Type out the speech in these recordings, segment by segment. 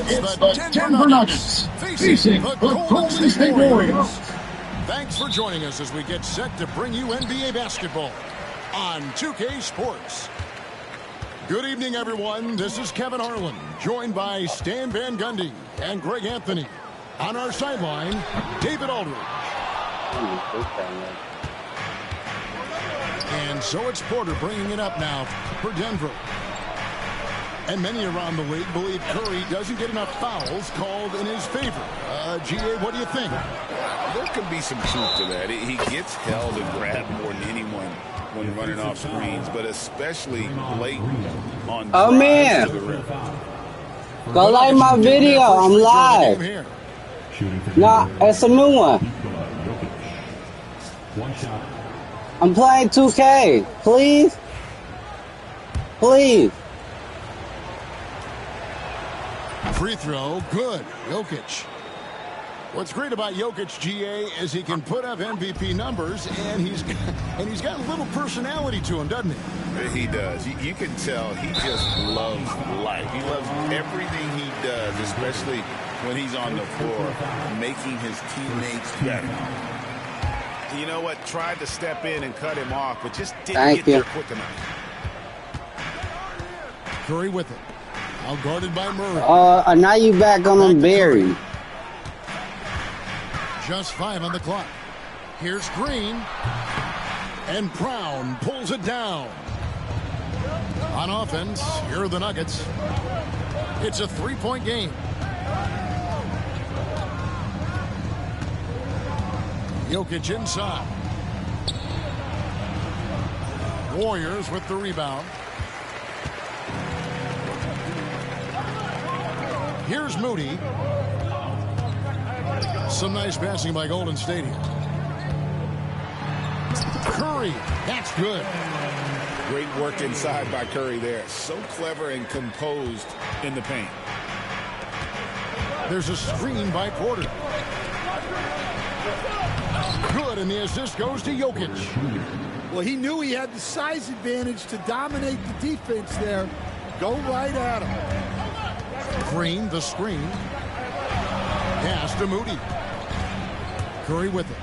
It's the Denver Nuggets facing the Golden State Warriors. Thanks for joining us as we get set to bring you NBA basketball on 2K Sports. Good evening, everyone. This is Kevin Harlan, joined by Stan Van Gundy and Greg Anthony. On our sideline, David Aldridge. And so it's Porter bringing it up now for Denver. And many around the league believe Curry doesn't get enough fouls called in his favor. GA, what do you think? There could be some truth to that. He gets held and grabbed more than anyone when running off screens, but especially blatant on oh man, go like my video. I'm live. Nah, it's a new one. I'm playing 2K. Please, please. Free throw, good. Jokic. What's great about Jokic, GA, is he can put up MVP numbers, and he's got a little personality to him, doesn't he? He does. You can tell he just loves life. He loves everything he does, especially when he's on the floor, making his teammates better. You know what? Tried to step in and cut him off, but just didn't get there quick enough. Curry with it. Now guarded by Murray. Now you back on him, Barry. Just 5 on the clock. Here's Green. And Brown pulls it down. On offense, here are the Nuggets. It's a 3-point game. Jokic inside. Warriors with the rebound. Here's Moody. Some nice passing by Golden State. Curry, that's good. Great work inside by Curry there. So clever and composed in the paint. There's a screen by Porter. Good, and the assist goes to Jokic. Well, he knew he had the size advantage to dominate the defense there. Go right at him. Green, the screen. Pass to Moody. Curry with it.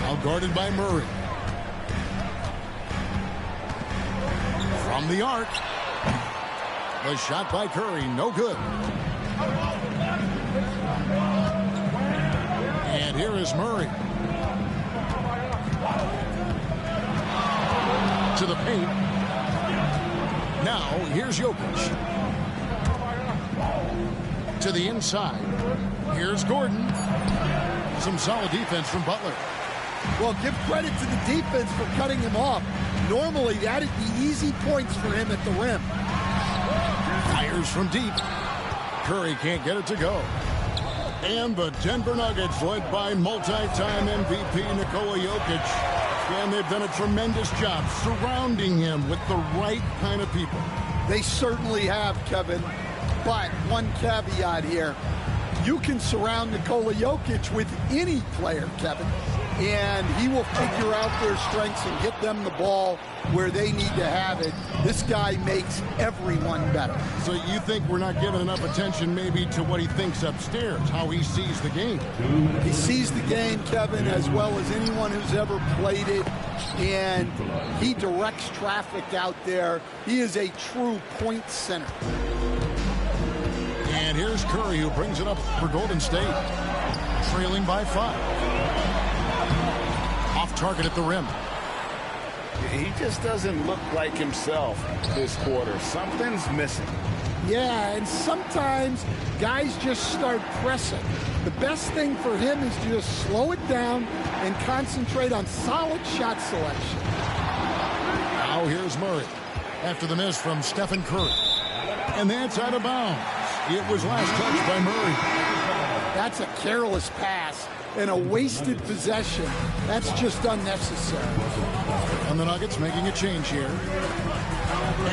Now guarded by Murray. From the arc. The shot by Curry, no good. And here is Murray. To the paint. Now, here's Jokic. To the inside. Here's Gordon. Some solid defense from Butler. Well, give credit to the defense for cutting him off. Normally, that'd be easy points for him at the rim. Fires from deep. Curry can't get it to go. And the Denver Nuggets, led by multi-time MVP Nikola Jokic. And they've done a tremendous job surrounding him with the right kind of people. They certainly have, Kevin. But one caveat here. You can surround Nikola Jokic with any player, Kevin, and he will figure out their strengths and get them the ball where they need to have it. This guy makes everyone better. So you think we're not giving enough attention maybe to what he thinks upstairs, how he sees the game? He sees the game, Kevin, as well as anyone who's ever played it, and he directs traffic out there. He is a true point center. And here's Curry, who brings it up for Golden State. Trailing by 5. Off target at the rim. He just doesn't look like himself this quarter. Something's missing. Yeah, and sometimes guys just start pressing. The best thing for him is to just slow it down and concentrate on solid shot selection. Now here's Murray after the miss from Stephen Curry. And that's out of bounds. It was last touched by Murray. That's a careless pass and a wasted possession. That's just unnecessary. And the Nuggets making a change here.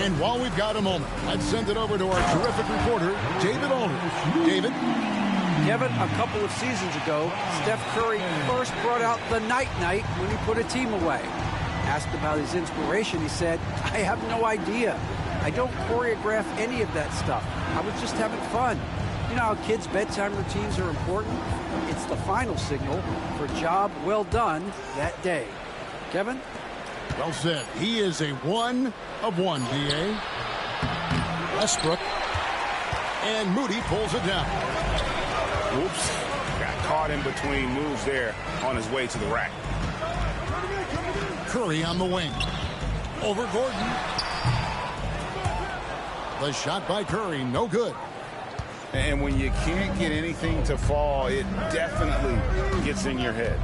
And while we've got a moment, let's send it over to our terrific reporter, David Aldridge. David? Kevin, a couple of seasons ago, Steph Curry first brought out the night-night when he put a team away. Asked about his inspiration, he said, "I have no idea. I don't choreograph any of that stuff. I was just having fun." You know how kids' bedtime routines are important? It's the final signal for job well done that day. Kevin? Well said. He is a 1 of 1, B.A. Westbrook. And Moody pulls it down. Whoops. Got caught in between moves there on his way to the rack. Curry on the wing. Over Gordon. The shot by Curry, no good. And when you can't get anything to fall, it definitely gets in your head.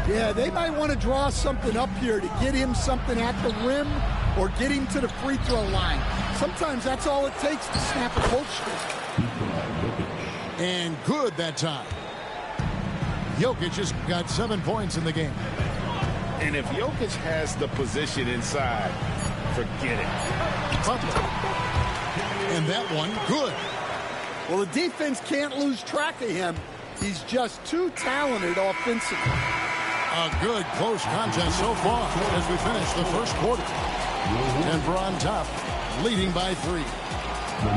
Yeah, they might want to draw something up here to get him something at the rim or get him to the free throw line. Sometimes that's all it takes to snap a cold streak. And good that time. Jokic just got 7 points in the game. And if Jokic has the position inside, forget it. Butler. And that one, good. Well, the defense can't lose track of him. He's just too talented offensively. A good close contest so far as we finish the first quarter. Denver on top, leading by 3.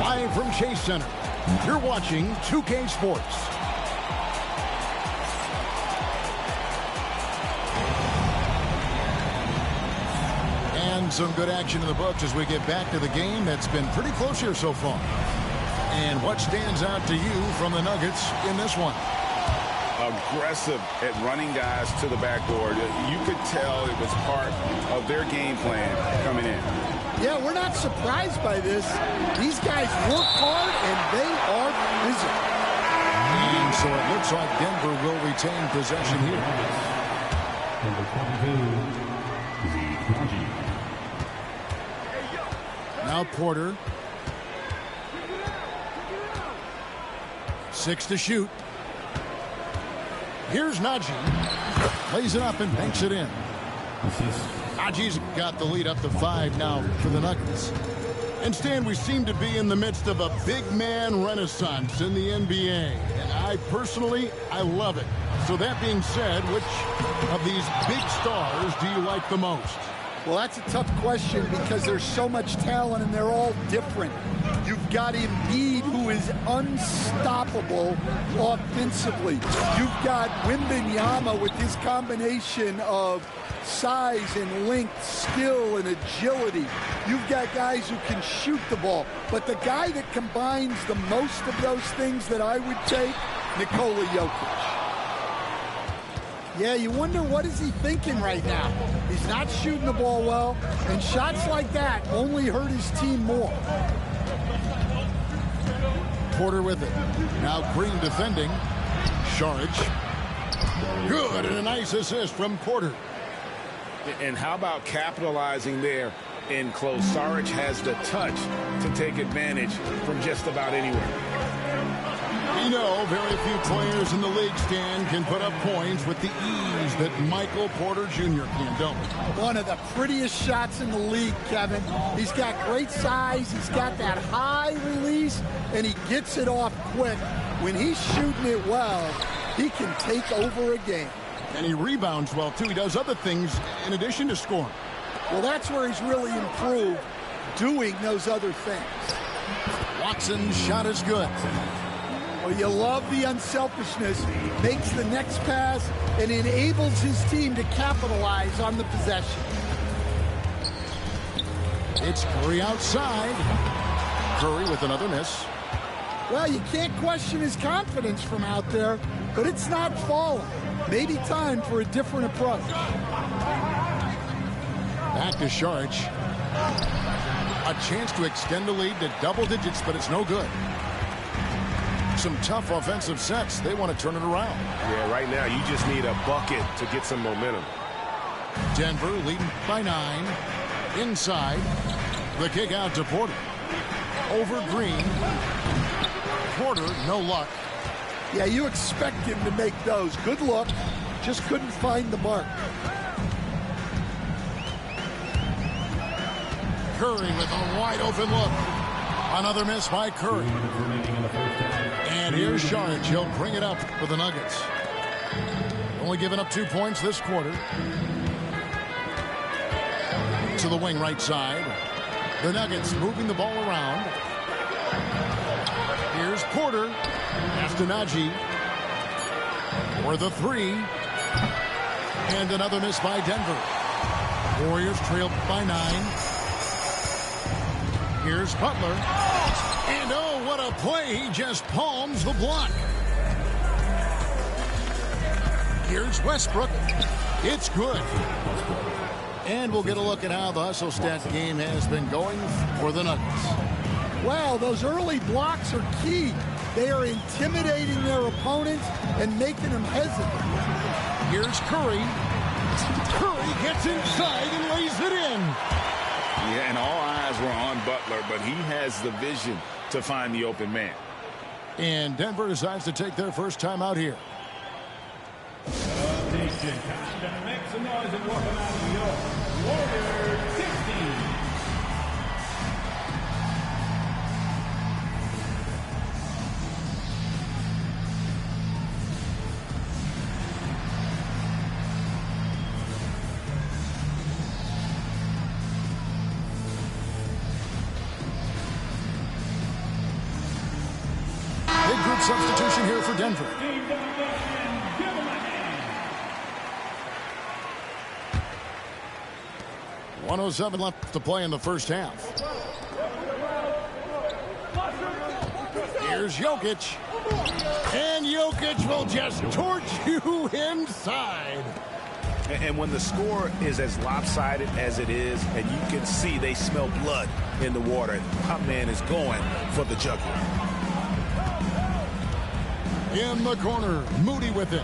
Live from Chase Center, you're watching 2K Sports. And some good action in the books as we get back to the game that's been pretty close here so far. And what stands out to you from the Nuggets in this one? Aggressive at running guys to the backboard. You could tell it was part of their game plan coming in. Yeah, we're not surprised by this. These guys work hard and they are physical. And so it looks like Denver will retain possession here. Now Porter. 6 to shoot. Here's Najee. Lays it up and banks it in. Najee's got the lead up to 5 now for the Nuggets. And Stan, we seem to be in the midst of a big man renaissance in the NBA. And I personally love it. So that being said, which of these big stars do you like the most? Well, that's a tough question because there's so much talent and they're all different. You've got Embiid, who is unstoppable offensively. You've got Wembanyama with his combination of size and length, skill and agility. You've got guys who can shoot the ball. But the guy that combines the most of those things that I would take, Nikola Jokic. Yeah, you wonder what is he thinking right now. He's not shooting the ball well, and shots like that only hurt his team more. Porter with it. Now Green defending. Saric. Good, and a nice assist from Porter. And how about capitalizing there in close? Saric has the touch to take advantage from just about anywhere. You know, very few players in the league, Stan, can put up points with the ease that Michael Porter Jr. can, don't we? One of the prettiest shots in the league, Kevin. He's got great size, he's got that high release, and he gets it off quick. When he's shooting it well, he can take over a game. And he rebounds well, too. He does other things in addition to scoring. Well, that's where he's really improved, doing those other things. Watson's shot is good. Well, you love the unselfishness, makes the next pass, and enables his team to capitalize on the possession. It's Curry outside. Curry with another miss. Well, you can't question his confidence from out there, but it's not falling. Maybe time for a different approach. Back to Saric. A chance to extend the lead to double digits, but it's no good. Some tough offensive sets. They want to turn it around. Yeah, right now you just need a bucket to get some momentum. Denver leading by 9. Inside. The kick out to Porter. Over Green. Porter, no luck. Yeah, you expect him to make those. Good look. Just couldn't find the mark. Curry with a wide open look. Another miss by Curry. And here's Saric. He'll bring it up for the Nuggets. Only giving up 2 points this quarter. To the wing right side. The Nuggets moving the ball around. Here's Porter. Castanagi for the three. And another miss by Denver. Warriors trail by 9. Here's Butler. And oh, what a play. He just palms the block. Here's Westbrook. It's good. And we'll get a look at how the hustle stat game has been going for the Nuggets. Wow, those early blocks are key. They are intimidating their opponents and making them hesitant. Here's Curry. Curry gets inside and lays it in. Yeah, and all eyes were on Butler, but he has the vision to find the open man. And Denver decides to take their first time out here. Make some noise and welcome out to your Warriors 16. Big group substitution here for Denver. 1:07 left to play in the first half. Here's Jokic. And Jokic will just torch you inside. And when the score is as lopsided as it is, and you can see they smell blood in the water, my man is going for the jugular. In the corner, Moody with it.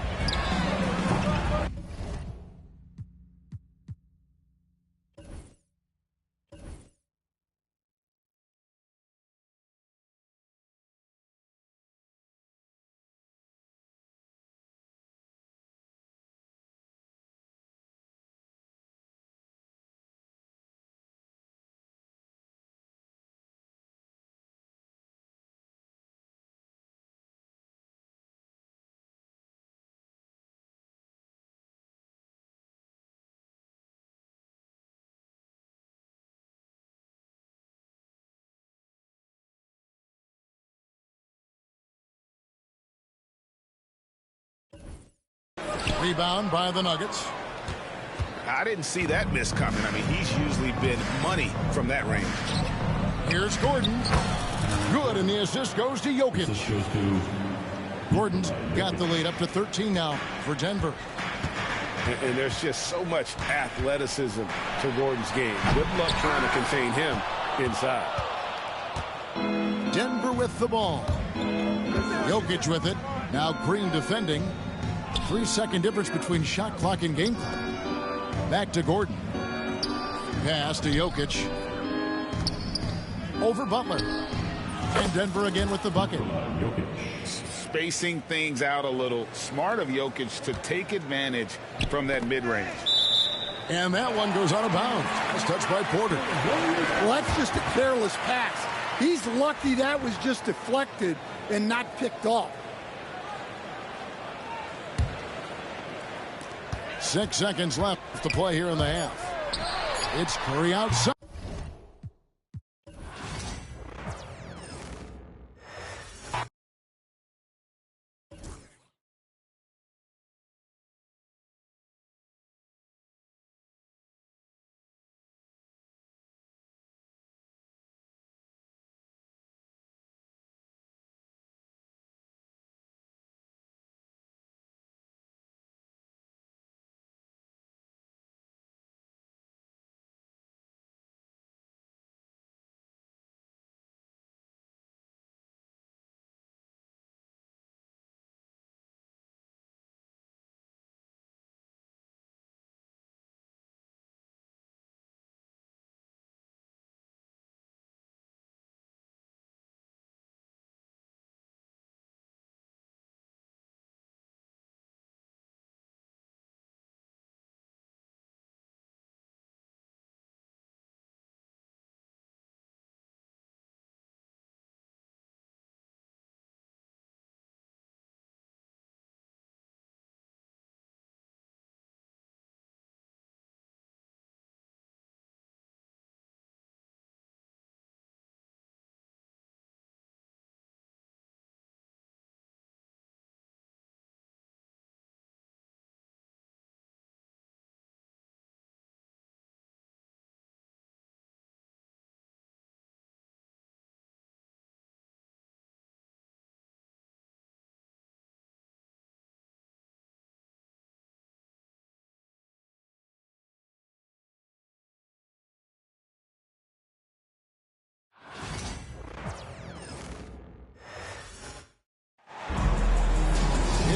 Rebound by the Nuggets. I didn't see that miss coming. I mean, he's usually been money from that range. Here's Gordon. Good, and the assist goes to Jokic. Gordon's got the lead up to 13 now for Denver. And there's just so much athleticism to Gordon's game. Good luck trying to contain him inside. Denver with the ball. Jokic with it. Now Green defending. 3-second difference between shot clock and game clock. Back to Gordon. Pass to Jokic. Over Butler. And Denver again with the bucket. Spacing things out a little. Smart of Jokic to take advantage from that mid-range. And that one goes out of bounds. It's touched by Porter. Well, that's just a careless pass. He's lucky that was just deflected and not picked off. 6 seconds left to play here in the half. It's Curry outside.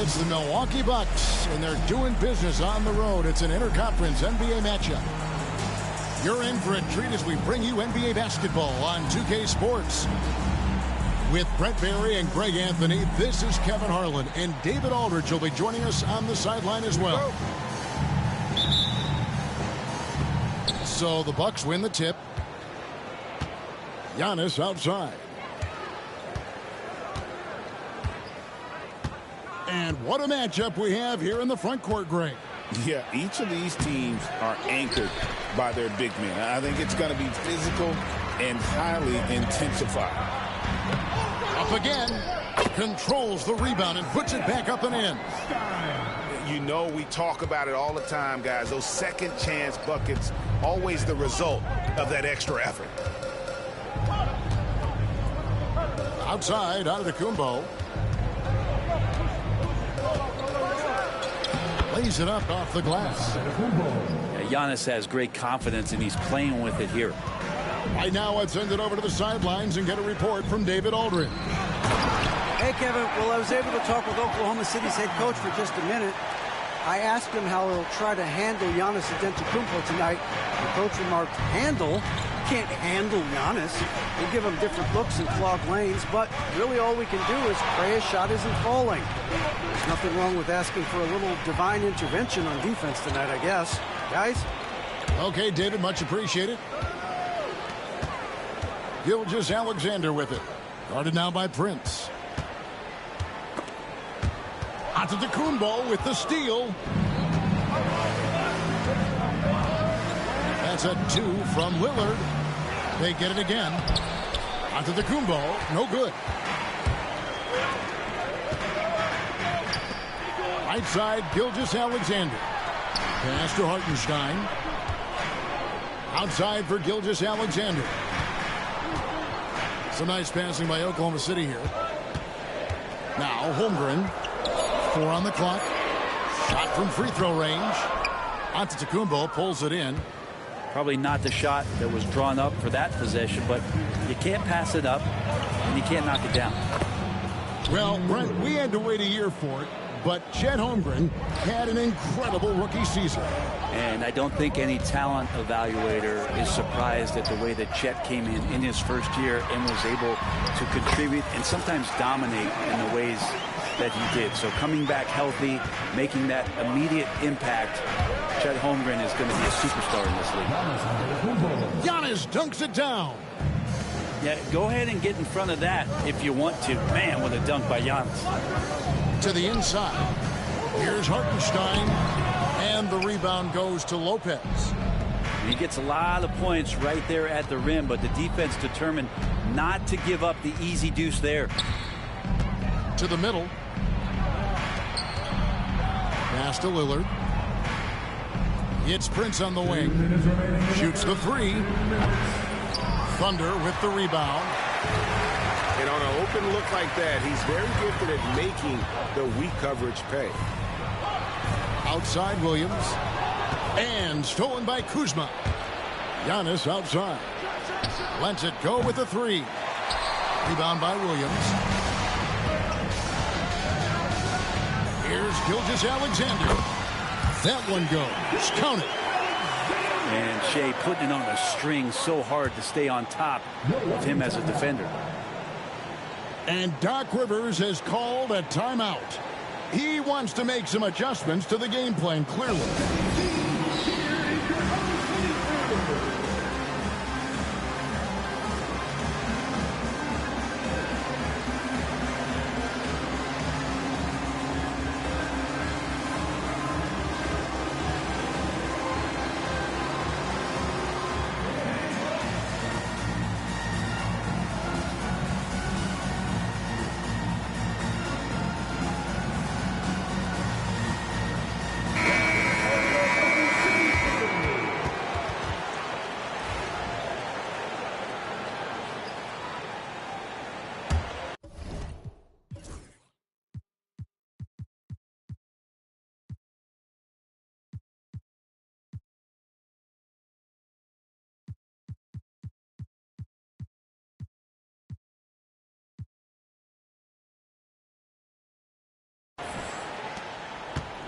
It's the Milwaukee Bucks, and they're doing business on the road. It's an interconference NBA matchup. You're in for a treat as we bring you NBA basketball on 2K Sports. With Brent Barry and Greg Anthony, this is Kevin Harlan, and David Aldridge will be joining us on the sideline as well. So the Bucks win the tip. Giannis outside. And what a matchup we have here in the front court, Greg. Yeah, each of these teams are anchored by their big men. I think it's going to be physical and highly intensified. Up again. Controls the rebound and puts it back up and in. You know, we talk about it all the time, guys. Those second chance buckets, always the result of that extra effort. Outside, out of the Kumbo. Lays it up off the glass. Yeah, Giannis has great confidence, and he's playing with it here. Right now, let's send it over to the sidelines and get a report from David Aldridge. Hey, Kevin. Well, I was able to talk with Oklahoma City's head coach for just a minute. I asked him how he'll try to handle Giannis Antetokounmpo tonight. The coach remarked, handle? Can't handle Giannis. We'll give him different looks and clogged lanes, but really all we can do is pray his shot isn't falling. There's nothing wrong with asking for a little divine intervention on defense tonight, I guess. Guys? Okay, David, much appreciated. Gilgeous-Alexander with it. Guarded now by Prince. Antetokounmpo with the steal. That's a 2 from Lillard. They get it again. Antetokounmpo, no good. Right side, Gilgeous-Alexander. Pass to Hartenstein. Outside for Gilgeous-Alexander. Some nice passing by Oklahoma City here. Now Holmgren. 4 on the clock. Shot from free throw range. Antetokounmpo pulls it in. Probably not the shot that was drawn up for that possession, but you can't pass it up, and you can't knock it down. Well, Brent, we had to wait a year for it, but Chet Holmgren had an incredible rookie season. And I don't think any talent evaluator is surprised at the way that Chet came in his first year and was able to contribute and sometimes dominate in the ways that he did. So coming back healthy, making that immediate impact, Chet Holmgren is going to be a superstar in this league. Giannis dunks it down. Yeah, go ahead and get in front of that if you want to. Man, what a dunk by Giannis. To the inside. Here's Hartenstein, and the rebound goes to Lopez. He gets a lot of points right there at the rim, but the defense determined not to give up the easy deuce there. To the middle. Pass to Lillard. It's Prince on the wing. Shoots the 3. Thunder with the rebound. And on an open look like that, he's very gifted at making the weak coverage pay. Outside Williams. And stolen by Kuzma. Giannis outside. Lets it go with the 3. Rebound by Williams. Here's Gilgeous-Alexander. That one goes. Count it. And Shea putting it on a string so hard to stay on top of him as a defender. And Doc Rivers has called a timeout. He wants to make some adjustments to the game plan, clearly.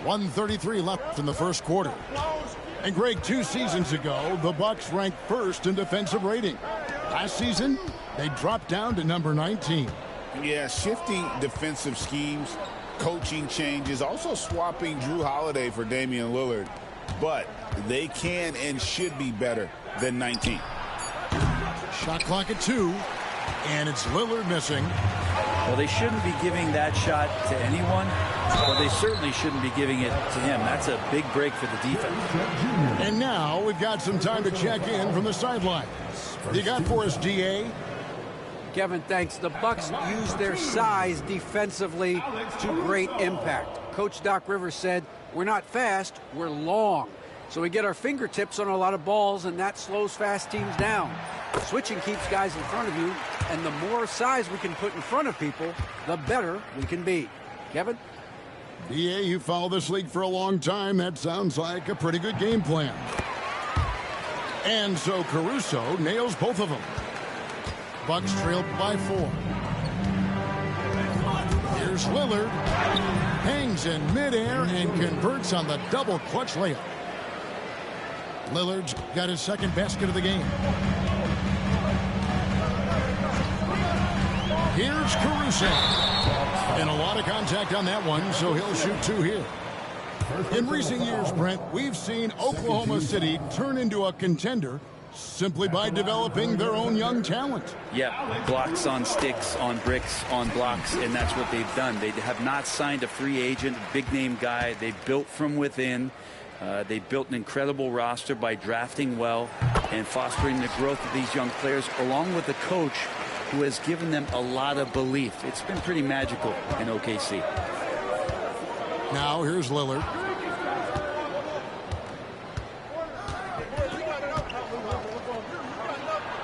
1:33 left in the first quarter. And Greg, 2 seasons ago, the Bucks ranked first in defensive rating. Last season, they dropped down to number 19. Yeah, shifting defensive schemes, coaching changes, also swapping Drew Holiday for Damian Lillard. But they can and should be better than 19. Shot clock at 2, and it's Lillard missing. Well, they shouldn't be giving that shot to anyone, but they certainly shouldn't be giving it to him. That's a big break for the defense. And now we've got some time to check in from the sidelines. You got for us, DA? Kevin, thanks. The Bucks use their size defensively to great impact. Coach Doc Rivers said, we're not fast, we're long. So we get our fingertips on a lot of balls, and that slows fast teams down. Switching keeps guys in front of you, and the more size we can put in front of people, the better we can be. Kevin? DA, you follow this league for a long time. That sounds like a pretty good game plan. And so Caruso nails both of them. Bucks trailed by 4. Here's Lillard. Hangs in midair and converts on the double clutch layup. Lillard's got his second basket of the game. Here's Caruso. And a lot of contact on that one, so he'll shoot 2 here. In recent years, Brent, we've seen Oklahoma City turn into a contender simply by developing their own young talent. Yeah, blocks on sticks, on bricks, on blocks, and that's what they've done. They have not signed a free agent, big-name guy. They built from within. They built an incredible roster by drafting well and fostering the growth of these young players, along with a coach who has given them a lot of belief. It's been pretty magical in OKC. Now here's Lillard.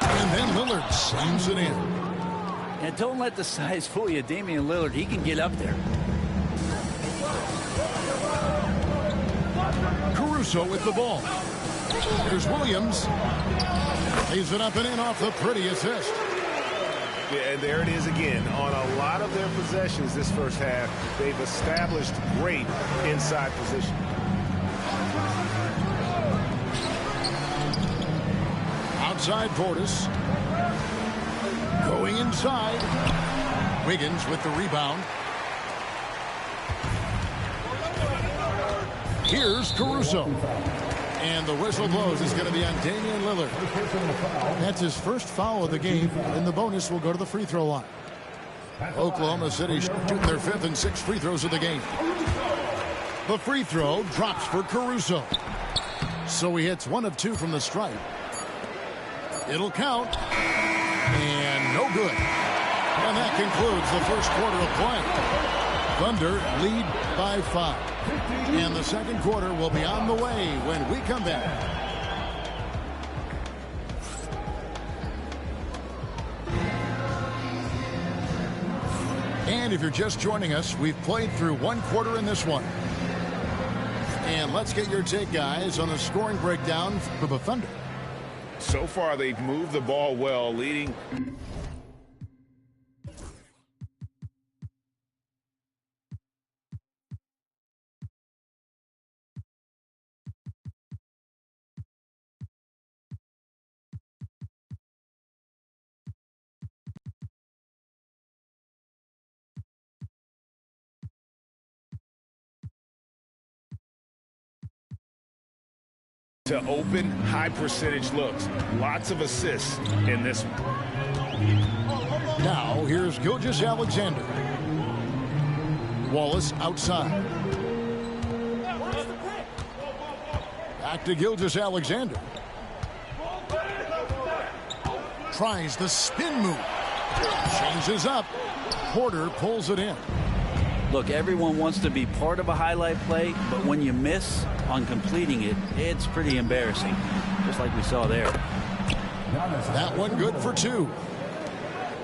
And then Lillard slams it in. And don't let the size fool you. Damian Lillard, he can get up there. Caruso with the ball. Here's Williams. Leaves it up and in off the pretty assist. Yeah, and there it is again. On a lot of their possessions this first half, they've established great inside position. Outside Portis. Going inside. Wiggins with the rebound. Here's Caruso. And the whistle blows. It's going to be on Damian Lillard. That's his first foul of the game, and the bonus will go to the free throw line. Oklahoma City shooting their 5th and 6th free throws of the game. The free throw drops for Caruso. So he hits 1 of 2 from the stripe. It'll count. And no good. And that concludes the first quarter of play. Thunder lead by 5. And the second quarter will be on the way when we come back. And if you're just joining us, we've played through 1 quarter in this one. And let's get your take, guys, on the scoring breakdown for the Thunder. So far, they've moved the ball well, leading. To open high percentage looks. Lots of assists in this one. Now here's Gilgeous-Alexander. Wallace outside. Back to Gilgeous-Alexander. Tries the spin move. Changes up. Porter pulls it in. Look, everyone wants to be part of a highlight play, but when you miss on completing it, it's pretty embarrassing, just like we saw there. That one good for 2.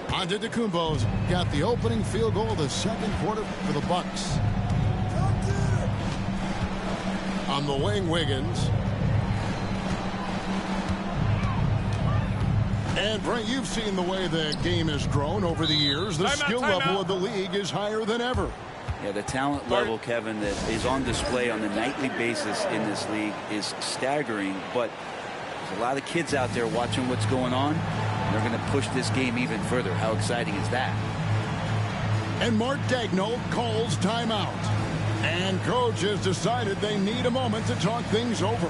Antetokounmpo's got the opening field goal of the second quarter for the Bucks. On the wing, Wiggins. And Brent, you've seen the way the game has grown over the years. The skill level of the league is higher than ever. Yeah, the talent level, Kevin, that is on display on a nightly basis in this league is staggering. But there's a lot of kids out there watching what's going on, and they're going to push this game even further. How exciting is that? And Mark Daigneault calls timeout. And coach has decided they need a moment to talk things over.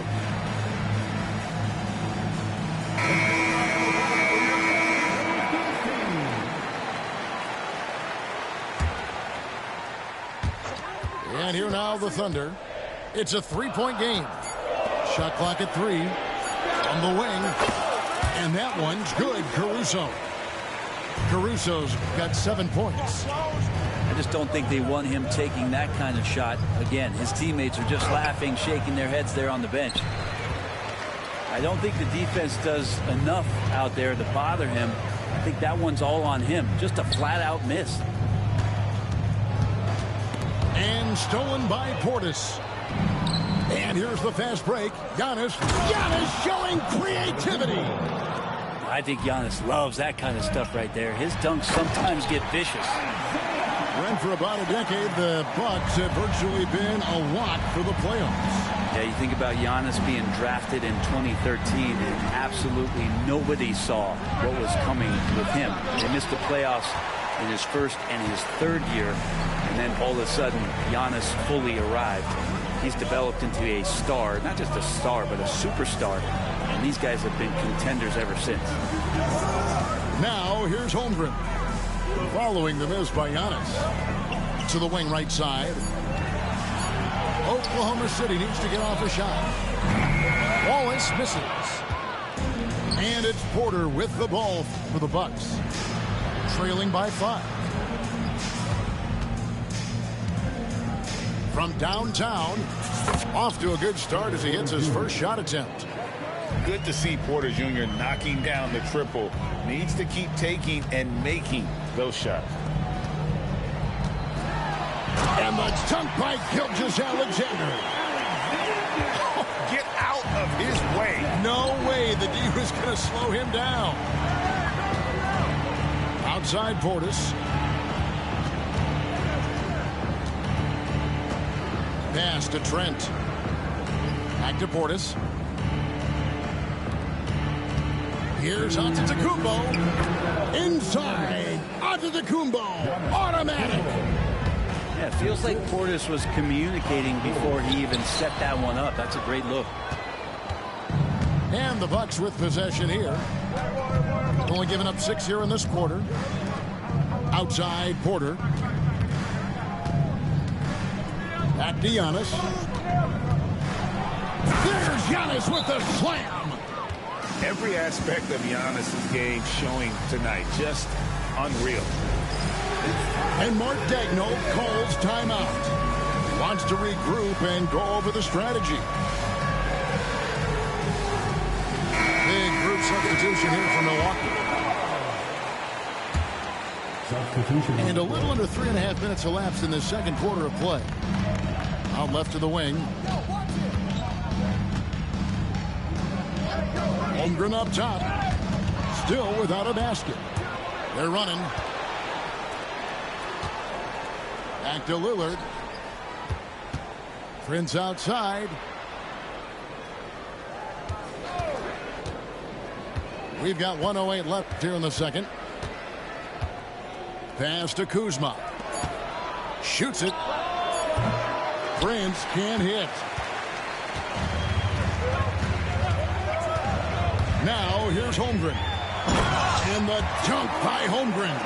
And here now the Thunder. It's a three-point game. Shot clock at 3. On the wing. And that one's good. Caruso's got 7 points. I just don't think they want him taking that kind of shot. Again, his teammates are just laughing, shaking their heads there on the bench. I don't think the defense does enough out there to bother him. I think that one's all on him. Just a flat-out miss. And stolen by Portis. And here's the fast break. Giannis showing creativity. I think Giannis loves that kind of stuff right there. His dunks sometimes get vicious. And for about a decade, the Bucks have virtually been a lock for the playoffs. Yeah, you think about Giannis being drafted in 2013, and absolutely nobody saw what was coming with him. They missed the playoffs in his first and his third year, and then all of a sudden, Giannis fully arrived. He's developed into a star, not just a star, but a superstar, and these guys have been contenders ever since. Now, here's Holmgren. Following the miss by Giannis. To the wing right side. Oklahoma City needs to get off a shot. Wallace misses. And it's Porter with the ball for the Bucks. Trailing by 5. From downtown, off to a good start as he hits his first shot attempt. Good to see Porter Jr. knocking down the triple. Needs to keep taking and making those shots. And the dunk by Gilgeous-Alexander. Get out of his way. No way the D was going to slow him down. Outside Portis. Pass to Trent. Back to Portis. Here's Antetokounmpo. Inside. Antetokounmpo. Automatic. Yeah, it feels like Portis was communicating before he even set that one up. That's a great look. And the Bucks with possession here. Only giving up 6 here in this quarter. Outside Porter. Back to Giannis. There's Giannis with the slam. Every aspect of Giannis' game showing tonight. Just unreal. And Mark Daigneault calls timeout. Wants to regroup and go over the strategy. Big group substitution here for Milwaukee. And a little under 3.5 minutes elapsed in the second quarter of play. Out left to the wing. Holmgren up top. Still without a basket. They're running. Back to Lillard. Prince outside. We've got 1:08 left here in the second. Pass to Kuzma. Shoots it. Prince can't hit. Now here's Holmgren. And the dunk by Holmgren.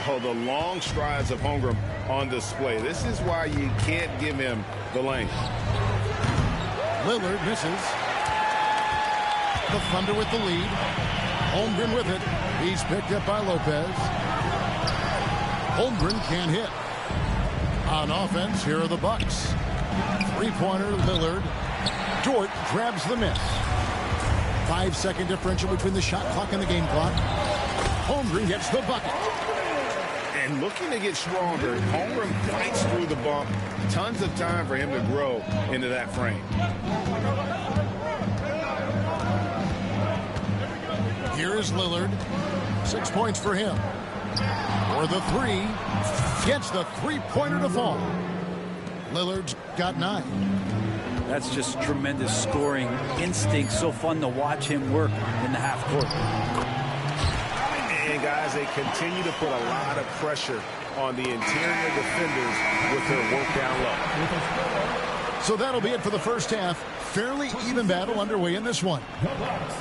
Oh, the long strides of Holmgren on display. This is why you can't give him the length. Lillard misses. The Thunder with the lead. Holmgren with it. He's picked up by Lopez. Holmgren can't hit. On offense, here are the Bucks. Three-pointer, Lillard. Dort grabs the miss. 5-second differential between the shot clock and the game clock. Holmgren gets the bucket. And looking to get stronger, Holmgren fights through the bump. Tons of time for him to grow into that frame. Here is Lillard. 6 points for him. For the three, Gets the three-pointer to fall. Lillard's got 9. That's just tremendous scoring instinct. So fun to watch him work in the half court. And guys, they continue to put a lot of pressure on the interior defenders with their work down low. So that'll be it for the first half. Fairly even battle underway in this one.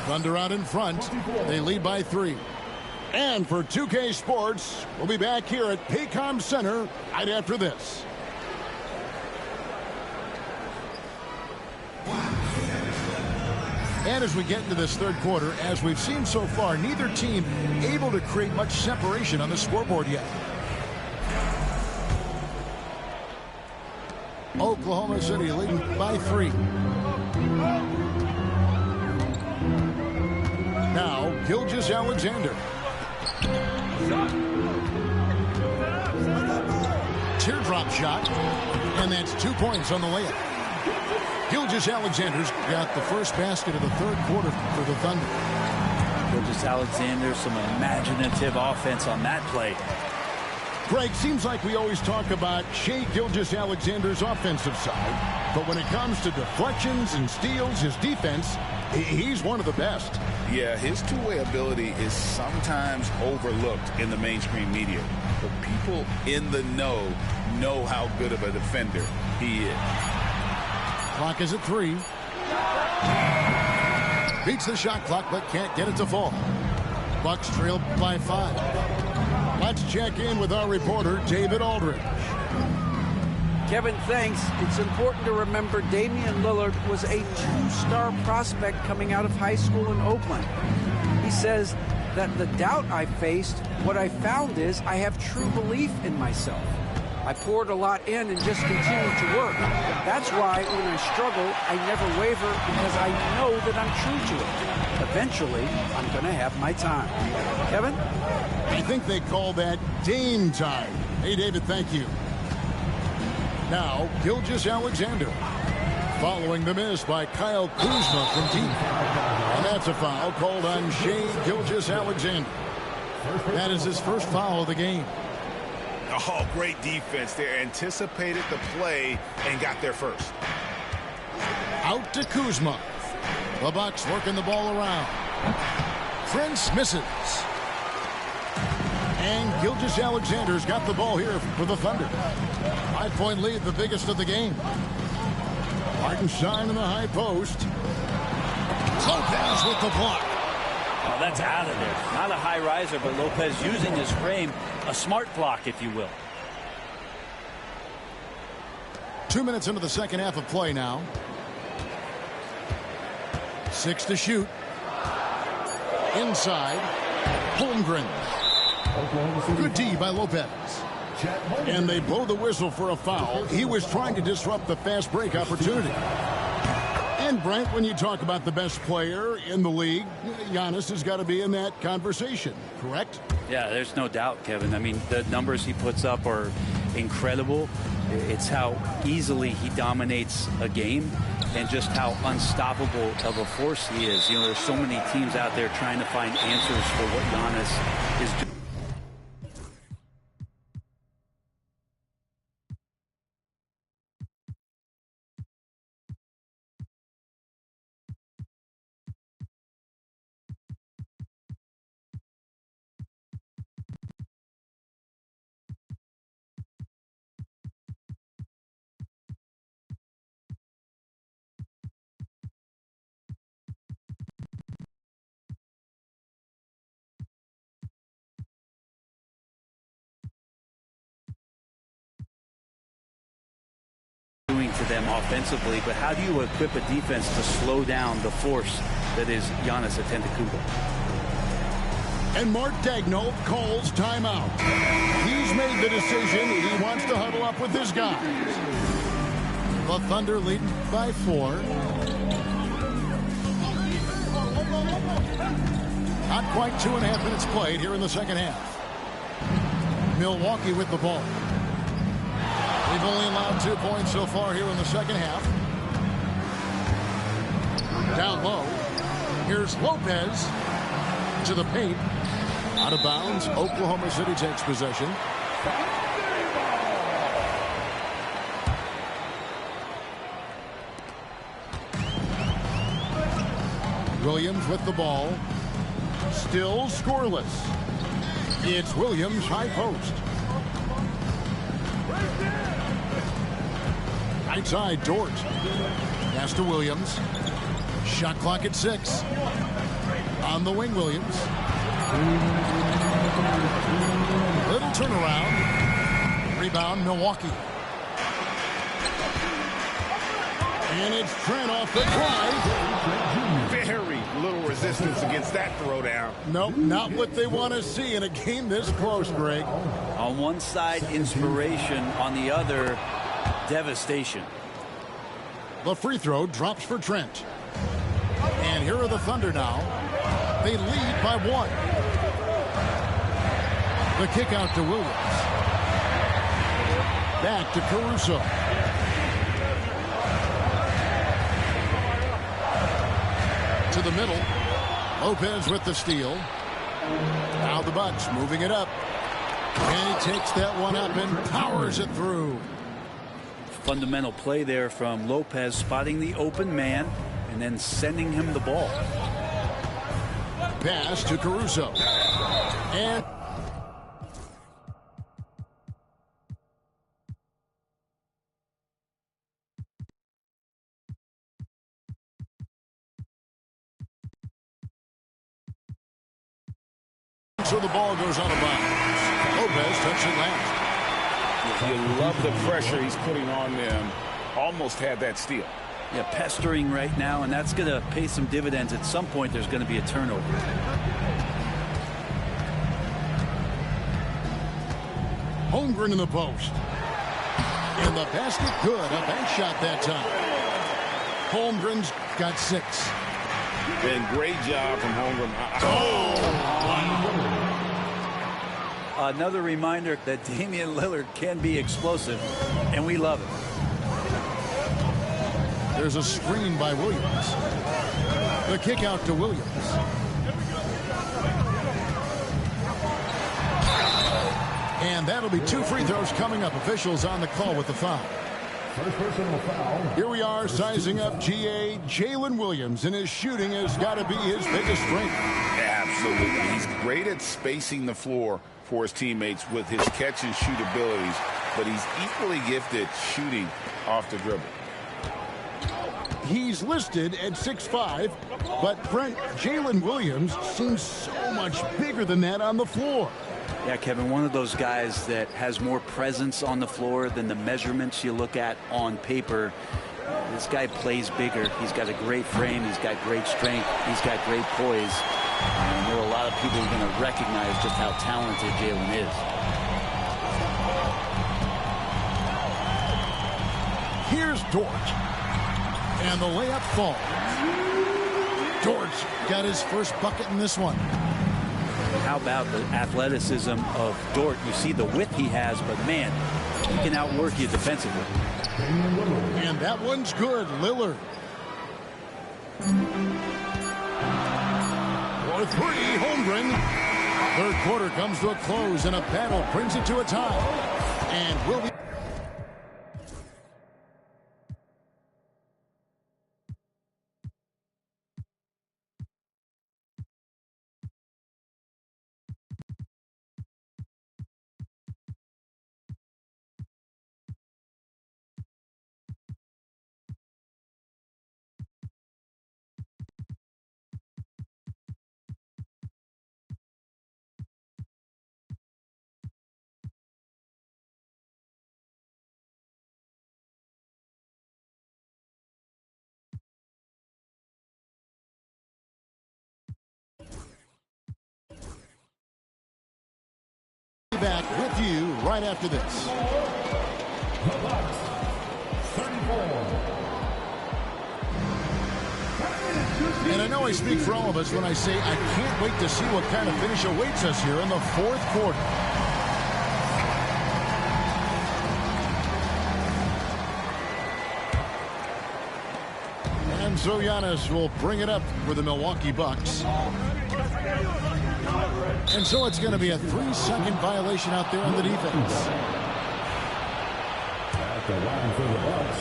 Thunder out in front. They lead by 3. And for 2K Sports, we'll be back here at Paycom Center right after this. And as we get into this third quarter, as we've seen so far, neither team able to create much separation on the scoreboard yet. Oklahoma City leading by 3. Now, Gilgeous-Alexander. Teardrop shot, and that's 2 points on the layup. Gilgeous-Alexander's got the first basket of the third quarter for the Thunder. Gilgeous-Alexander, some imaginative offense on that play. Greg, seems like we always talk about Shai Gilgeous-Alexander's offensive side, but when it comes to deflections and steals, his defense, he's one of the best. Yeah, his two-way ability is sometimes overlooked in the mainstream media, but people in the know how good of a defender he is. Clock is at 3. Beats the shot clock, but can't get it to fall. Bucks trail by 5. Let's check in with our reporter, David Aldridge. Kevin, thanks. It's important to remember Damian Lillard was a 2-star prospect coming out of high school in Oakland. He says that the doubt I faced, what I found is I have true belief in myself. I poured a lot in and just continued to work. That's why when I struggle, I never waver because I know that I'm true to it. Eventually, I'm going to have my time. Kevin? I think they call that Dame time. Hey, David, thank you. Now, Gilgeous-Alexander. Following the miss by Kyle Kuzma from deep. And that's a foul called on Shai Gilgeous-Alexander. That is his first foul of the game. Oh, great defense there. Anticipated the play and got there first. Out to Kuzma. The Bucks working the ball around. Prince misses. And Gilgeous-Alexander's got the ball here for the Thunder. 5-point lead, the biggest of the game. Hartenstein in the high post. Lopez with the block. Oh, that's out of there. Not a high riser, but Lopez using his frame. A smart block, if you will. 2 minutes into the second half of play now. 6 to shoot. Inside. Holmgren. Good D by Lopez. And they blow the whistle for a foul. He was trying to disrupt the fast break opportunity. And Brent, when you talk about the best player in the league, Giannis has got to be in that conversation, correct? Yeah, there's no doubt, Kevin. I mean, the numbers he puts up are incredible. It's how easily he dominates a game and just how unstoppable of a force he is. You know, there's so many teams out there trying to find answers for what Giannis is doing. To them offensively, but how do you equip a defense to slow down the force that is Giannis Antetokounmpo? And Mark Daigneault calls timeout. He's made the decision. He wants to huddle up with his guys. The Thunder leading by 4. Not quite 2.5 minutes played here in the second half. Milwaukee with the ball. They've only allowed 2 points so far here in the second half. Down low. Here's Lopez to the paint. Out of bounds. Oklahoma City takes possession. Williams with the ball. Still scoreless. It's Williams high post. Right side, Dort. Pass to Williams. Shot clock at 6. On the wing, Williams. Little turnaround. Rebound, Milwaukee. And it's Trent off the drive. Very little resistance against that throwdown. Nope, not what they want to see in a game this close, Greg. On one side, inspiration. On the other, devastation. The free throw drops for Trent. And here are the Thunder now. They lead by 1. The kick out to Williams. Back to Caruso. To the middle. Lopez with the steal. Now the Bucks moving it up. And he takes that one up and powers it through. Fundamental play there from Lopez, spotting the open man and then sending him the ball. Pass to Caruso. And so the ball goes out of bounds. Lopez touched it last. You love the pressure he's putting on them. Almost had that steal. Yeah, pestering right now, and that's going to pay some dividends. At some point, there's going to be a turnover. Holmgren in the post. And the basket good. A bank shot that time. Holmgren's got 6. And great job from Holmgren. Another reminder that Damian Lillard can be explosive, and we love it. There's a screen by Williams. The kick out to Williams. And that'll be 2 free throws coming up. Officials on the call with the foul. First personal foul. Here we are sizing up GA. Jalen Williams, and his shooting has got to be his biggest strength. Absolutely. He's great at spacing the floor for his teammates with his catch and shoot abilities, but he's equally gifted shooting off the dribble. He's listed at 6'5", but Brent, Jalen Williams seems so much bigger than that on the floor. Yeah, Kevin, one of those guys that has more presence on the floor than the measurements you look at on paper. This guy plays bigger. He's got a great frame. He's got great strength. He's got great poise. And there are a lot of people who are going to recognize just how talented Jalen is. Here's Dort. And the layup falls. Dort's got his first bucket in this one. How about the athleticism of Dort? You see the width he has, but man, he can outwork you defensively. And that one's good, Lillard. For 3, Holmgren. Third quarter comes to a close, and a battle brings it to a tie. And will be... back with you right after this. The Bucks, 34. And I know I speak for all of us when I say I can't wait to see what kind of finish awaits us here in the fourth quarter. And so Giannis will bring it up for the Milwaukee Bucks. And so it's going to be a 3-second violation out there on the defense. At the line for the Bucks,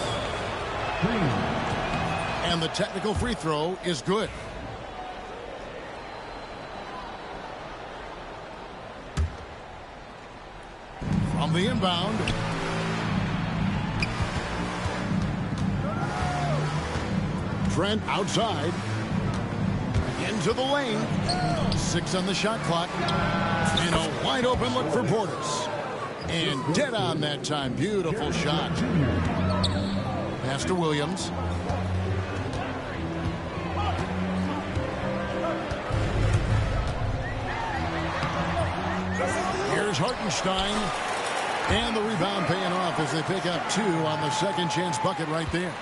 Green. And the technical free throw is good. On the inbound. Trent outside. Into the lane. 6 on the shot clock. And a wide open look for Portis. And dead on that time. Beautiful shot. Pass to Williams. Here's Hartenstein. And the rebound paying off as they pick up 2 on the second chance bucket right there.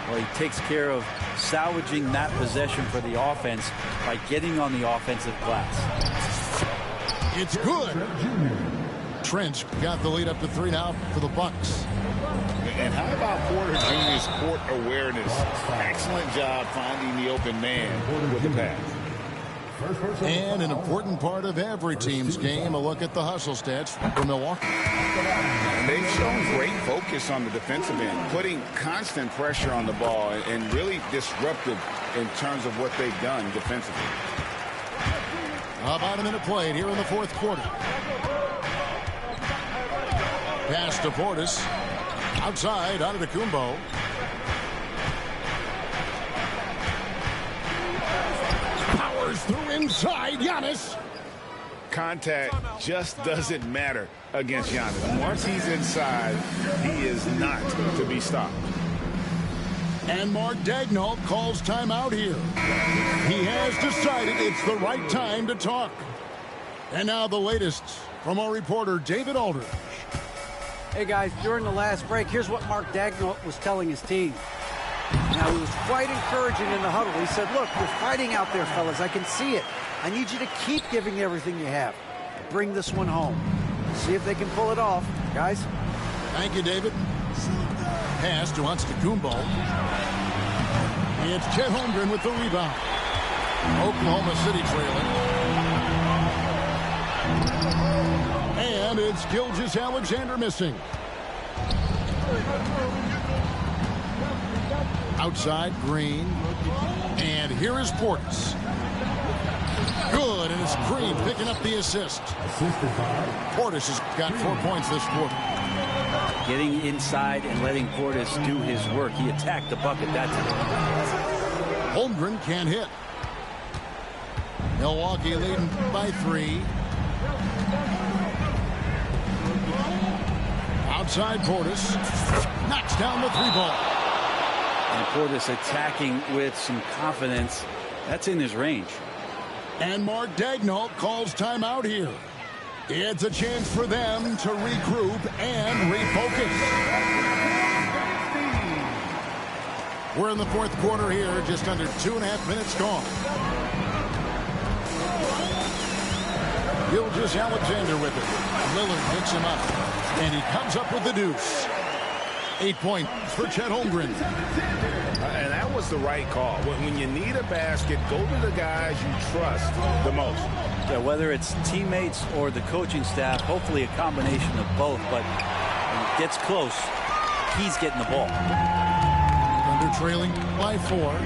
Well, he takes care of salvaging that possession for the offense by getting on the offensive glass. It's good. Trent got the lead up to 3 now for the Bucks. And how about Porter Jr.'s court awareness? Excellent job finding the open man with the pass. And an important part of every team's game, a look at the hustle stats for Milwaukee. And they've shown great focus on the defensive end, putting constant pressure on the ball and really disruptive in terms of what they've done defensively. About a minute played here in the fourth quarter. Pass to Portis. Outside, out of the Kumbo. Powers through inside, Giannis. Contact just doesn't matter against Giannis. Once he's inside, he is not to be stopped. And Mark Daigneault calls timeout here. He has decided it's the right time to talk. And now the latest from our reporter, David Aldridge. Hey, guys, during the last break, here's what Mark Daigneault was telling his team. Now, he was quite encouraging in the huddle. He said, look, you're fighting out there, fellas. I can see it. I need you to keep giving everything you have. Bring this one home. See if they can pull it off. Guys? Thank you, David. Pass to Antetokounmpo. It's Chet Holmgren with the rebound. Oklahoma City trailing. And it's Gilgeous-Alexander missing. Outside, Green. And here is Portis. Good, and it's Green picking up the assist. Portis has got 4 points this quarter. Getting inside and letting Portis do his work. He attacked the bucket that time. Holmgren can't hit. Milwaukee leading by 3. Outside Portis. Knocks down the 3-ball. And Portis attacking with some confidence. That's in his range. And Mark Daigneault calls timeout here. It's a chance for them to regroup and refocus. We're in the fourth quarter here, just under 2.5 minutes gone. Gilgeous-Alexander with it. Lillard picks him up, and he comes up with the deuce. 8 points for Chet Holmgren. And that was the right call. When you need a basket, go to the guys you trust the most. Yeah, whether it's teammates or the coaching staff, hopefully a combination of both. But when it gets close, he's getting the ball. Thunder trailing by 4.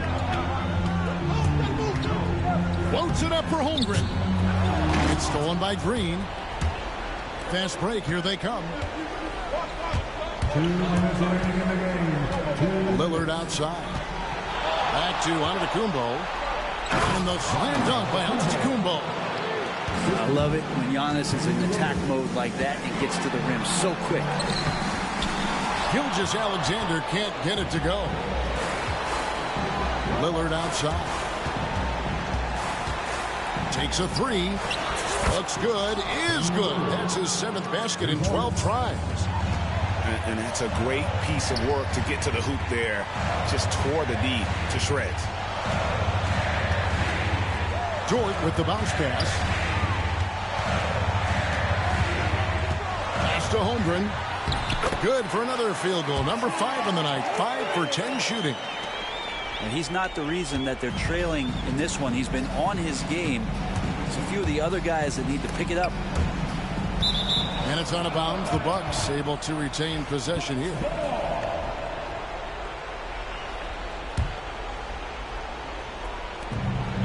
Floats it up for Holmgren. It's stolen by Green. Fast break, here they come. 2 minutes remaining in the game. Lillard outside. Back to Antetokounmpo. And the slam dunk by Antetokounmpo. I love it when Giannis is in attack mode like that and gets to the rim so quick. Gilgeous-Alexander can't get it to go. Lillard outside. Takes a 3. Looks good. Is good. That's his 7th basket in 12 tries. And that's a great piece of work to get to the hoop there. Just tore the D to shreds. Dort with the bounce pass. Pass to Holmgren. Good for another field goal. Number 5 in the night. 5 for 10 shooting. And he's not the reason that they're trailing in this one. He's been on his game. There's a few of the other guys that need to pick it up. And it's out of bounds. The Bucks able to retain possession here.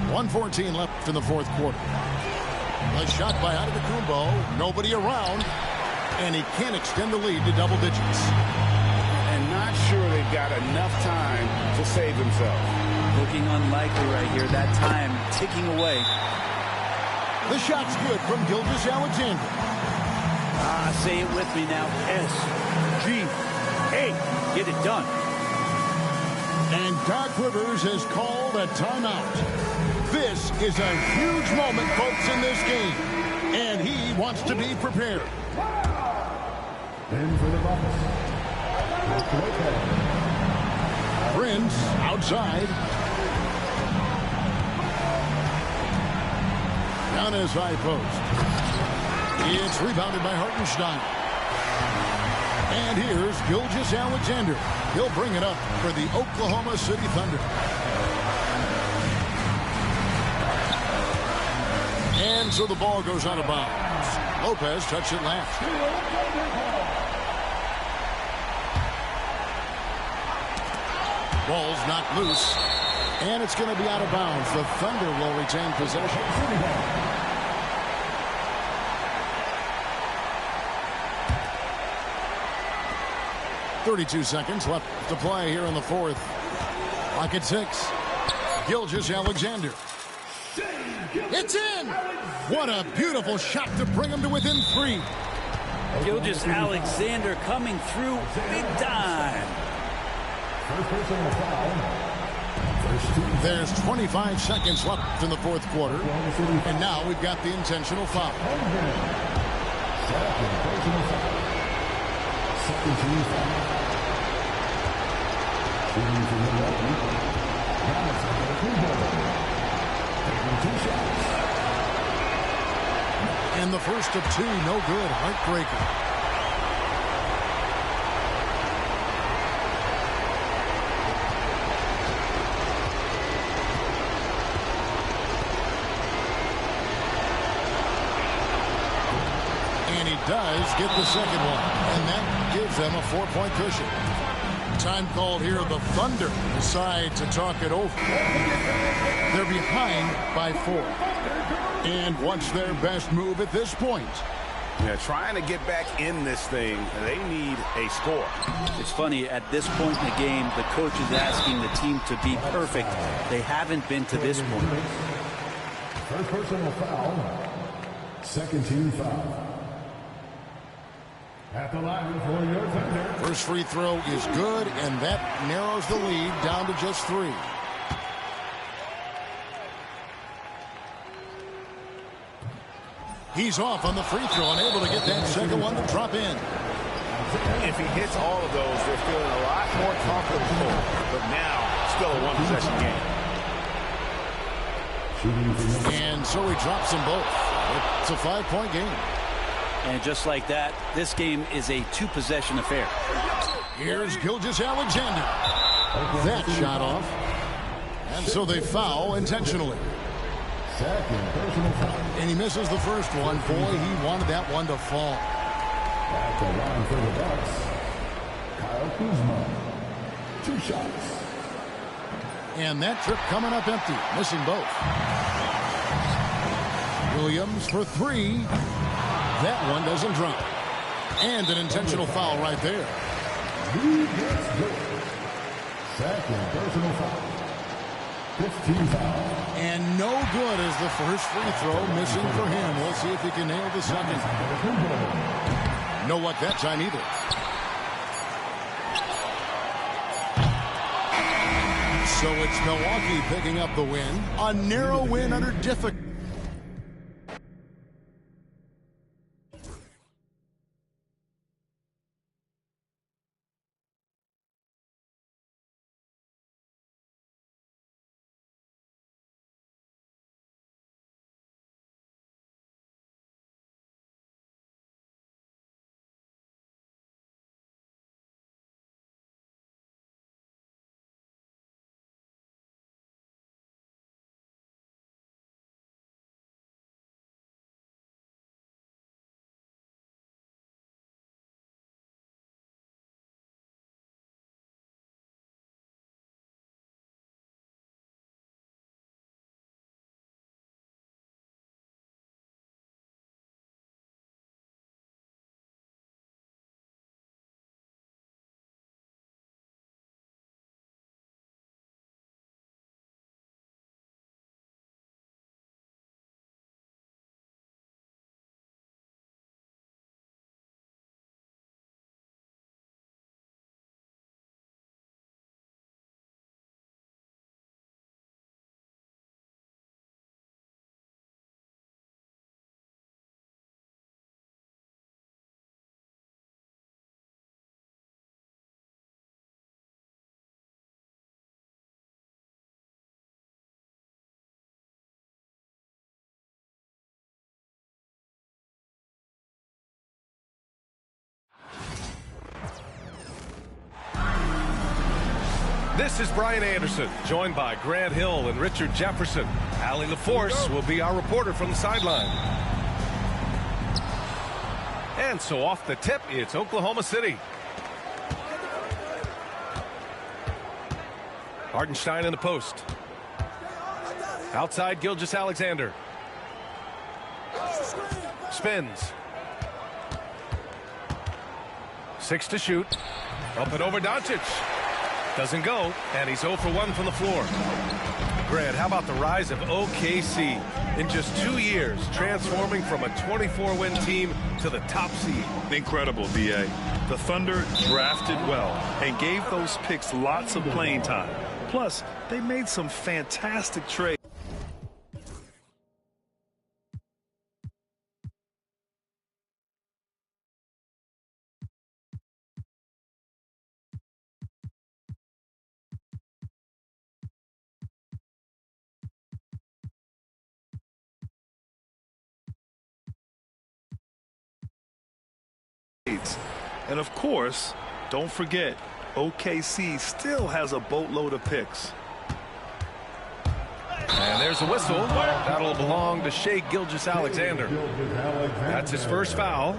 .114 left in the fourth quarter. A shot by Antetokounmpo. Nobody around. And he can't extend the lead to double digits. And not sure they've got enough time to save themselves. Looking unlikely right here. That time ticking away. The shot's good from Gilgeous-Alexander. Say it with me now. S-G-A. Get it done. And Doc Rivers has called a timeout. This is a huge moment, folks, in this game. And he wants to be prepared. In for the Bucks. Prince outside. Down his high post. It's rebounded by Hartenstein. And here's Gilgeous-Alexander. He'll bring it up for the Oklahoma City Thunder. And so the ball goes out of bounds. Lopez touched it last. Ball's knocked loose. And it's going to be out of bounds. The Thunder will retain possession. 32 seconds left to play here in the fourth. Clock at 6. Gilgeous-Alexander. It's in! What a beautiful shot to bring him to within 3. Gilgeous-Alexander coming through big time. There's 25 seconds left in the fourth quarter. And now we've got the intentional foul. And the first of 2, no good. Heartbreaker. And he does get the second one. And that gives them a 4-point cushion. Time called here. The Thunder decide to talk it over. They're behind by 4. And what's their best move at this point? Yeah, trying to get back in this thing, they need a score. It's funny, at this point in the game, the coach is asking the team to be perfect. They haven't been to this point. First personal foul. Second team foul. At the line for your Thunder. First free throw is good, and that narrows the lead down to just 3. He's off on the free throw, unable to get that second one to drop in. If he hits all of those, they're feeling a lot more comfortable. But now, still a one-possession game. And so he drops them both. It's a 5-point game. And just like that, this game is a 2-possession affair. Here's Gilgeous-Alexander. That shot off. And so they foul intentionally. And he misses the first one. Boy, he wanted that one to fall. At the line for the Bucks, Kyle Kuzma. 2 shots. And that trip coming up empty. Missing both. Williams for 3. That one doesn't drop. And an intentional foul right there. Second personal foul. 15 foul. And no good as the first free throw missing for him. We'll see if he can nail the second. No luck that time either. So it's Milwaukee picking up the win. A narrow win under difficult. This is Brian Anderson, joined by Grant Hill and Richard Jefferson. Allie LaForce will be our reporter from the sideline. And so off the tip, it's Oklahoma City. Hartenstein in the post. Outside, Gilgeous-Alexander. Spins. 6 to shoot. Up and over Doncic. Doesn't go, and he's 0 for 1 from the floor. Grant, how about the rise of OKC? In just 2 years, transforming from a 24-win team to the top seed. Incredible, D.A. The Thunder drafted well and gave those picks lots of playing time. Plus, they made some fantastic trades. And of course, don't forget, OKC still has a boatload of picks. And there's a whistle. That'll belong to Shai Gilgeous-Alexander. That's his first foul.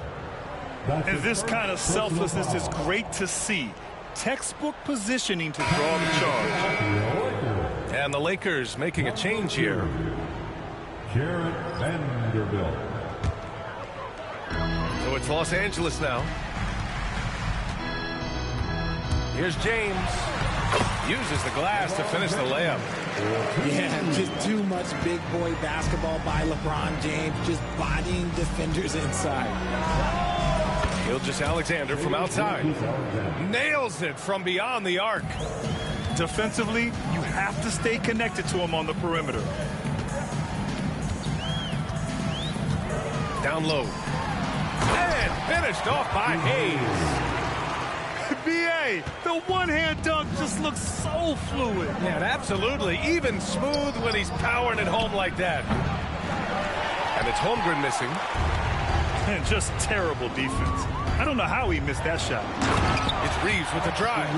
And this kind of selflessness is great to see. Textbook positioning to draw the charge. And the Lakers making a change here. Jarrett Vanderbilt. So it's Los Angeles now. Here's James. Uses the glass to finish the layup. Yeah, just too much big boy basketball by LeBron James, just bodying defenders inside. Gilgeous-Alexander from outside. Nails it from beyond the arc. Defensively, you have to stay connected to him on the perimeter. Down low. And finished off by Hayes. B.A., the one-hand dunk just looks so fluid. Yeah, absolutely. Even smooth when he's powering it home like that. And it's Holmgren missing. And just terrible defense. I don't know how he missed that shot. It's Reeves with the drive.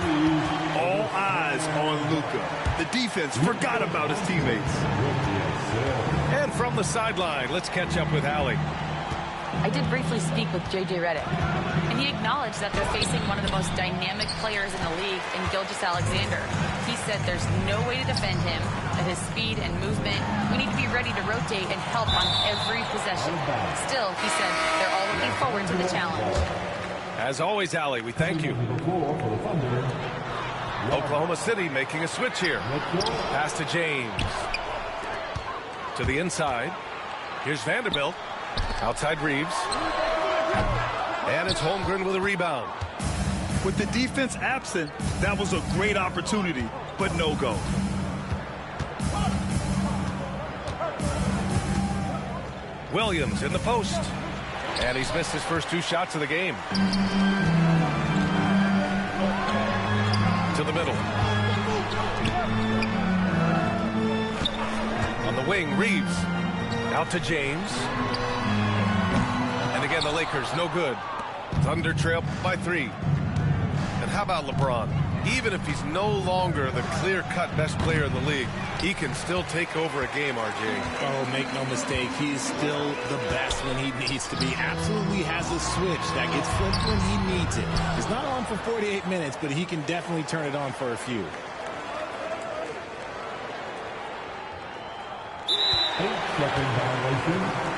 All eyes on Luka. The defense forgot about his teammates. And from the sideline, let's catch up with Allie. I did briefly speak with J.J. Redick, and he acknowledged that they're facing one of the most dynamic players in the league in Gilgeous-Alexander. He said there's no way to defend him, that his speed and movement, we need to be ready to rotate and help on every possession. Still, he said they're all looking forward to the challenge. As always, Allie, we thank you. Oklahoma City making a switch here. Pass to James. To the inside. Here's Vanderbilt. Outside Reeves. And it's Holmgren with a rebound. With the defense absent, that was a great opportunity, but no go. Williams in the post. And he's missed his first 2 shots of the game. To the middle. On the wing, Reeves. Out to James. And again, the Lakers, no good. Thunder trail by 3. And how about LeBron? Even if he's no longer the clear-cut best player in the league, he can still take over a game, RJ. Oh, make no mistake, he's still the best when he needs to be. Absolutely has a switch that gets flipped when he needs it. It's not on for 48 minutes, but he can definitely turn it on for a few. Second violation.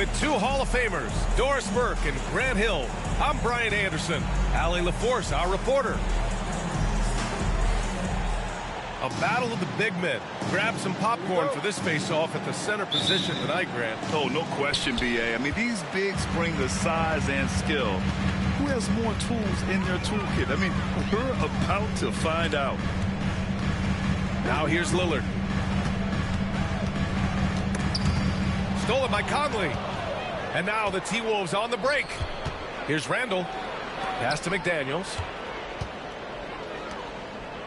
With two Hall of Famers, Doris Burke and Grant Hill, I'm Brian Anderson. Allie LaForce, our reporter. A battle of the big men. Grab some popcorn for this face-off at the center position tonight, Grant. Oh, no question, B.A. I mean, these bigs bring the size and skill. Who has more tools in their toolkit? I mean, we're about to find out. Now here's Lillard. Stolen by Conley. And now the T-Wolves on the break. Here's Randall. Pass to McDaniels.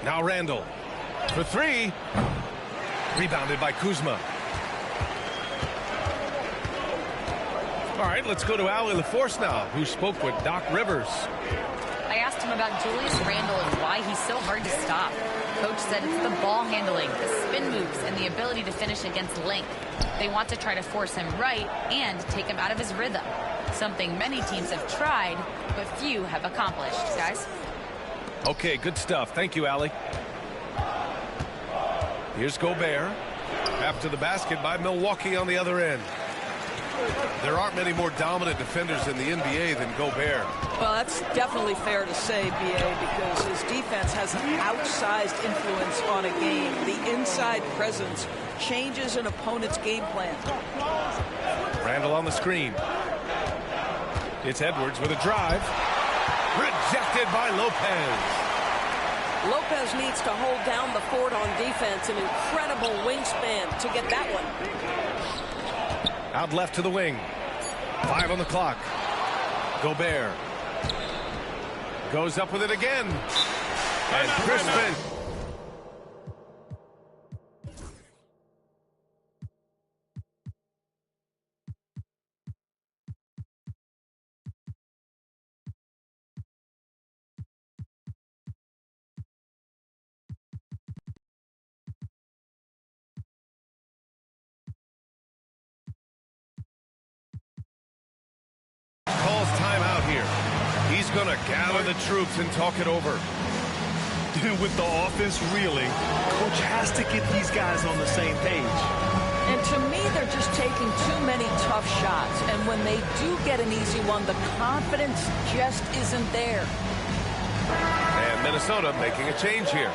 Now Randall. For three. Rebounded by Kuzma. All right, let's go to Allie LaForce now, who spoke with Doc Rivers. I asked him about Julius Randle and why he's so hard to stop. Coach said it's the ball handling, the spin moves, and the ability to finish against length. They want to try to force him right and take him out of his rhythm. Something many teams have tried, but few have accomplished, guys. Okay, good stuff. Thank you, Allie. Here's Gobert. After the basket by Milwaukee on the other end. There aren't many more dominant defenders in the NBA than Gobert. Well, that's definitely fair to say, B.A., because his defense has an outsized influence on a game. The inside presence changes an opponent's game plan. Randall on the screen. It's Edwards with a drive. Rejected by Lopez. Lopez needs to hold down the fort on defense. An incredible wingspan to get that one. Out left to the wing. 5 on the clock. Gobert. Goes up with it again. And Crispin. Calls timeout here. He's going to gather the troops and talk it over. With the offense reeling, coach has to get these guys on the same page. And to me, they're just taking too many tough shots. And when they do get an easy one, the confidence just isn't there. And Minnesota making a change here.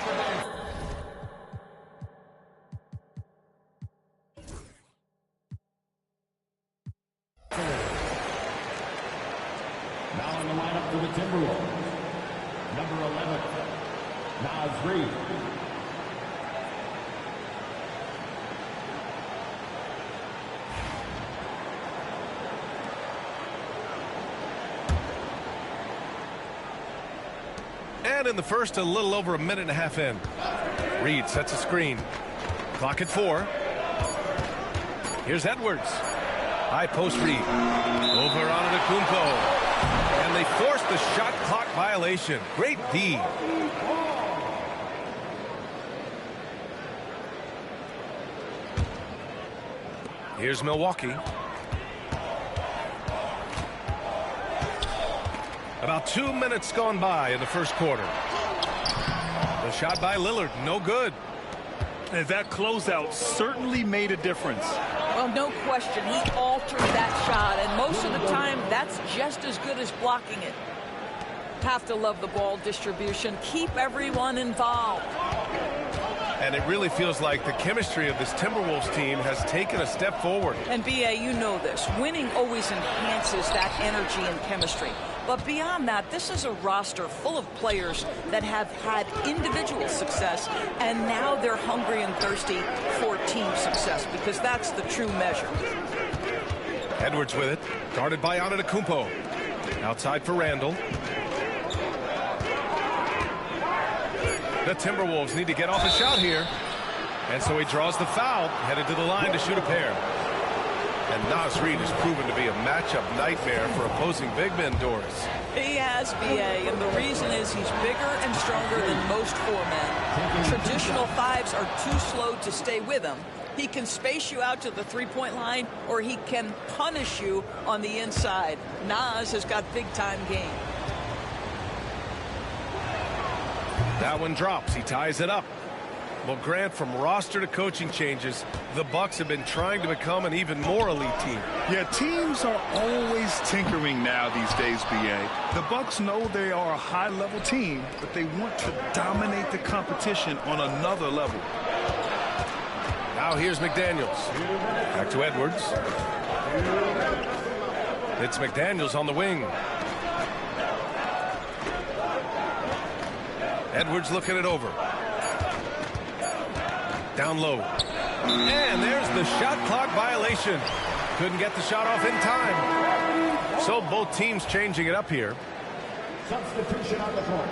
Now in the lineup for the Timberwolves, number 11, Naz Reid. And in the first, a little over a minute and a half in. Reid sets a screen. Clock at 4. Here's Edwards. High post Reid. Over on Antetokounmpo. And they forced the shot clock violation. Great D. Here's Milwaukee. About 2 minutes gone by in the first quarter. The shot by Lillard, no good. And that closeout certainly made a difference. Well, no question. He altered that shot, and most of the time, that's just as good as blocking it. Have to love the ball distribution. Keep everyone involved. And it really feels like the chemistry of this Timberwolves team has taken a step forward. And, B.A., you know this. Winning always enhances that energy and chemistry. But beyond that, this is a roster full of players that have had individual success, and now they're hungry and thirsty for team success, because that's the true measure. Edwards with it, guarded by Antetokounmpo. Outside for Randall. The Timberwolves need to get off a shot here. And so he draws the foul, headed to the line to shoot a pair. And Naz Reid has proven to be a matchup nightmare for opposing big men, Doris. He has, B.A., and the reason is he's bigger and stronger than most 4 men. Traditional 5s are too slow to stay with him. He can space you out to the three-point line, or he can punish you on the inside. Naz has got big-time game. That one drops. He ties it up. Well, Grant, from roster to coaching changes, the Bucks have been trying to become an even more elite team. Yeah, teams are always tinkering now these days, B.A. The Bucks know they are a high-level team, but they want to dominate the competition on another level. Now here's McDaniels. Back to Edwards. It's McDaniels on the wing. Edwards looking it over. Down low. And there's the shot clock violation. Couldn't get the shot off in time. So both teams changing it up here. Substitution on the court.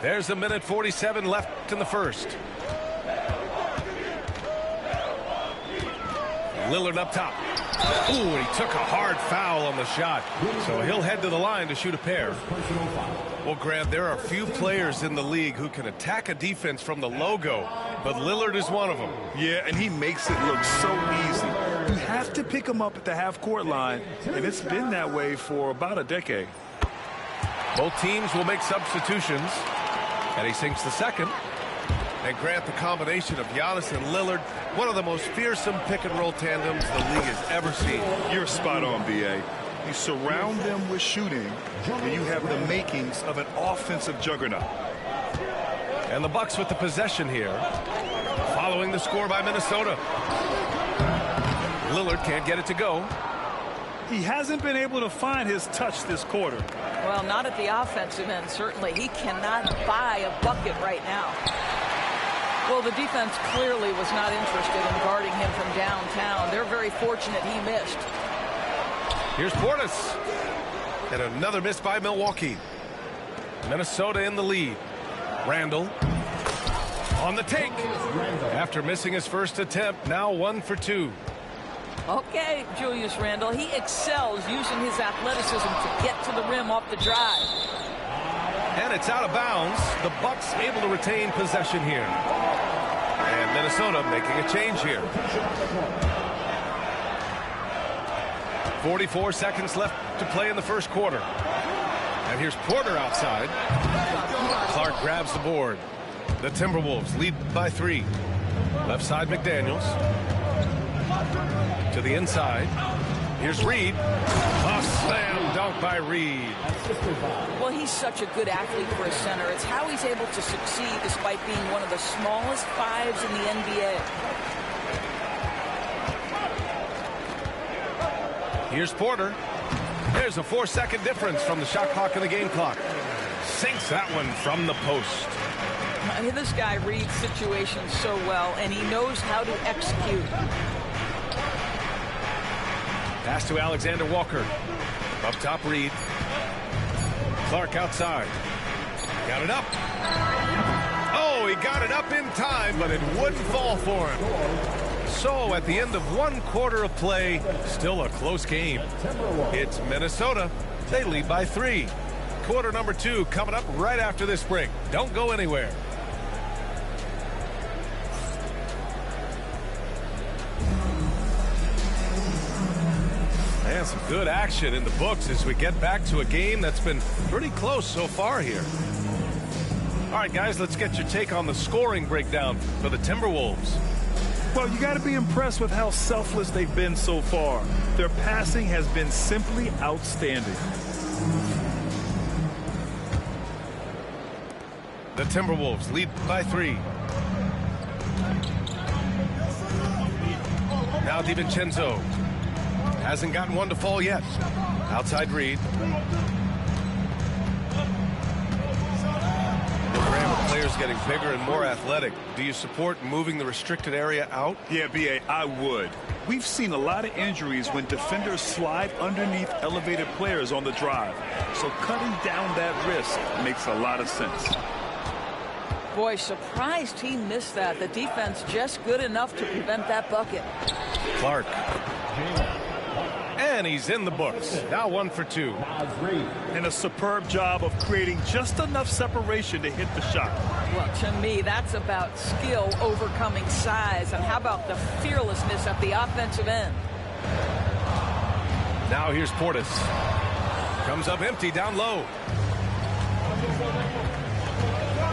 There's a minute 47 left in the first. Lillard up top. Ooh, and he took a hard foul on the shot. So he'll head to the line to shoot a pair. Well, Grant, there are few players in the league who can attack a defense from the logo, but Lillard is one of them. Yeah, and he makes it look so easy. You have to pick him up at the half-court line, and it's been that way for about a decade. Both teams will make substitutions, and he sinks the second. And Grant, the combination of Giannis and Lillard, one of the most fearsome pick-and-roll tandems the league has ever seen. You're spot on, B.A. You surround them with shooting, and you have the makings of an offensive juggernaut. And the Bucks with the possession here, following the score by Minnesota. Lillard can't get it to go. He hasn't been able to find his touch this quarter. Well, not at the offensive end, certainly. He cannot buy a bucket right now. Well, the defense clearly was not interested in guarding him from downtown. They're very fortunate he missed. Here's Portis. And another miss by Milwaukee. Minnesota in the lead. Randall on the take. After missing his first attempt, now 1 for 2. Okay, Julius Randle. He excels using his athleticism to get to the rim off the drive. And it's out of bounds. The Bucks able to retain possession here. And Minnesota making a change here. 44 seconds left to play in the first quarter. And here's Porter outside. Clark grabs the board. The Timberwolves lead by 3. Left side McDaniels. To the inside. Here's Reed. A slam dunk by Reed. Well, he's such a good athlete for a center. It's how he's able to succeed despite being one of the smallest fives in the NBA. Here's Porter. There's a 4-second difference from the shot clock and the game clock. Sinks that one from the post. This guy reads situations so well, and he knows how to execute. Pass to Alexander Walker. Up top, Reed. Clark outside. Got it up. Oh, he got it up in time, but it wouldn't fall for him. So at the end of 1 quarter of play, still a close game. It's Minnesota. They lead by 3. Quarter number 2 coming up right after this break. Don't go anywhere. And some good action in the books as we get back to a game that's been pretty close so far here. All right, guys, let's get your take on the scoring breakdown for the Timberwolves. Well, you got to be impressed with how selfless they've been so far. Their passing has been simply outstanding. The Timberwolves lead by 3. Now DiVincenzo. Hasn't gotten one to fall yet. Outside Reed. Players getting bigger and more athletic. Do you support moving the restricted area out? Yeah, B.A., I would. We've seen a lot of injuries when defenders slide underneath elevated players on the drive. So cutting down that risk makes a lot of sense. Boy, surprised he missed that. The defense just good enough to prevent that bucket. Clark. And he's in the books. Now 1 for 2. And a superb job of creating just enough separation to hit the shot. Well, to me, that's about skill overcoming size. And how about the fearlessness at the offensive end? Now here's Portis. Comes up empty down low.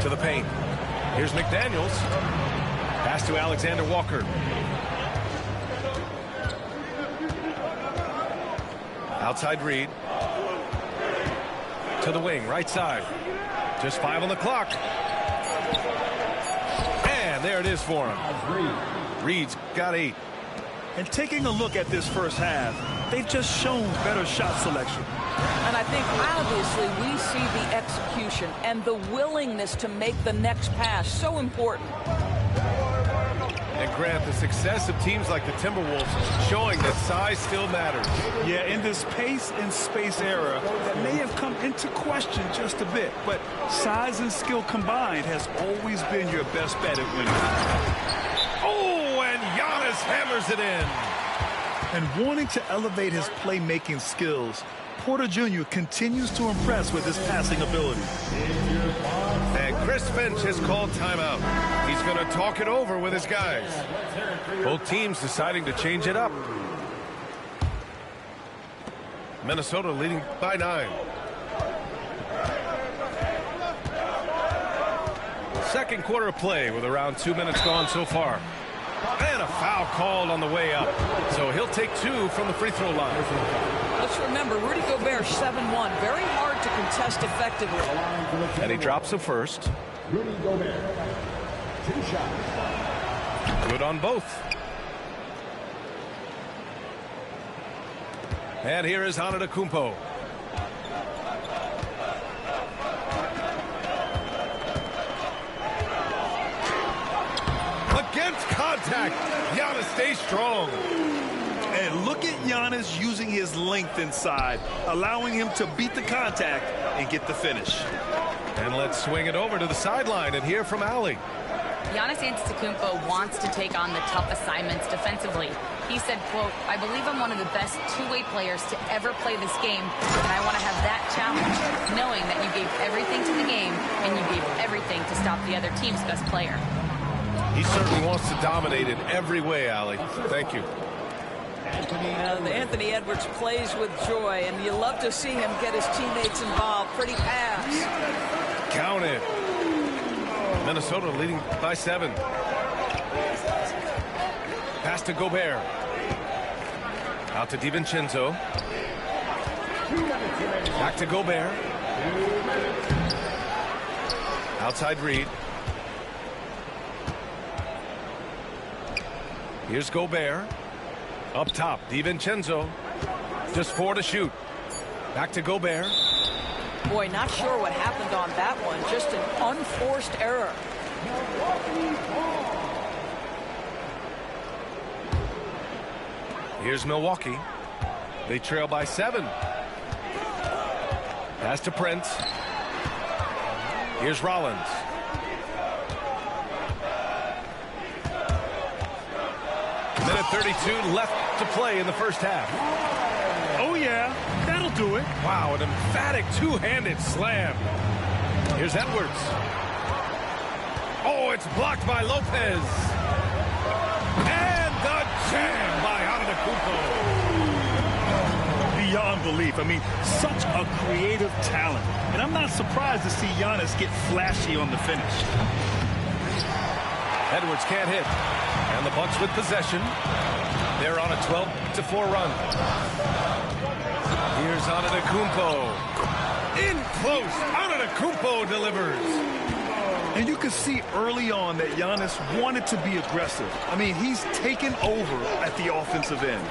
To the paint. Here's McDaniels. Pass to Alexander Walker. Outside Reed. To the wing, right side. Just 5 on the clock. And there it is for him. Reed's got 8. And taking a look at this first half, they've just shown better shot selection. And I think, obviously, we see the execution and the willingness to make the next pass so important. And Grant, the success of teams like the Timberwolves is showing that size still matters. Yeah, in this pace and space era, that may have come into question just a bit, but size and skill combined has always been your best bet at winning. Oh, and Giannis hammers it in. And wanting to elevate his playmaking skills, Porter Jr. continues to impress with his passing ability. And Chris Finch has called timeout. He's going to talk it over with his guys. Both teams deciding to change it up. Minnesota leading by 9. Second quarter of play with around 2 minutes gone so far. And a foul called on the way up. So he'll take 2 from the free throw line. Let's remember, Rudy Gobert, 7-1. Very hard to contest effectively. And he drops the first. Rudy Gobert. 2 shots. Good on both. And here is Antetokounmpo. Against contact. Giannis stays strong. And look at Giannis using his length inside, allowing him to beat the contact and get the finish. And let's swing it over to the sideline and hear from Allie. Giannis Antetokounmpo wants to take on the tough assignments defensively. He said, quote, "I believe I'm one of the best two-way players to ever play this game, and I want to have that challenge, knowing that you gave everything to the game and you gave everything to stop the other team's best player." He certainly wants to dominate in every way, Allie. Thank you. Anthony Edwards plays with joy, and you love to see him get his teammates involved. Pretty pass. Count it. Minnesota leading by 7. Pass to Gobert. Out to DiVincenzo. Back to Gobert. Outside Reed. Here's Gobert. Up top, DiVincenzo. Just 4 to shoot. Back to Gobert. Boy, not sure what happened on that one. Just an unforced error. Here's Milwaukee. They trail by 7. Pass to Prince. Here's Rollins. Minute 32 left to play in the first half. Oh, yeah, that'll do it. Wow, an emphatic two-handed slam. Here's Edwards. Oh, it's blocked by Lopez. And the jam by Antetokounmpo. Beyond belief. I mean, such a creative talent. And I'm not surprised to see Giannis get flashy on the finish. Edwards can't hit. And the Bucks with possession. They're on a 12-4 run. Here's Antetokounmpo. In close. Antetokounmpo delivers. And you can see early on that Giannis wanted to be aggressive. I mean, he's taken over at the offensive end.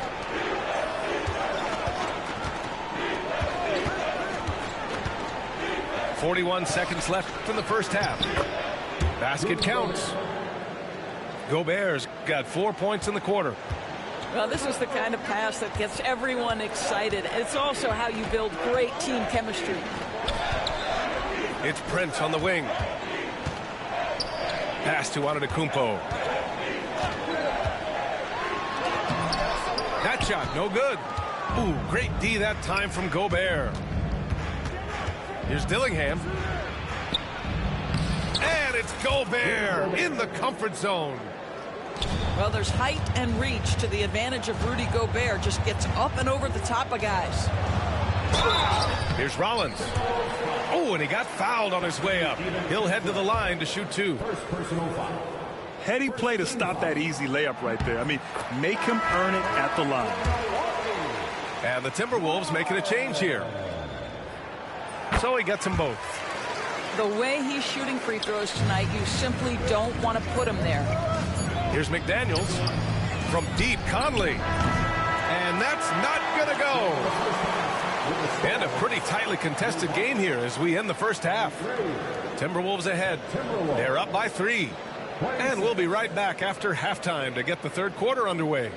.41 seconds left in the first half. Basket counts. Gobert's got 4 points in the quarter. Well, this is the kind of pass that gets everyone excited. It's also how you build great team chemistry. It's Prince on the wing. Pass to Antetokounmpo. That shot, no good. Ooh, great D that time from Gobert. Here's Dillingham. And it's Gobert in the comfort zone. Well, there's height and reach to the advantage of Rudy Gobert. Just gets up and over the top of guys. Here's Rollins. Oh, and he got fouled on his way up. He'll head to the line to shoot 2. Heady play to stop that easy layup right there. I mean, make him earn it at the line. And the Timberwolves making a change here. So he gets them both. The way he's shooting free throws tonight, you simply don't want to put him there. Here's McDaniels from deep. Conley. And that's not going to go. And a pretty tightly contested game here as we end the first half. Timberwolves ahead. They're up by 3. And we'll be right back after halftime to get the third quarter underway.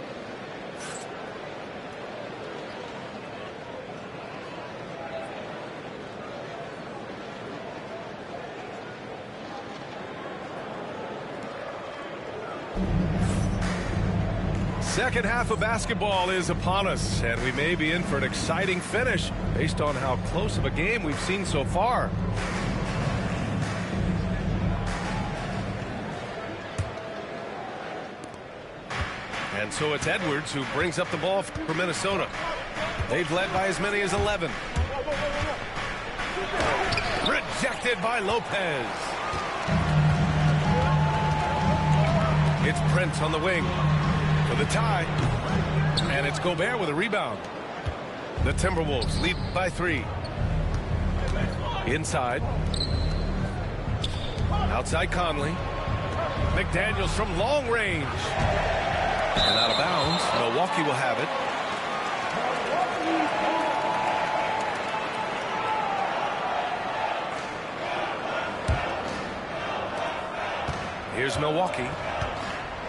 Second half of basketball is upon us, and we may be in for an exciting finish based on how close of a game we've seen so far. And so it's Edwards who brings up the ball for Minnesota. They've led by as many as 11. Rejected by Lopez. It's Prince on the wing for the tie. And it's Gobert with a rebound. The Timberwolves lead by 3. Inside. Outside Conley. McDaniels from long range. And out of bounds. Milwaukee will have it. Here's Milwaukee.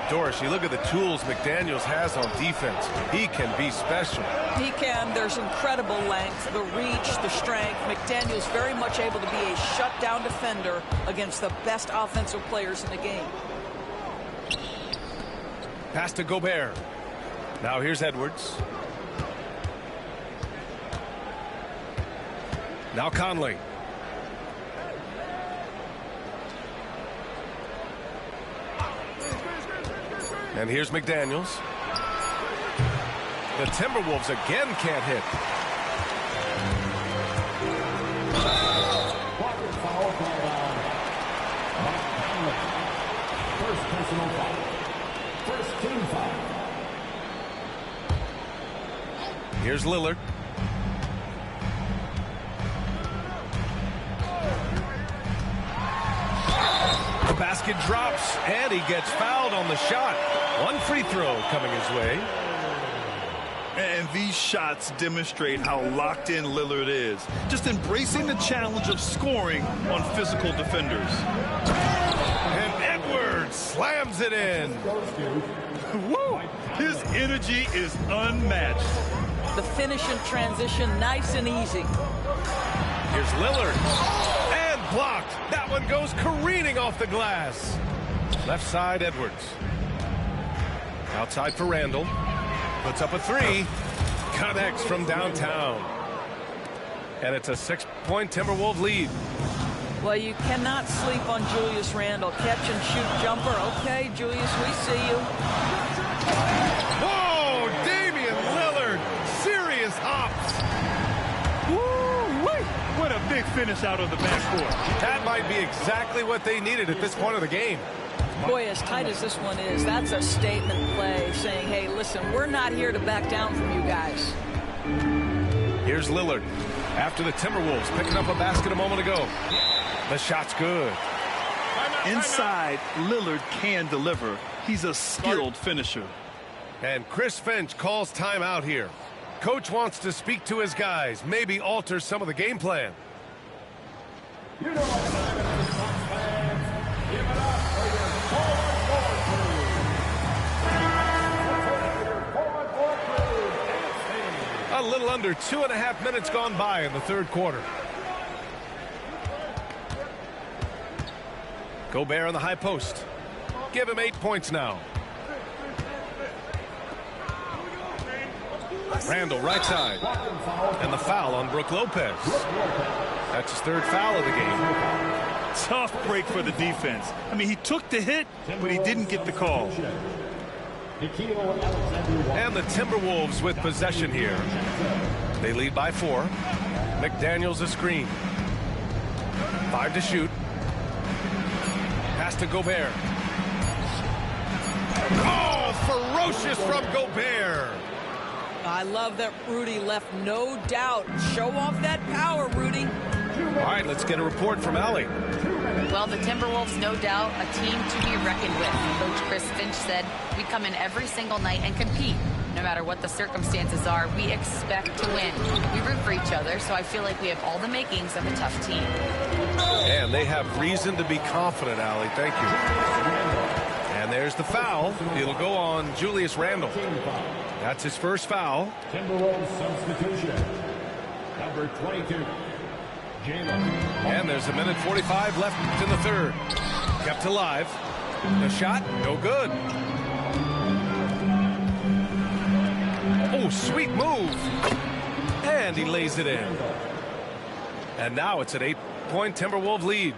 Doris, you look at the tools McDaniels has on defense. He can be special. He can. There's incredible length, the reach, the strength. McDaniels very much able to be a shutdown defender against the best offensive players in the game. Pass to Gobert. Now here's Edwards. Now Conley. And here's McDaniels. The Timberwolves again can't hit. First personal foul. First team foul. Here's Lillard. The basket drops, and he gets fouled on the shot. One free throw coming his way. And these shots demonstrate how locked in Lillard is. Just embracing the challenge of scoring on physical defenders. And Edwards slams it in. Woo! His energy is unmatched. The finish in transition, nice and easy. Here's Lillard. And blocked. That one goes careening off the glass. Left side, Edwards. Outside for Randall. Puts up a 3. Connects from downtown. And it's a 6-point Timberwolves lead. Well, you cannot sleep on Julius Randle. Catch and shoot jumper. Okay, Julius, we see you. Whoa, Damian Lillard. Serious hops. Woo-wee. What a big finish out of the backcourt. That might be exactly what they needed at this point of the game. Boy, as tight as this one is, that's a statement play saying, hey, listen, we're not here to back down from you guys. Here's Lillard. After the Timberwolves picking up a basket a moment ago. The shot's good. Inside, Lillard can deliver. He's a skilled finisher. And Chris Finch calls timeout here. Coach wants to speak to his guys, maybe alter some of the game plan. You know what time it is, Bucks fans. Give it up for your forward crew. A little under 2.5 minutes gone by in the third quarter. Gobert on the high post. Give him 8 points now. Randall right side. And the foul on Brook Lopez. That's his third foul of the game. Tough break for the defense. I mean, he took the hit, but he didn't get the call. And the Timberwolves with possession here. They lead by 4. McDaniels a screen. 5 to shoot. Pass to Gobert. Oh, ferocious from Gobert. I love that Rudy left no doubt. Show off that power, Rudy. All right, let's get a report from Allie. Well, the Timberwolves, no doubt, a team to be reckoned with. Coach Chris Finch said, we come in every single night and compete. No matter what the circumstances are, we expect to win. We root for each other, so I feel like we have all the makings of a tough team. And they have reason to be confident, Allie. Thank you. And there's the foul. It'll go on Julius Randle. That's his first foul. Timberwolves substitution. Number 22. And there's a minute 45 left in the third. Kept alive. The shot, no good. Oh, sweet move. And he lays it in. And now it's an 8-point Timberwolves lead.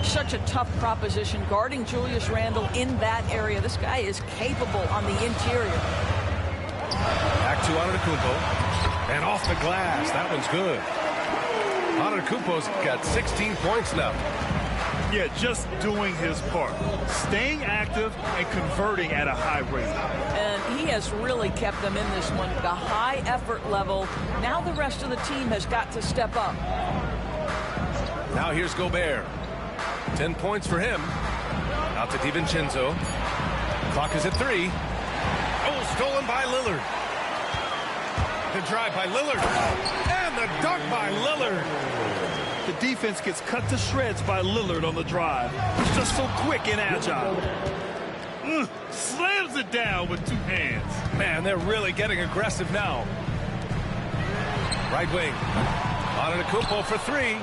Such a tough proposition guarding Julius Randle in that area. This guy is capable on the interior. Back to Antetokounmpo. And off the glass. That one's good. Antetokounmpo's got 16 points now. Yeah, just doing his part. Staying active and converting at a high rate. And he has really kept them in this one. The high effort level. Now the rest of the team has got to step up. Now here's Gobert. 10 points for him. Out to DiVincenzo. Clock is at 3. Oh, stolen by Lillard. The drive by Lillard. And the dunk by Lillard. The defense gets cut to shreds by Lillard on the drive. He's just so quick and agile. Slams it down with 2 hands. Man, they're really getting aggressive now. Right wing. Antetokounmpo for 3.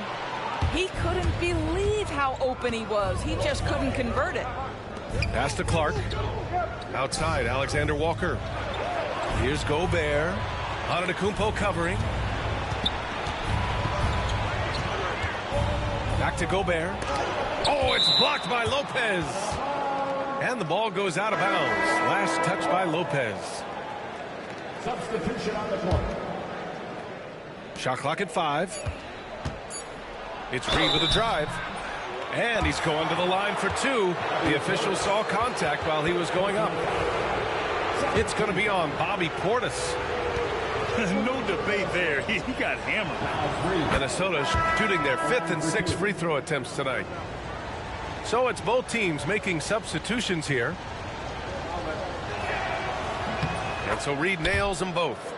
He couldn't believe how open he was. He just couldn't convert it. Pass to Clark. Outside, Alexander Walker. Here's Gobert. Antetokounmpo covering. Back to Gobert. Oh, it's blocked by Lopez. And the ball goes out of bounds. Last touch by Lopez. Substitution on the court. Shot clock at 5. It's Reed with a drive. And he's going to the line for 2. The official saw contact while he was going up. It's going to be on Bobby Portis. No debate there. He got hammered. Minnesota shooting their 5th and 6th free throw attempts tonight. So it's both teams making substitutions here. And so Reed nails them both.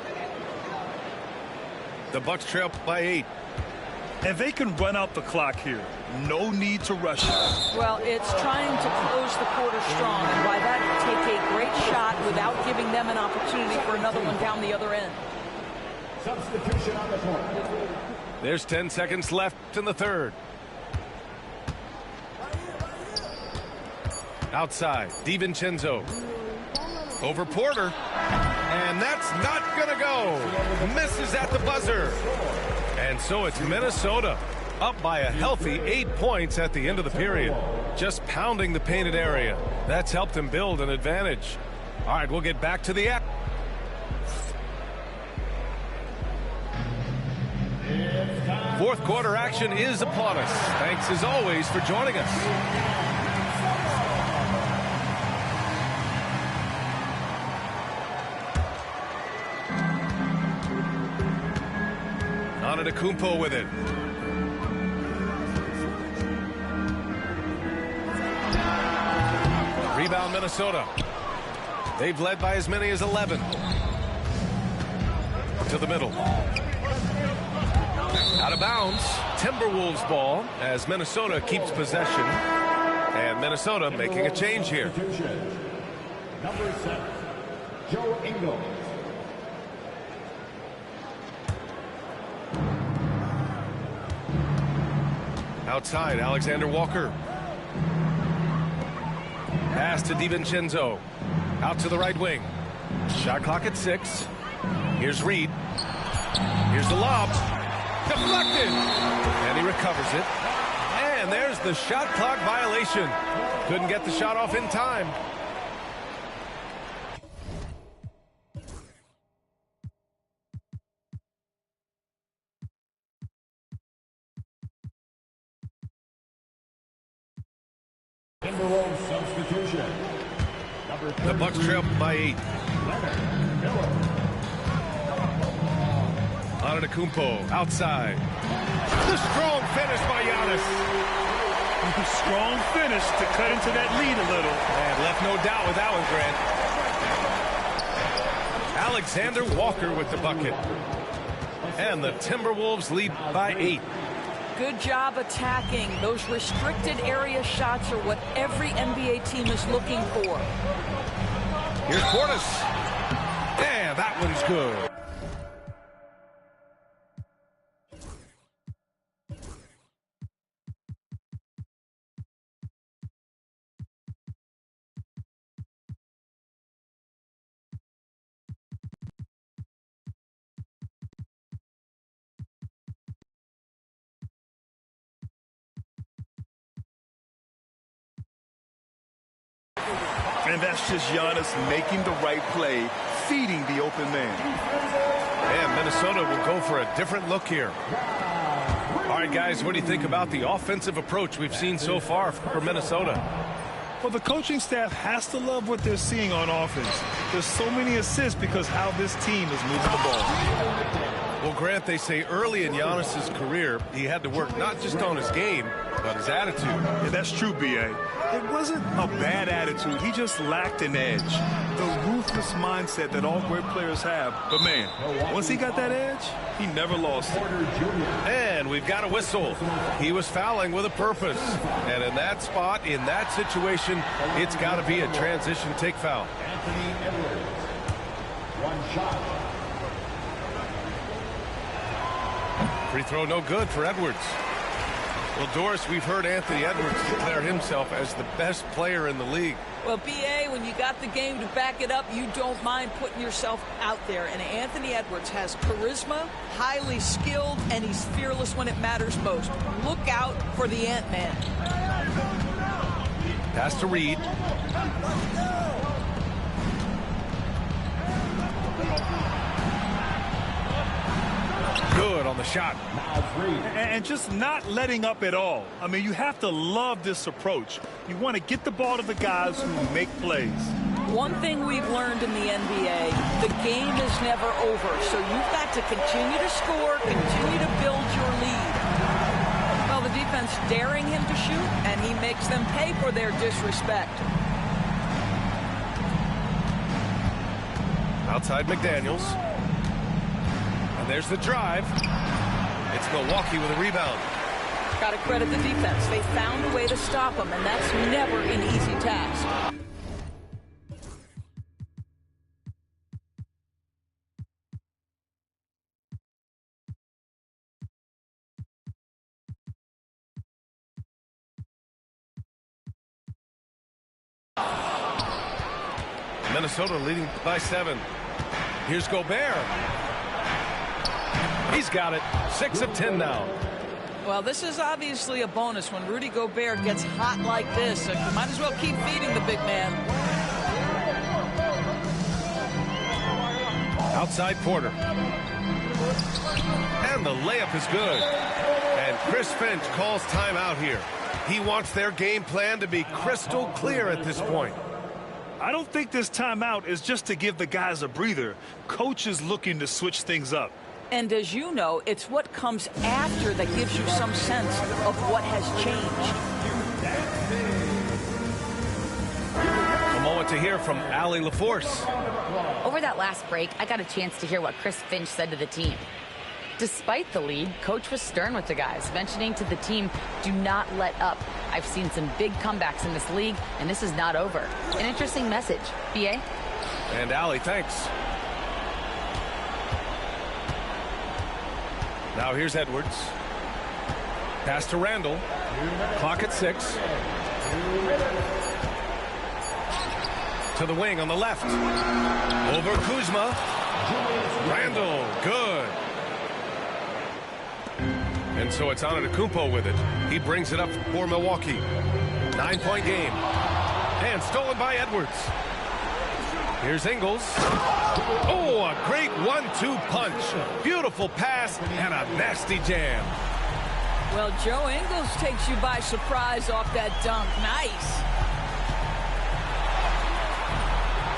The Bucks trail by 8. And they can run out the clock here. No need to rush it. Well, it's trying to close the quarter strong. And by that, take a great shot without giving them an opportunity for another one down the other end. Substitution on the court. There's 10 seconds left in the third. Outside, DiVincenzo. Over Porter. And that's not going to go. Misses at the buzzer. And so it's Minnesota up by a healthy 8 points at the end of the period. Just pounding the painted area. That's helped them build an advantage. All right, we'll get back to the act. Fourth quarter action is upon us. Thanks as always for joining us. Antetokounmpo with it. Rebound Minnesota. They've led by as many as 11. To the middle. Out of bounds. Timberwolves ball as Minnesota keeps possession. And Minnesota making a change here. Number 7, Joe Ingles. Outside, Alexander Walker. Pass to DiVincenzo. Out to the right wing. Shot clock at 6. Here's Reed. Here's the lob. Deflected. And he recovers it. And there's the shot clock violation. Couldn't get the shot off in time. Timberwolves substitution. The Bucks trail by 8. Antetokounmpo outside. The strong finish by Giannis. Strong finish to cut into that lead a little. And left no doubt with that one, Grant. Alexander Walker with the bucket. And the Timberwolves lead by 8. Good job attacking. Those restricted area shots are what every NBA team is looking for. Here's Portis. And that one's good. And that's just Giannis making the right play, feeding the open man. And Minnesota will go for a different look here. All right, guys, what do you think about the offensive approach we've seen so far for Minnesota? Well, the coaching staff has to love what they're seeing on offense. There's so many assists because how this team is moving the ball. Well, Grant, they say early in Giannis's career, he had to work not just on his game, but his attitude. Yeah, that's true, B.A. It wasn't a bad attitude. He just lacked an edge. The ruthless mindset that all great players have. But, man, once he got that edge, he never lost it. And we've got a whistle. He was fouling with a purpose. And in that spot, in that situation, it's got to be a transition take foul. Anthony Edwards. One shot. Free throw no good for Edwards. Well, Doris, we've heard Anthony Edwards declare himself as the best player in the league. Well, B.A., when you got the game to back it up, you don't mind putting yourself out there. And Anthony Edwards has charisma, highly skilled, and he's fearless when it matters most. Look out for the Ant-Man. Pass to Reed. Good on the shot. And just not letting up at all. I mean, you have to love this approach. You want to get the ball to the guys who make plays. One thing we've learned in the NBA, the game is never over. So you've got to continue to score, continue to build your lead. Well, the defense daring him to shoot, and he makes them pay for their disrespect. Outside McDaniels. And there's the drive. It's Milwaukee with a rebound. Got to credit the defense. They found a way to stop him, and that's never an easy task. Minnesota leading by 7. Here's Gobert. He's got it. 6 of 10 now. Well, this is obviously a bonus when Rudy Gobert gets hot like this. So you might as well keep feeding the big man. Outside Porter. And the layup is good. And Chris Finch calls timeout here. He wants their game plan to be crystal clear at this point. I don't think this timeout is just to give the guys a breather. Coach is looking to switch things up. And as you know, it's what comes after that gives you some sense of what has changed. A moment to hear from Allie LaForce. Over that last break, I got a chance to hear what Chris Finch said to the team. Despite the lead, Coach was stern with the guys, mentioning to the team, do not let up. I've seen some big comebacks in this league, and this is not over. An interesting message. B.A.? And Allie, thanks. Now here's Edwards. Pass to Randall. Clock at 6. To the wing on the left. Over Kuzma. Randall, good. And so it's Antetokounmpo with it. He brings it up for Milwaukee. 9-point game. And stolen by Edwards. Here's Ingles. Oh, a great 1-2 punch. Beautiful pass and a nasty jam. Well, Joe Ingles takes you by surprise off that dunk. Nice.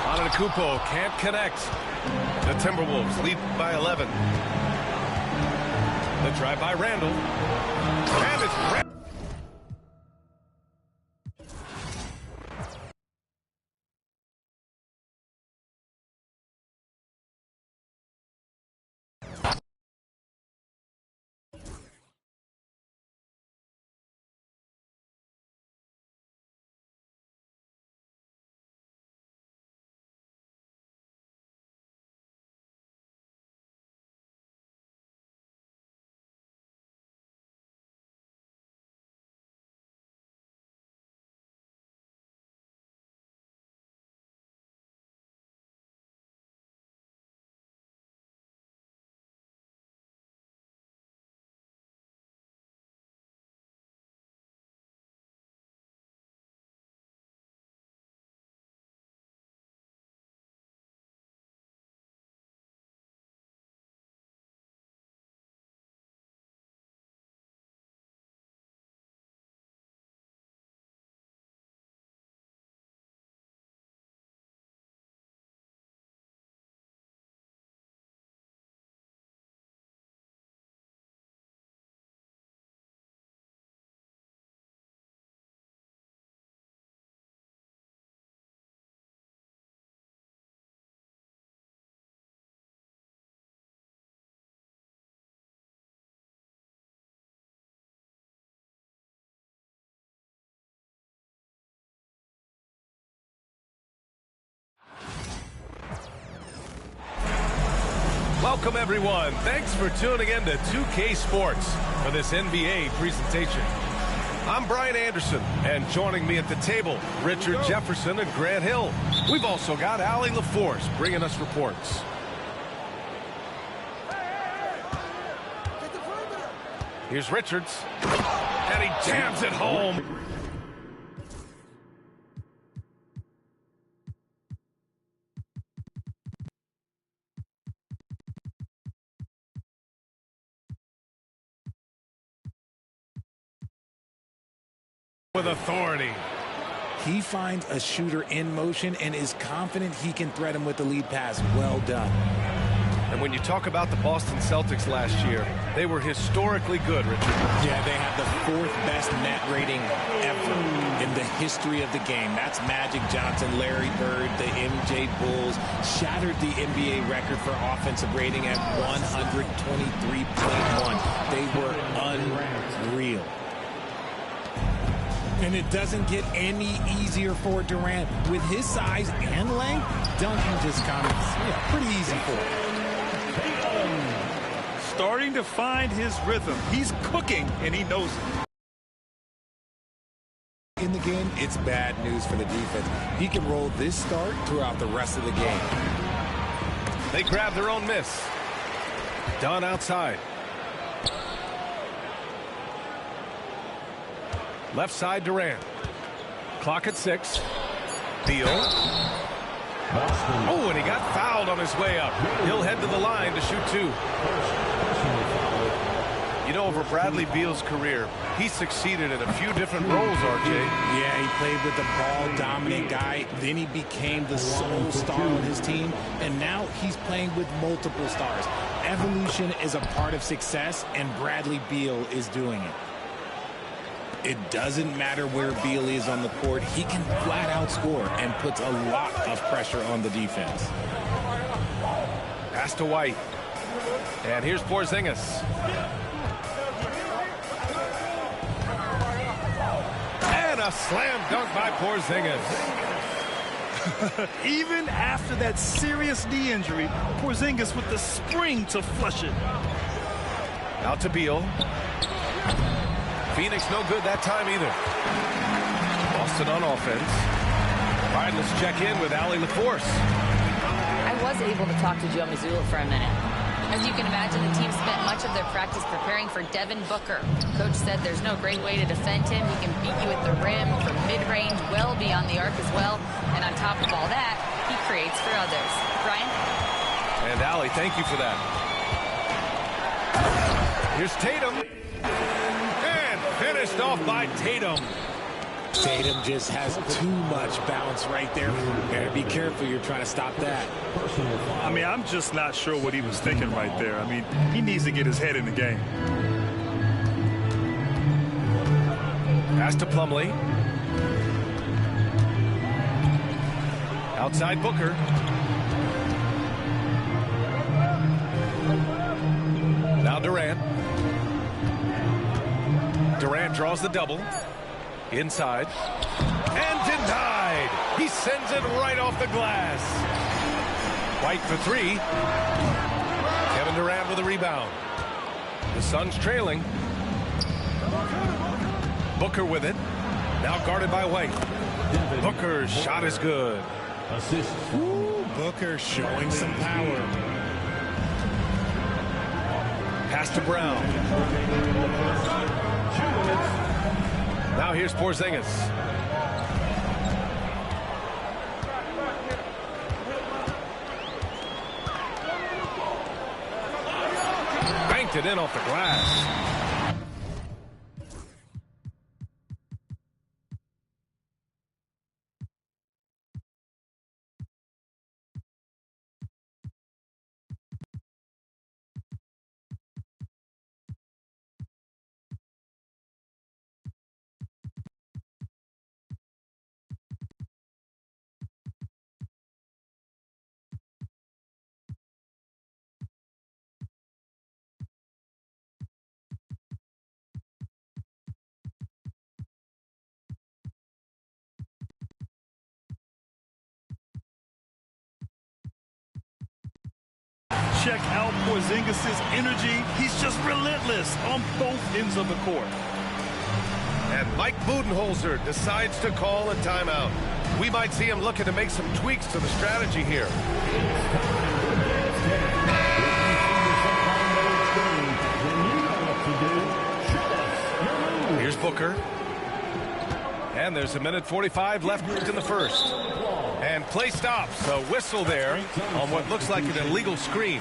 Antetokounmpo can't connect. The Timberwolves lead by 11. The drive by Randall. And it's Randall. Welcome, everyone. Thanks for tuning in to 2K Sports for this NBA presentation. I'm Brian Anderson, and joining me at the table, Richard Jefferson and Grant Hill. We've also got Allie LaForce bringing us reports. Here's Richards, and he jams it home. With authority. He finds a shooter in motion and is confident he can thread him with the lead pass. Well done. And when you talk about the Boston Celtics last year, they were historically good, Richard. Yeah, they have the 4th best net rating ever in the history of the game. That's Magic Johnson, Larry Bird, the MJ Bulls. Shattered the NBA record for offensive rating at 123.1. They were unreal. And it doesn't get any easier for Durant. With his size and length, dunking just comes pretty easy for him. Starting to find his rhythm. He's cooking, and he knows it. In the game, it's bad news for the defense. He can roll this start throughout the rest of the game. They grab their own miss. Dunn outside. Left side, Durant. Clock at 6. Beal. Oh, and he got fouled on his way up. He'll head to the line to shoot 2. You know, over Bradley Beal's career, he succeeded in a few different roles, RJ. Yeah, he played with the ball-dominant guy. Then he became the sole star on his team. And now he's playing with multiple stars. Evolution is a part of success, and Bradley Beal is doing it. It doesn't matter where Beal is on the court. He can flat out score and puts a lot of pressure on the defense. Pass to White. And here's Porzingis. And a slam dunk by Porzingis. Even after that serious knee injury, Porzingis with the spring to flush it. Out to Beal. Phoenix no good that time either. Boston on offense. All right, let's check in with Allie LaForce. I was able to talk to Joe Mazzulla for a minute. As you can imagine, the team spent much of their practice preparing for Devin Booker. Coach said there's no great way to defend him. He can beat you at the rim from mid-range, well beyond the arc as well. And on top of all that, he creates for others. Brian? And Allie, thank you for that. Here's Tatum. Faced off by Tatum. Tatum just has too much bounce right there. Better be careful. You're trying to stop that. I mean, I'm just not sure what he was thinking right there. I mean, he needs to get his head in the game. Pass to Plumlee. Outside Booker. Now Durant. Durant draws the double. Inside. And denied. He sends it right off the glass. White for three. Kevin Durant with a rebound. The Suns trailing. Booker with it. Now guarded by White. Booker's shot is good. Assist. Ooh, Booker showing some power. Pass to Brown. Now here's Porzingis. Banked it in off the glass. Check out Porzingis' energy. He's just relentless on both ends of the court. And Mike Budenholzer decides to call a timeout. We might see him looking to make some tweaks to the strategy here. Here's Booker. And there's 1:45 left in the first. And play stops. A whistle there on what looks like an illegal screen.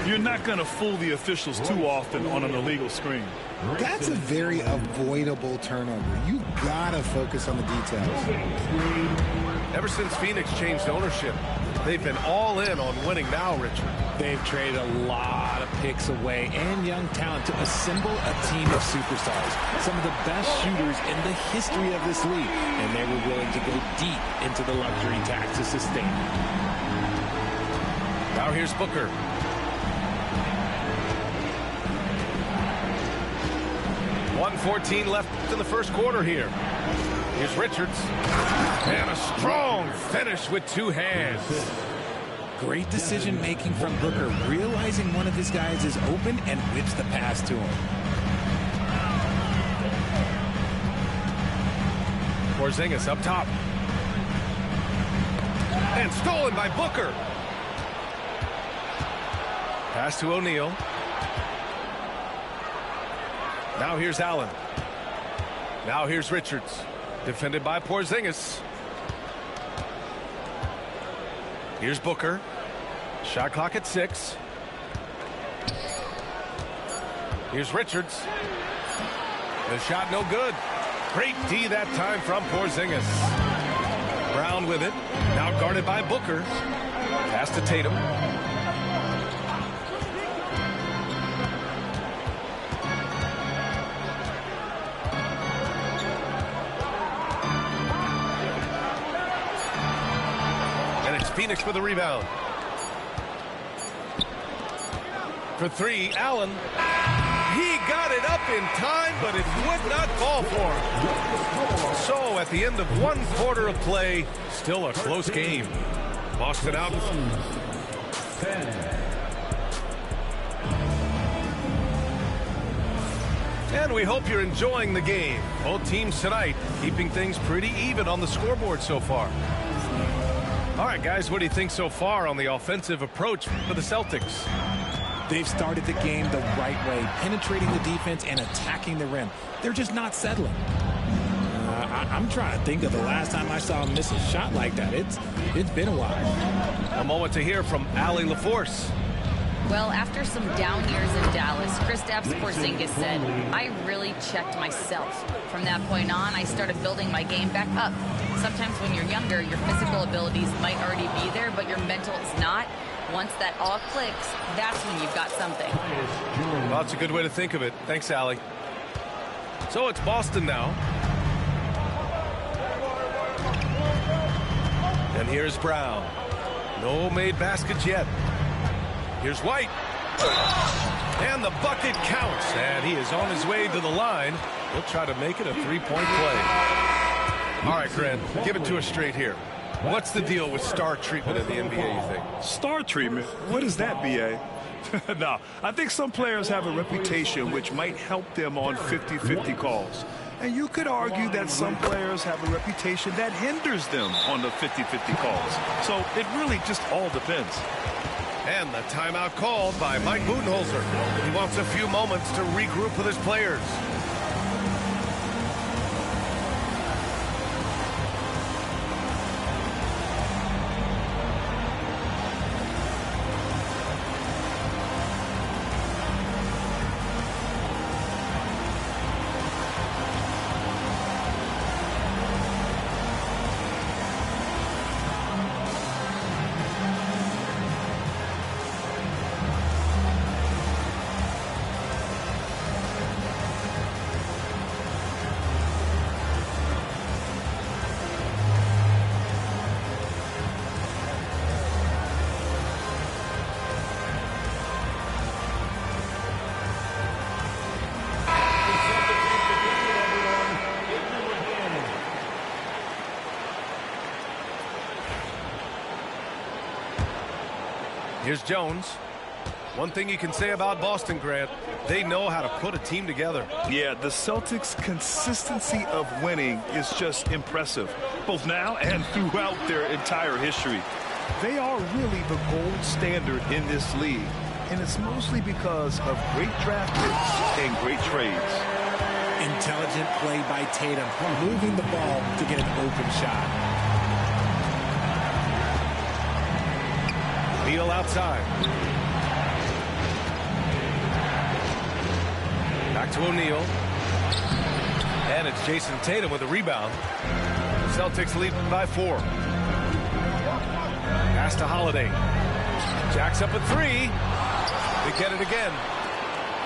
You're not going to fool the officials too often on an illegal screen. That's a very avoidable turnover. You gotta focus on the details. Ever since Phoenix changed ownership, they've been all in on winning now, Richard. They've traded a lot of picks away and young talent to assemble a team of superstars. Some of the best shooters in the history of this league. And they were willing to go deep into the luxury tax to sustain it. Now here's Booker. .114 left in the first quarter here. Here's Richards. And a strong finish with two hands. Great decision-making from Booker, realizing one of his guys is open and whips the pass to him. Porzingis up top. And stolen by Booker. Pass to O'Neal. Now here's Allen. Now here's Richards. Defended by Porzingis. Here's Booker. Shot clock at 6. Here's Richards. The shot no good. Great D that time from Porzingis. Brown with it. Now guarded by Booker. Pass to Tatum. Phoenix with a rebound. For three, Allen. He got it up in time, but it would not fall for him. So at the end of one quarter of play, still a close game. Boston out. And we hope you're enjoying the game. Both teams tonight keeping things pretty even on the scoreboard so far. All right, guys, what do you think so far on the offensive approach for the Celtics? They've started the game the right way, penetrating the defense and attacking the rim. They're just not settling. I'm trying to think of the last time I saw him miss a shot like that. It's been a while. A moment to hear from Allie LaForce. Well, after some down years in Dallas, Kristaps Porzingis said, I really checked myself. From that point on, I started building my game back up. Sometimes when you're younger, your physical abilities might already be there, but your mental is not. Once that all clicks, that's when you've got something. Well, that's a good way to think of it. Thanks, Allie. So it's Boston now. And here's Brown. No made baskets yet. Here's White. And the bucket counts. And he is on his way to the line. He'll try to make it a three-point play. All right, Grant, give it to us straight here. What's the deal with star treatment in the NBA, you think? Star treatment? What is that, B.A.? No, I think some players have a reputation which might help them on 50-50 calls. And you could argue that some players have a reputation that hinders them on the 50-50 calls. So it really just all depends. And the timeout called by Mike Budenholzer. He wants a few moments to regroup with his players. Here's Jones. One thing you can say about Boston, Grant, they know how to put a team together. Yeah, the Celtics' consistency of winning is just impressive, both now and throughout their entire history. They are really the gold standard in this league, and it's mostly because of great draft picks and great trades. Intelligent play by Tatum, moving the ball to get an open shot. Beal outside. Back to O'Neal. And it's Jason Tatum with a rebound. Celtics lead by 4. Pass to Holiday. Jacks up a 3. They get it again.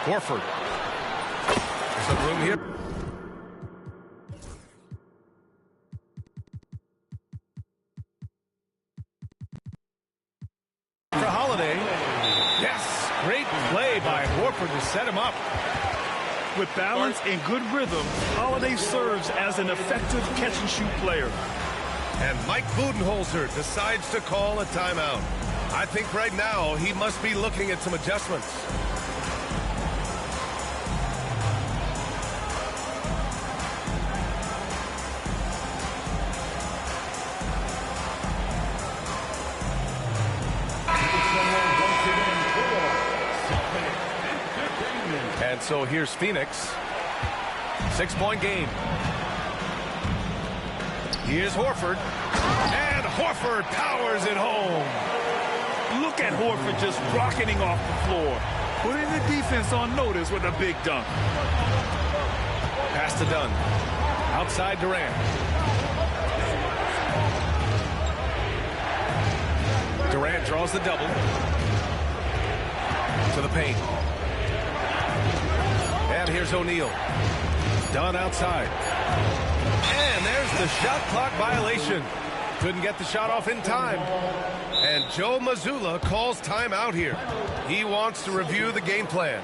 Horford. There's some room here. For Holiday. Yes, great play by Horford to set him up. With balance and good rhythm, Holiday serves as an effective catch-and-shoot player. And Mike Budenholzer decides to call a timeout. I think right now he must be looking at some adjustments. And so here's Phoenix. 6-point game. Here's Horford. And Horford powers it home. Look at Horford just rocketing off the floor, putting the defense on notice with a big dunk. Pass to Dunn. Outside Durant. Durant draws the double. To the paint. And here's O'Neal. Dunn outside. And there's the shot clock violation. Couldn't get the shot off in time. And Joe Mazzulla calls timeout here. He wants to review the game plan.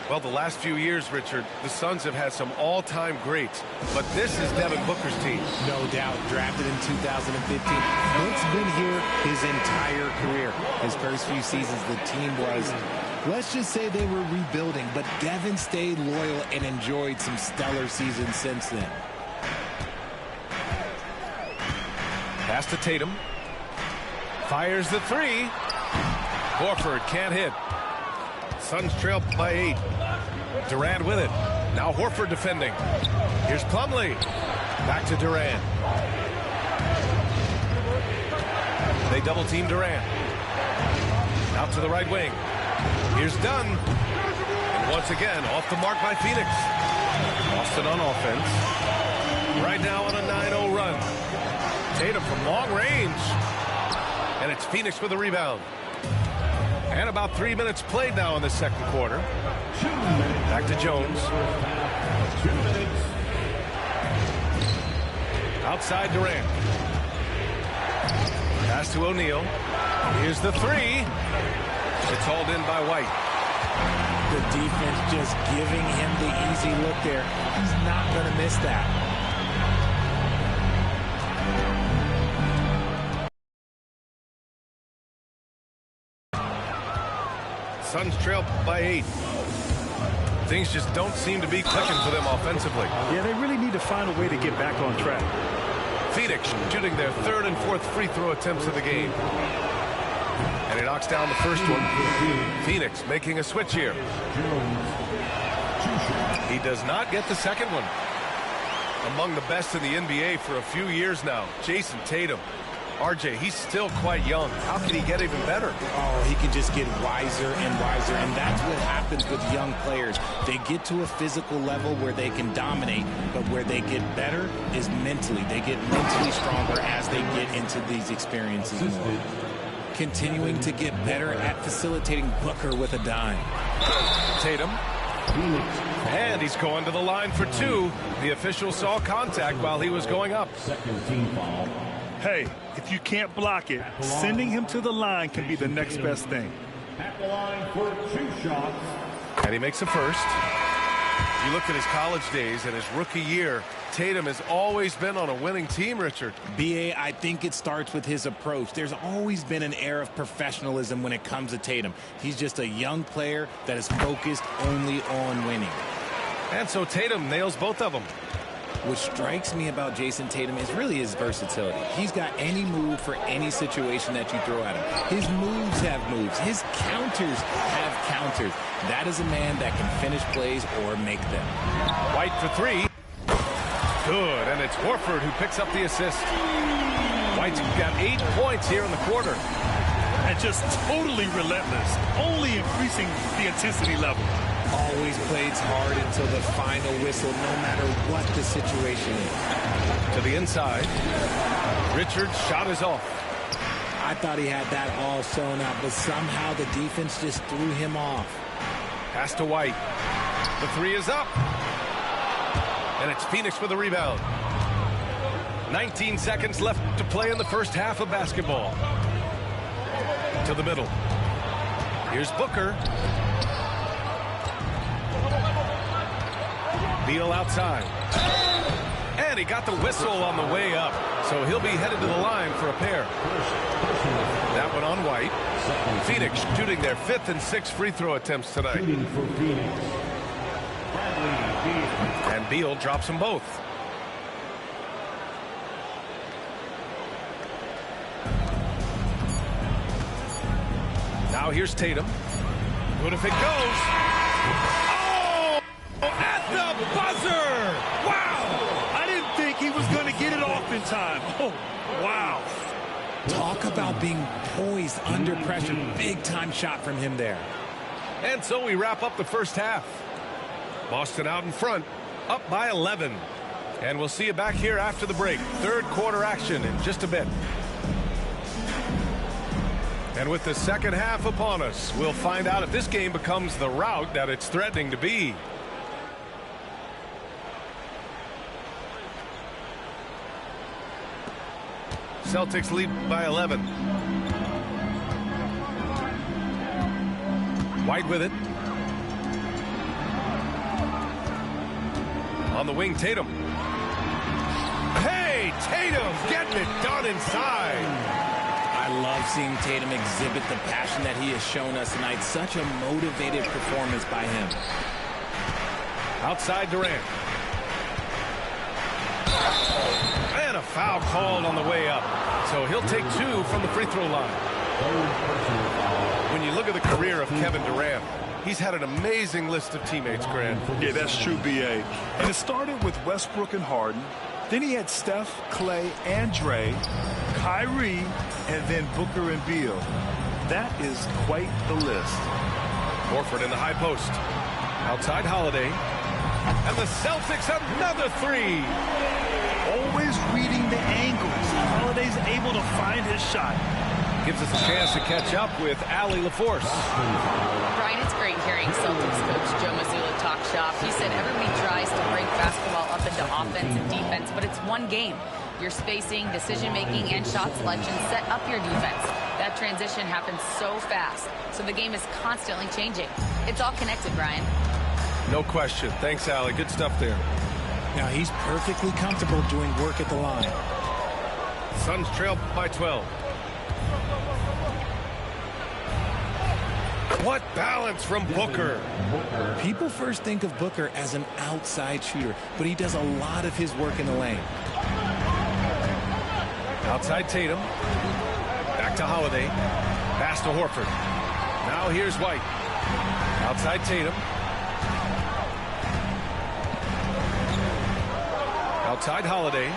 Well, the last few years, Richard, the Suns have had some all-time greats. But this is Devin Booker's team. No doubt. Drafted in 2015. Book's been here his entire career. His first few seasons, the team was, let's just say they were rebuilding. But Devin stayed loyal and enjoyed some stellar seasons since then. Pass to Tatum. Fires the 3. Horford can't hit. Suns trail by 8. Durant with it. Now Horford defending. Here's Plumlee. Back to Durant. They double team Durant. Out to the right wing. Here's Dunn. And once again, off the mark by Phoenix. Boston on offense. Right now on a 9-0 run. Tatum from long range. And it's Phoenix with a rebound. And about 3 minutes played now in the second quarter. Back to Jones. Outside Durant. Pass to O'Neal. Here's the three. It's hauled in by White. The defense just giving him the easy look there. He's not going to miss that. Suns trail by 8. Things just don't seem to be clicking for them offensively. Yeah, they really need to find a way to get back on track. Phoenix shooting their third and fourth free throw attempts of the game. And he knocks down the first one. Phoenix making a switch here. He does not get the second one. Among the best in the NBA for a few years now, Jason Tatum. RJ, he's still quite young. How can he get even better? Oh, he can just get wiser and wiser, and that's what happens with young players. They get to a physical level where they can dominate, but where they get better is mentally. They get mentally stronger as they get into these experiences more. Continuing to get better at facilitating Booker with a dime. Tatum. And he's going to the line for two. The official saw contact while he was going up. Second team foul. Hey, if you can't block it, sending him to the line can be the next best thing. At the line for 2 shots. And he makes a first. You look at his college days and his rookie year, Tatum has always been on a winning team, Richard. B.A., I think it starts with his approach. There's always been an air of professionalism when it comes to Tatum. He's just a young player that is focused only on winning. And so Tatum nails both of them. What strikes me about Jason Tatum is really his versatility. He's got any move for any situation that you throw at him. His moves have moves. His counters have counters. That is a man that can finish plays or make them. White for three. Good, and it's Horford who picks up the assist. White's got 8 points here in the quarter. And just totally relentless, only increasing the intensity level. Always plays hard until the final whistle, no matter what the situation is. To the inside. Richard's shot is off. I thought he had that all sewn up, but somehow the defense just threw him off. Pass to White. The three is up. And it's Phoenix with the rebound. 19 seconds left to play in the first half of basketball. To the middle. Here's Booker. Beal outside. And he got the whistle on the way up. So he'll be headed to the line for a pair. That one on White. Phoenix shooting their 5th and 6th free throw attempts tonight. And Beal drops them both. Now here's Tatum. Good if it goes. Oh! At the buzzer! Wow! I didn't think he was going to get it off in time. Oh, wow. Talk about being poised under pressure. Big time shot from him there. And so we wrap up the first half. Boston out in front, up by 11. And we'll see you back here after the break. Third quarter action in just a bit. And with the second half upon us, we'll find out if this game becomes the rout that it's threatening to be. Celtics lead by 11. White with it. On the wing, Tatum. Hey, Tatum getting it done inside. I love seeing Tatum exhibit the passion that he has shown us tonight. Such a motivated performance by him. Outside Durant. And a foul called on the way up. So he'll take 2 from the free throw line. When you look at the career of Kevin Durant, he's had an amazing list of teammates, Grant. Yeah, that's true, B.A. And it started with Westbrook and Harden. Then he had Steph, Clay, and Dre, Kyrie, and then Booker and Beal. That is quite the list. Horford in the high post. Outside Holiday. And the Celtics another three. Always reading the angles. Holiday's able to find his shot. Gives us a chance to catch up with Allie LaForce. Brian, it's great hearing Celtics coach Joe Mazzulla talk shop. He said everybody tries to break basketball up into offense and defense, but it's one game. Your spacing, decision-making, and shot selection set up your defense. That transition happens so fast, so the game is constantly changing. It's all connected, Brian. No question. Thanks, Allie. Good stuff there. Now he's perfectly comfortable doing work at the line. Suns trail by 12. What balance from Booker. People first think of Booker as an outside shooter, but he does a lot of his work in the lane. Outside Tatum. Back to Holiday. Pass to Horford. Now here's White. Outside Tatum. Outside Holiday.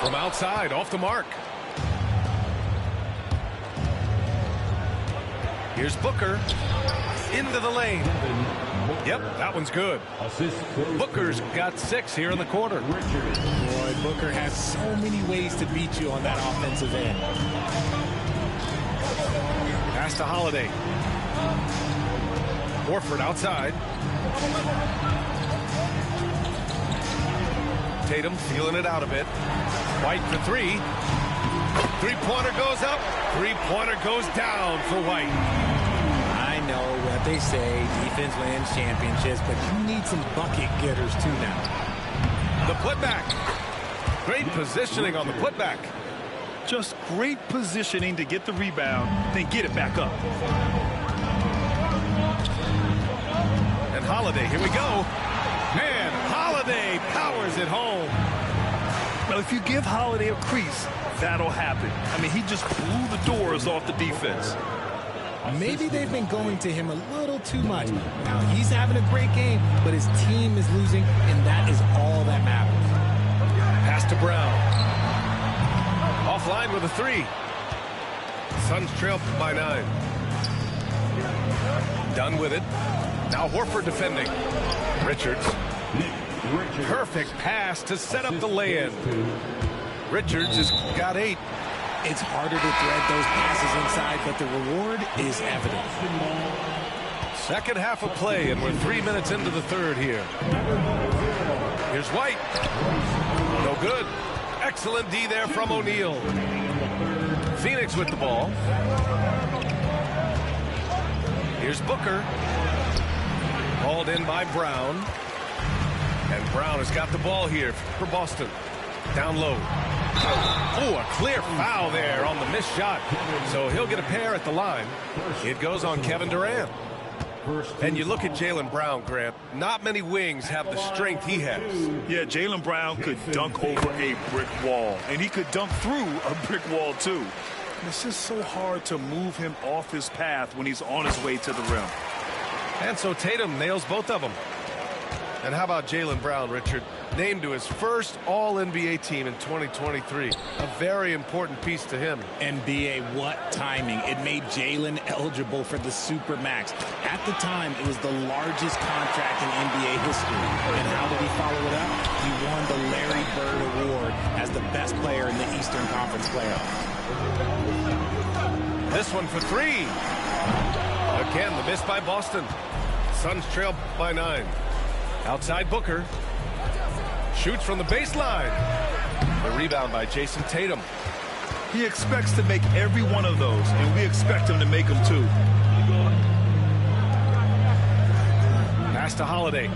From outside, off the mark. Here's Booker. Into the lane. Yep, that one's good. Booker's got 6 here in the quarter. Boy, Booker has so many ways to beat you on that offensive end. Pass to Holiday. Horford outside. Tatum feeling it out a bit. White for 3. Three-pointer goes up. Three-pointer goes down for White. I know what they say, defense wins championships, but you need some bucket getters too now. The putback. Great positioning on the putback. Just great positioning to get the rebound, then get it back up. And Holiday, here we go. Man, Holiday powers it home. Well, if you give Holiday a crease, that'll happen. I mean, he just blew the doors off the defense. Maybe they've been going to him a little too much. Now, he's having a great game, but his team is losing, and that is all that matters. Pass to Brown. Offline with a 3. Suns trail by 9. Done with it. Now Horford defending. Richards. Perfect pass to set up the lay-in. Richards has got 8. It's harder to thread those passes inside, but the reward is evident. Second half of play, and we're 3 minutes into the third here. Here's White. No good. Excellent D there from O'Neal. Phoenix with the ball. Here's Booker. Hauled in by Brown. And Brown has got the ball here for Boston. Down low. Oh, a clear foul there on the missed shot. So he'll get a pair at the line. It goes on Kevin Durant. And you look at Jaylen Brown, Grant. Not many wings have the strength he has. Yeah, Jaylen Brown could dunk over a brick wall. And he could dunk through a brick wall, too. And it's just so hard to move him off his path when he's on his way to the rim. And so Tatum nails both of them. And how about Jaylen Brown, Richard? Named to his first All-NBA team in 2023. A very important piece to him. NBA, what timing. It made Jaylen eligible for the Supermax. At the time, it was the largest contract in NBA history. And how did he follow it up? He won the Larry Bird Award as the best player in the Eastern Conference playoffs. This one for 3. Again, the miss by Boston. Suns trail by 9. Outside Booker. Shoots from the baseline. The rebound by Jason Tatum. He expects to make every one of those, and we expect him to make them too. Pass to Holiday.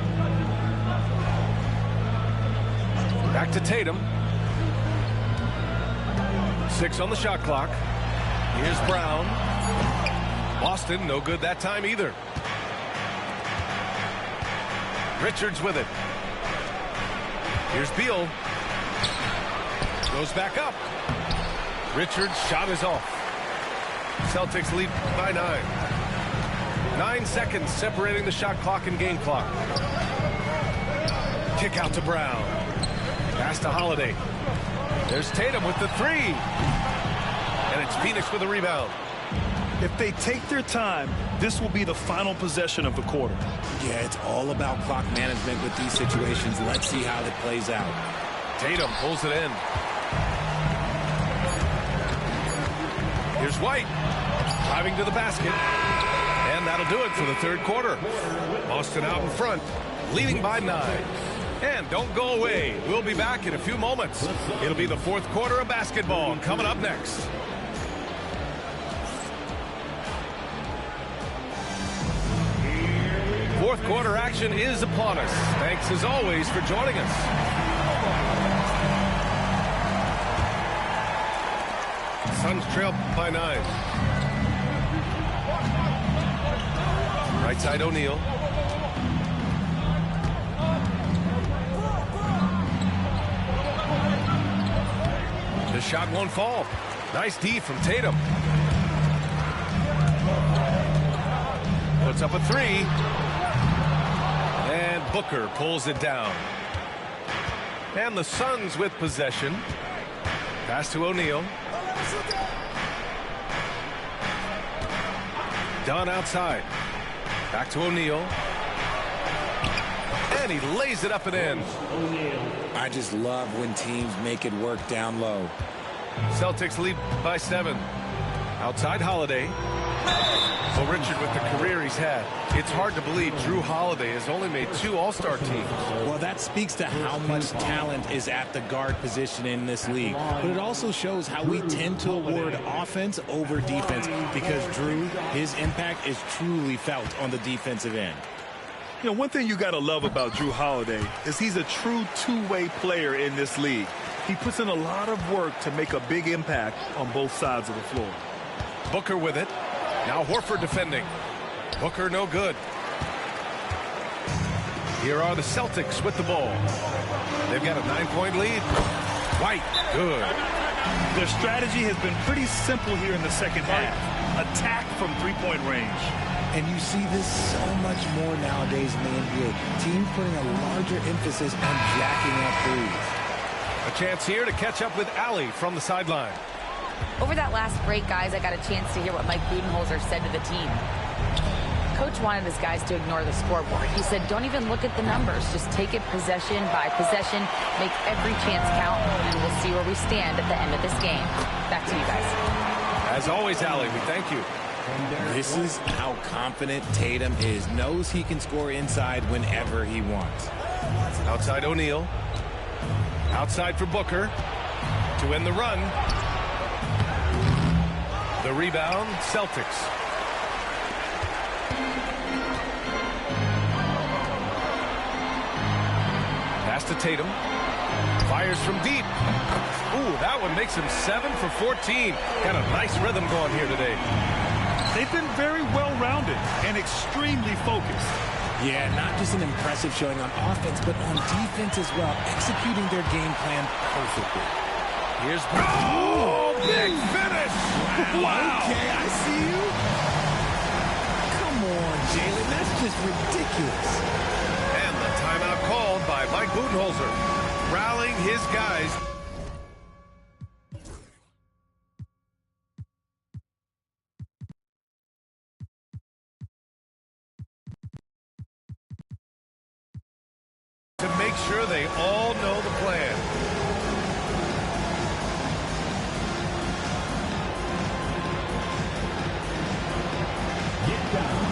Back to Tatum. 6 on the shot clock. Here's Brown. Boston, no good that time either. Richards with it. Here's Beal. Goes back up. Richards' shot is off. Celtics lead by 9. 9 seconds separating the shot clock and game clock. Kick out to Brown. Pass to Holiday. There's Tatum with the 3. And it's Phoenix with a rebound. If they take their time, this will be the final possession of the quarter. Yeah, it's all about clock management with these situations. Let's see how it plays out. Tatum pulls it in. Here's White driving to the basket. And that'll do it for the third quarter. Boston out in front, leading by 9. And don't go away. We'll be back in a few moments. It'll be the fourth quarter of basketball coming up next. Fourth quarter action is upon us. Thanks as always for joining us. Suns trail by 9. Right side O'Neal. The shot won't fall. Nice D from Tatum. Puts up a 3. And Booker pulls it down. And the Suns with possession. Pass to O'Neal. Dunn outside. Back to O'Neal. And he lays it up and in. I just love when teams make it work down low. Celtics lead by 7. Outside Holiday. So Richard, with the career he's had, it's hard to believe Drew Holiday has only made 2 All-Star teams. Well, that speaks to how much talent is at the guard position in this league. But it also shows how we tend to award offense over defense because Drew, his impact is truly felt on the defensive end. You know, one thing you got to love about Drew Holiday is he's a true two-way player in this league. He puts in a lot of work to make a big impact on both sides of the floor. Booker with it. Now Horford defending. Booker no good. Here are the Celtics with the ball. They've got a 9-point lead. White, good. Their strategy has been pretty simple here in the second half. Attack from three-point range. And you see this so much more nowadays in the NBA. Teams putting a larger emphasis on jacking up threes. A chance here to catch up with Allie from the sideline. Over that last break, guys, I got a chance to hear what Mike Budenholzer said to the team. Coach wanted his guys to ignore the scoreboard. He said, don't even look at the numbers. Just take it possession by possession. Make every chance count, and we'll see where we stand at the end of this game. Back to you guys. As always, Allie, we thank you. This is how confident Tatum is. Knows he can score inside whenever he wants. Outside O'Neal. Outside for Booker to end the run. The rebound, Celtics. Pass to Tatum. Fires from deep. Ooh, that one makes him 7 for 14. Got a nice rhythm going here today. They've been very well-rounded and extremely focused. Yeah, not just an impressive showing on offense, but on defense as well, executing their game plan perfectly. Here's oh, big finish! Wow. Okay, I see you. Come on, Jalen, that's just ridiculous. And the timeout called by Mike Budenholzer, rallying his guys. To make sure they all know the plan. Get down.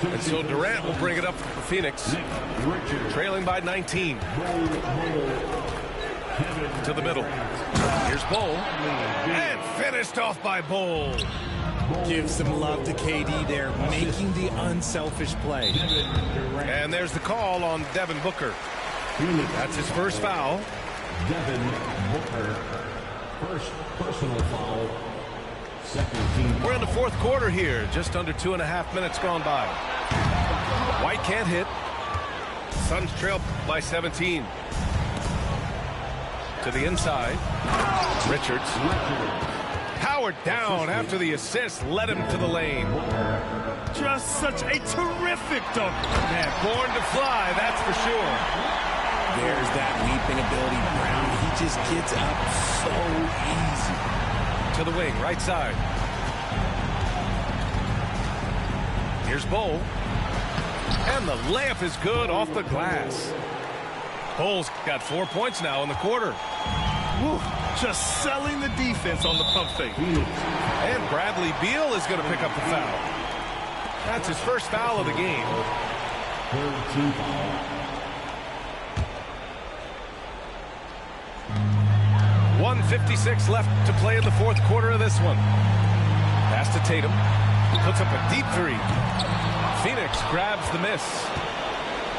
And so Durant will bring it up for Phoenix, trailing by 19. To the middle. Here's Bol. And finished off by Bol. Give some love to KD there, making the unselfish play. And there's the call on Devin Booker. That's his first foul. Devin Booker, first personal foul. We're in the fourth quarter here. Just under 2.5 minutes gone by. White can't hit. Suns trail by 17. To the inside. Richards. Powered down after the assist led him to the lane. Just such a terrific dunk. Man, born to fly, that's for sure. There's that leaping ability, Brown. He just gets up so easy. To the wing, right side. Here's Bowl. And the layup is good off the glass. Bowl's got 4 points now in the quarter. Woo, just selling the defense on the pump fake. And Bradley Beal is going to pick up the foul. That's his first foul of the game. 1:56 left to play in the fourth quarter of this one. Pass to Tatum. Puts up a deep three. Phoenix grabs the miss.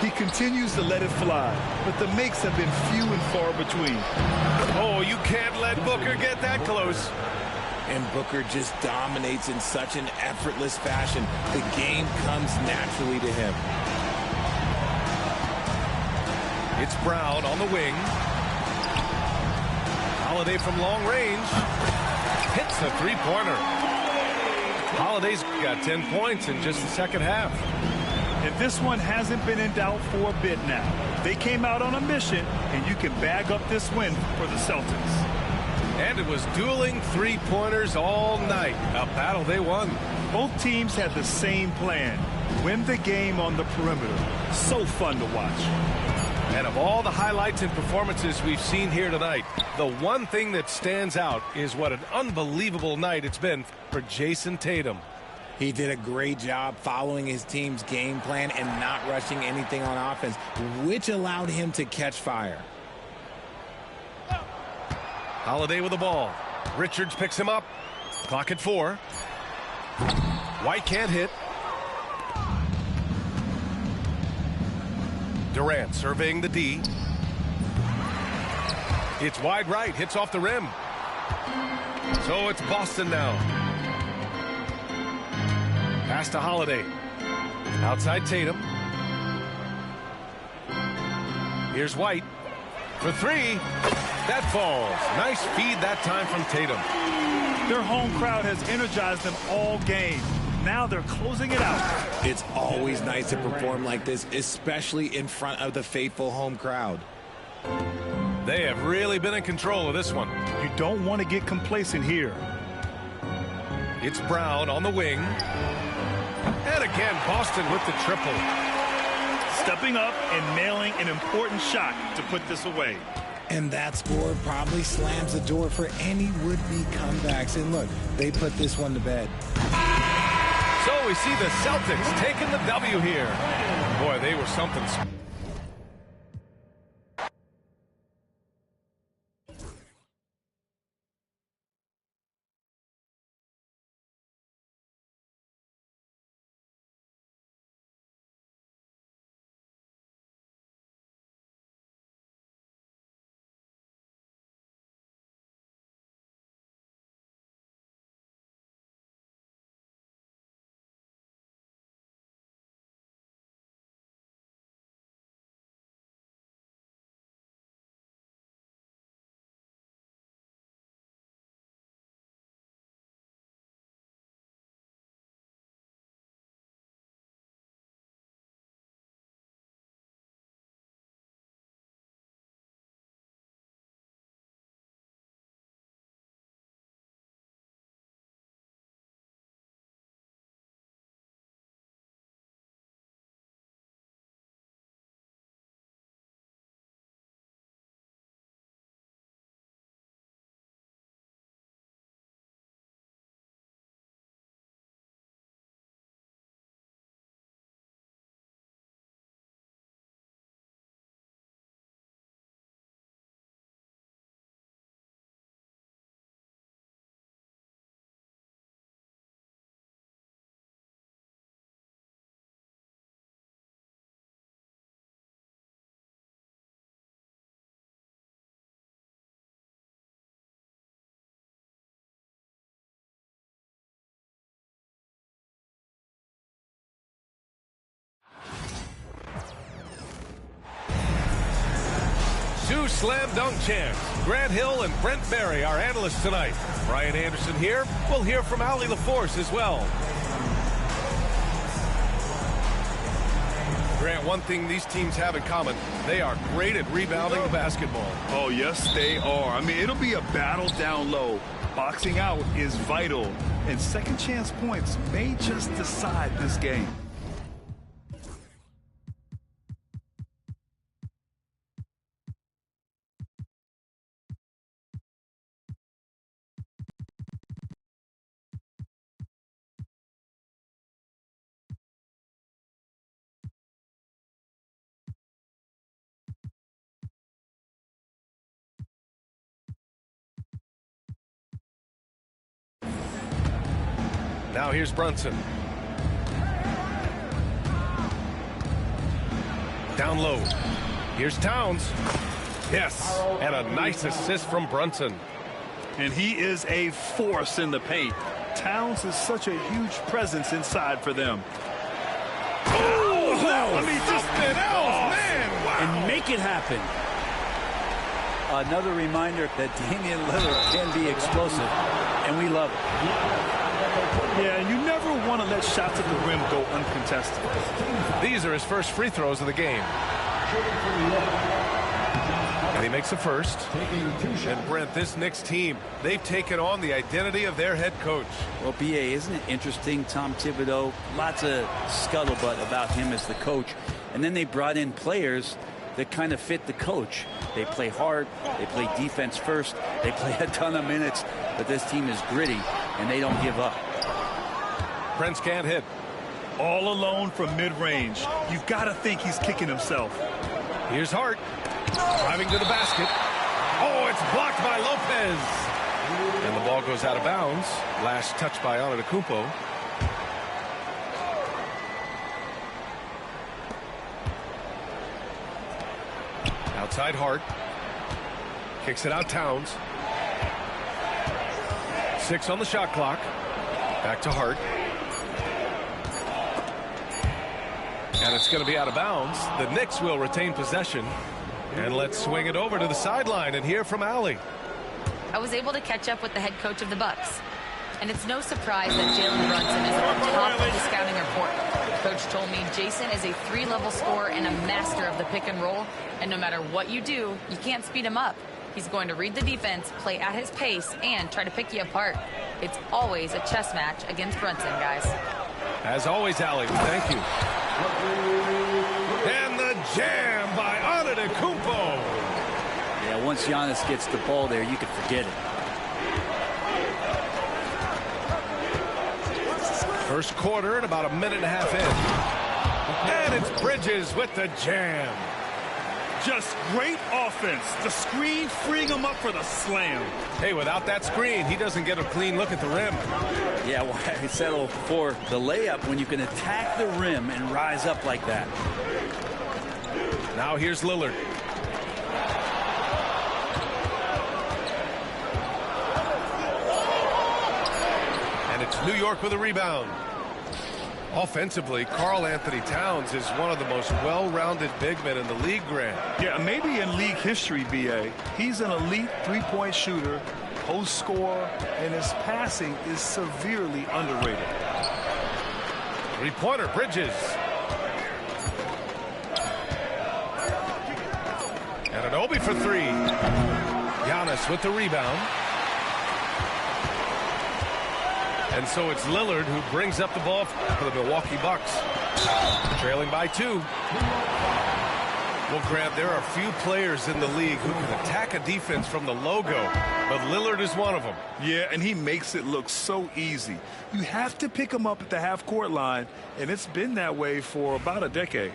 He continues to let it fly, but the makes have been few and far between. Oh, you can't let Booker get that close. And Booker just dominates in such an effortless fashion. The game comes naturally to him. It's Brown on the wing. Holiday from long range. Hits a three-pointer. Holiday's got 10 points in just the second half. And this one hasn't been in doubt for a bit now. They came out on a mission, and you can bag up this win for the Celtics. And it was dueling three-pointers all night. A battle they won. Both teams had the same plan. Win the game on the perimeter. So fun to watch. And of all the highlights and performances we've seen here tonight, the one thing that stands out is what an unbelievable night it's been for Jason Tatum. He did a great job following his team's game plan and not rushing anything on offense, which allowed him to catch fire. Holiday with the ball. Richards picks him up. Clock at 4. White can't hit. Durant surveying the D. It's wide right. Hits off the rim. So it's Boston now. Pass to Holiday. Outside Tatum. Here's White. For three. That falls. Nice feed that time from Tatum. Their home crowd has energized them all game. Now they're closing it out. It's always nice to perform like this, especially in front of the faithful home crowd. They have really been in control of this one. You don't want to get complacent here. It's Brown on the wing. And again, Boston with the triple. Stepping up and nailing an important shot to put this away. And that score probably slams the door for any would-be comebacks. And look, they put this one to bed. So we see the Celtics taking the W here. Boy, they were something. Two slam dunk champs, Grant Hill and Brent Barry, our analysts tonight. Brian Anderson here. We'll hear from Allie LaForce as well. Grant, one thing these teams have in common, they are great at rebounding the basketball. Oh, yes, they are. I mean, it'll be a battle down low. Boxing out is vital, and second chance points may just decide this game. Now here's Brunson. Down low. Here's Towns. Yes, and a nice assist from Brunson. And he is a force in the paint. Towns is such a huge presence inside for them. Oh, I mean, just something else, man. Wow. And make it happen. Another reminder that Damian Lillard can be explosive, and we love it. Yeah, and you never want to let shots at the rim go uncontested. These are his first free throws of the game. And he makes the first. And Brent, this Knicks team, they've taken on the identity of their head coach. Well, B.A., isn't it interesting? Tom Thibodeau, lots of scuttlebutt about him as the coach. And then they brought in players that kind of fit the coach. They play hard, they play defense first, they play a ton of minutes, but this team is gritty, and they don't give up. Prince can't hit. All alone from mid-range. You've got to think he's kicking himself. Here's Hart. Driving to the basket. Oh, it's blocked by Lopez. And the ball goes out of bounds. Last touch by Antetokounmpo. Outside Hart. Kicks it out Towns. 6 on the shot clock. Back to Hart. And it's going to be out of bounds. The Knicks will retain possession. And let's swing it over to the sideline and hear from Allie. I was able to catch up with the head coach of the Bucks. And it's no surprise that Jalen Brunson is at the top of the scouting report. Coach told me Jason is a 3-level scorer and a master of the pick and roll. And no matter what you do, you can't speed him up. He's going to read the defense, play at his pace, and try to pick you apart. It's always a chess match against Brunson, guys. As always, Allie, thank you. And the jam by Antetokounmpo. Yeah, once Giannis gets the ball there, you can forget it. First quarter and about a minute and a half in. And it's Bridges with the jam. Just great offense. The screen freeing him up for the slam. Hey, without that screen, he doesn't get a clean look at the rim. Yeah, why settle for the layup when you can attack the rim and rise up like that? Now here's Lillard. And it's New York with a rebound. Offensively, Karl Anthony Towns is one of the most well-rounded big men in the league, Grant. Yeah, maybe in league history, B.A. He's an elite three-point shooter, post scorer, and his passing is severely underrated. Three-pointer, Bridges. And an Obi for 3. Giannis with the rebound. And so it's Lillard who brings up the ball for the Milwaukee Bucks. Trailing by 2. Well, Grant, there are few players in the league who can attack a defense from the logo, but Lillard is one of them. Yeah, and he makes it look so easy. You have to pick him up at the half-court line, and it's been that way for about a decade.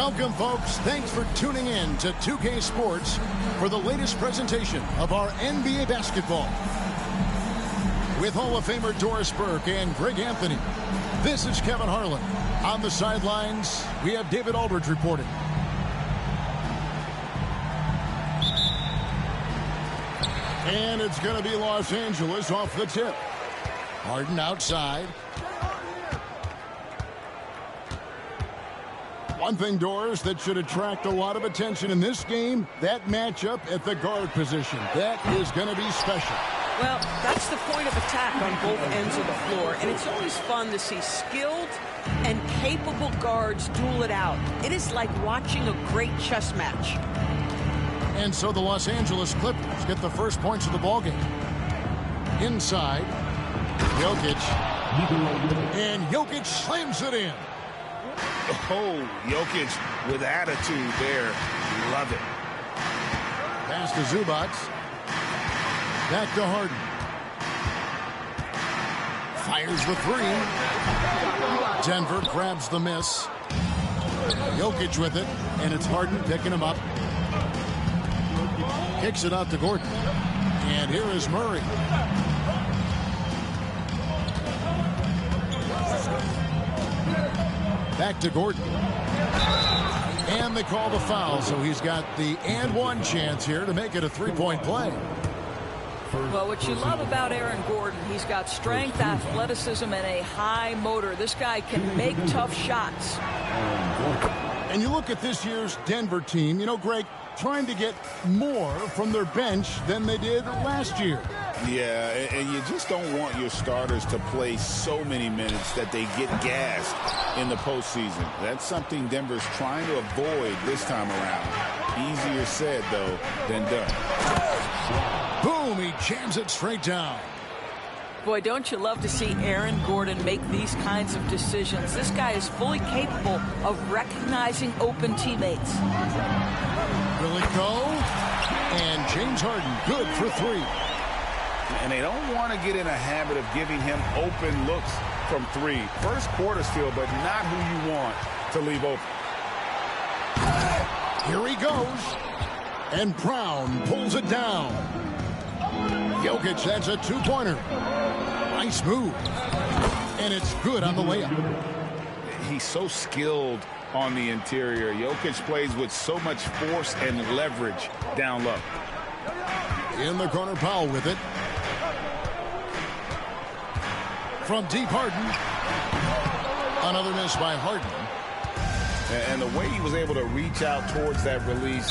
Welcome, folks. Thanks for tuning in to 2K Sports for the latest presentation of our NBA basketball. With Hall of Famer Doris Burke and Greg Anthony, this is Kevin Harlan. On the sidelines, we have David Aldridge reporting. And it's going to be Los Angeles off the tip. Harden outside. One thing, Doris, that should attract a lot of attention in this game, that matchup at the guard position. That is going to be special. Well, that's the point of attack on both ends of the floor, and it's always fun to see skilled and capable guards duel it out. It is like watching a great chess match. And so the Los Angeles Clippers get the first points of the ballgame. Inside, Jokic. And Jokic slams it in. Oh, Jokic with attitude there. Love it. Pass to Zubac. Back to Harden. Fires the three. Denver grabs the miss. Jokic with it, and it's Harden picking him up. Kicks it out to Gordon. And here is Murray. Back to Gordon. And they call the foul, so he's got the and one chance here to make it a three-point play. Well, what you love about Aaron Gordon, he's got strength, athleticism, and a high motor. This guy can make tough shots. And you look at this year's Denver team, you know, Greg, trying to get more from their bench than they did last year. Yeah, and you just don't want your starters to play so many minutes that they get gassed in the postseason. That's something Denver's trying to avoid this time around. Easier said, though, than done. Boom, he jams it straight down. Boy, don't you love to see Aaron Gordon make these kinds of decisions. This guy is fully capable of recognizing open teammates. Will it go? And James Harden, good for three. And they don't want to get in a habit of giving him open looks from three. First quarter still, but not who you want to leave open. Here he goes. And Brown pulls it down. Jokic, that's a two-pointer. Nice move. And it's good on the layup. He's so skilled on the interior. Jokic plays with so much force and leverage down low. In the corner, Powell with it. From deep, Harden. Another miss by Harden. And the way he was able to reach out towards that release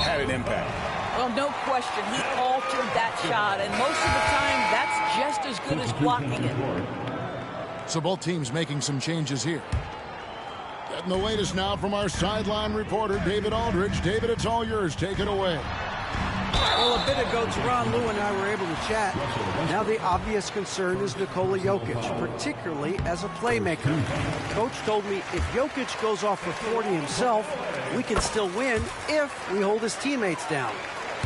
had an impact. Well, no question. He altered that shot, and most of the time, that's just as good as blocking it. So both teams making some changes here. Getting the latest now from our sideline reporter, David Aldridge. David, it's all yours. Take it away. Well, a bit ago, Teron Lue and I were able to chat. Now the obvious concern is Nikola Jokic, particularly as a playmaker. Coach told me if Jokic goes off for 40 himself, we can still win if we hold his teammates down.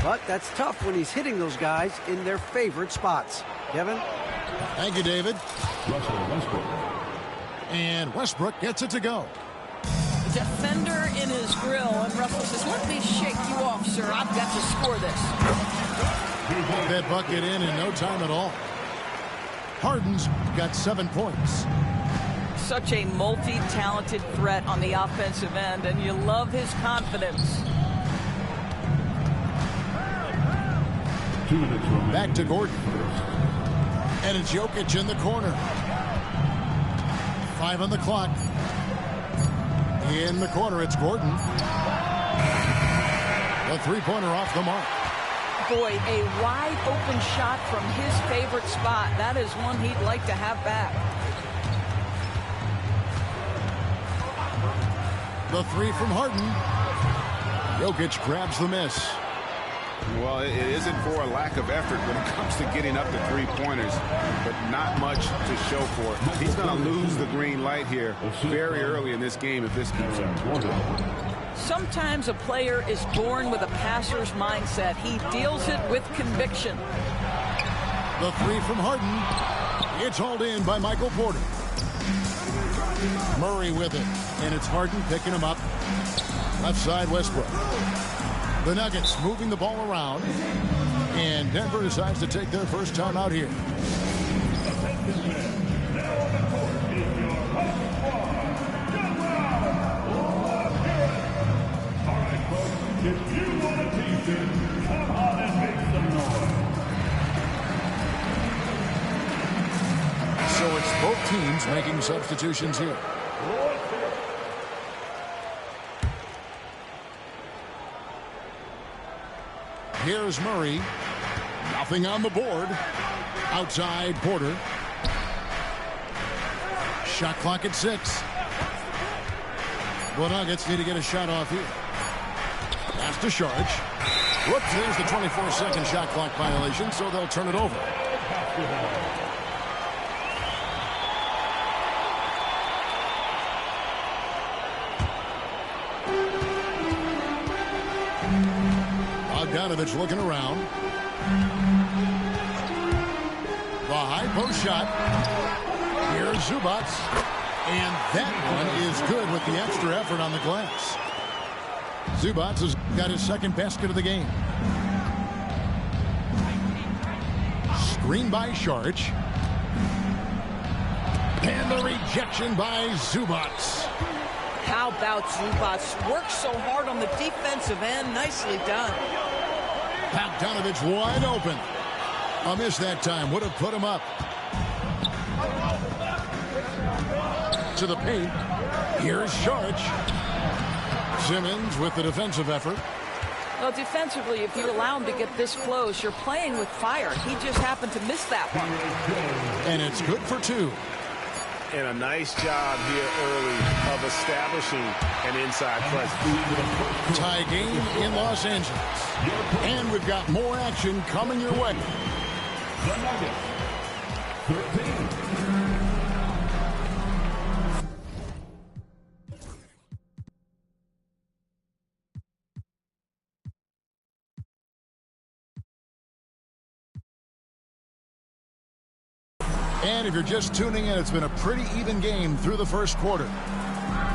But that's tough when he's hitting those guys in their favorite spots. Kevin? Thank you, David. And Westbrook gets it to go. Defender in his grill, and Russell says, let me shake you off, sir. I've got to score this. That bucket in no time at all. Harden's got 7 points. Such a multi-talented threat on the offensive end, and you love his confidence. Back to Gordon. And it's Jokic in the corner. 5 on the clock. In the corner, it's Gordon. The three-pointer off the mark. Boy, a wide open shot from his favorite spot. That is one he'd like to have back. The three from Harden. Jokic grabs the miss. Well, it isn't for a lack of effort when it comes to getting up to three-pointers, but not much to show for it. He's going to lose the green light here very early in this game if this keeps up. Sometimes a player is born with a passer's mindset. He deals it with conviction. The three from Harden. It's hauled in by Michael Porter. Murray with it, and it's Harden picking him up. Left side, Westbrook. The Nuggets moving the ball around, and Denver decides to take their first time out here. If you want a team, come on and make some noise. So it's both teams making substitutions here. Here's Murray. Nothing on the board. Outside Porter. Shot clock at 6. The Nuggets need to get a shot off here. Pass to Sharge. Whoops, there's the 24-second shot clock violation, so they'll turn it over. Bogdanovich looking around. The high post shot. Here's Zubac. And that one is good with the extra effort on the glass. Zubac has got his second basket of the game. Screen by Sharge. And the rejection by Zubac. How about Zubac? Worked so hard on the defensive end. Nicely done. Bogdanovich wide open. A miss that time. Would have put him up. To the paint. Here's Sharge. Simmons with the defensive effort. Well, defensively, if you allow him to get this close, you're playing with fire. He just happened to miss that one. And it's good for 2. And a nice job here early of establishing an inside presence. Tie game in Los Angeles. And we've got more action coming your way. The Nuggets, 13. And if you're just tuning in, it's been a pretty even game through the first quarter.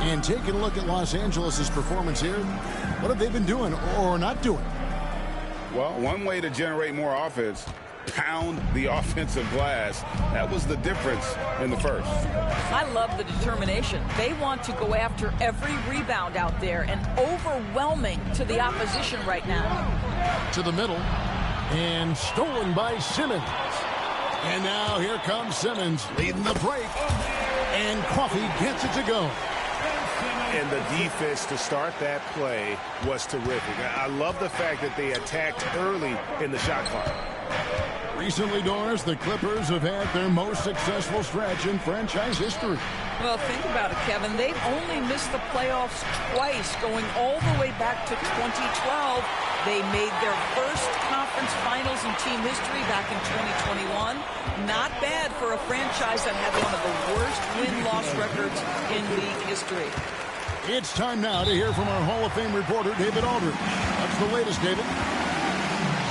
And taking a look at Los Angeles' performance here, what have they been doing or not doing? Well, one way to generate more offense, pound the offensive glass. That was the difference in the first. I love the determination. They want to go after every rebound out there and overwhelming to the opposition right now. To the middle, and stolen by Simmons. And now here comes Simmons leading the break. And Coffey gets it to go. And the defense to start that play was terrific. I love the fact that they attacked early in the shot clock. Recently, Doris, the Clippers have had their most successful stretch in franchise history. Well, think about it, Kevin. They've only missed the playoffs twice, going all the way back to 2012. They made their first conference finals in team history back in 2021. Not bad for a franchise that had one of the worst win-loss records in league history. It's time now to hear from our Hall of Fame reporter, David Aldridge. What's the latest, David?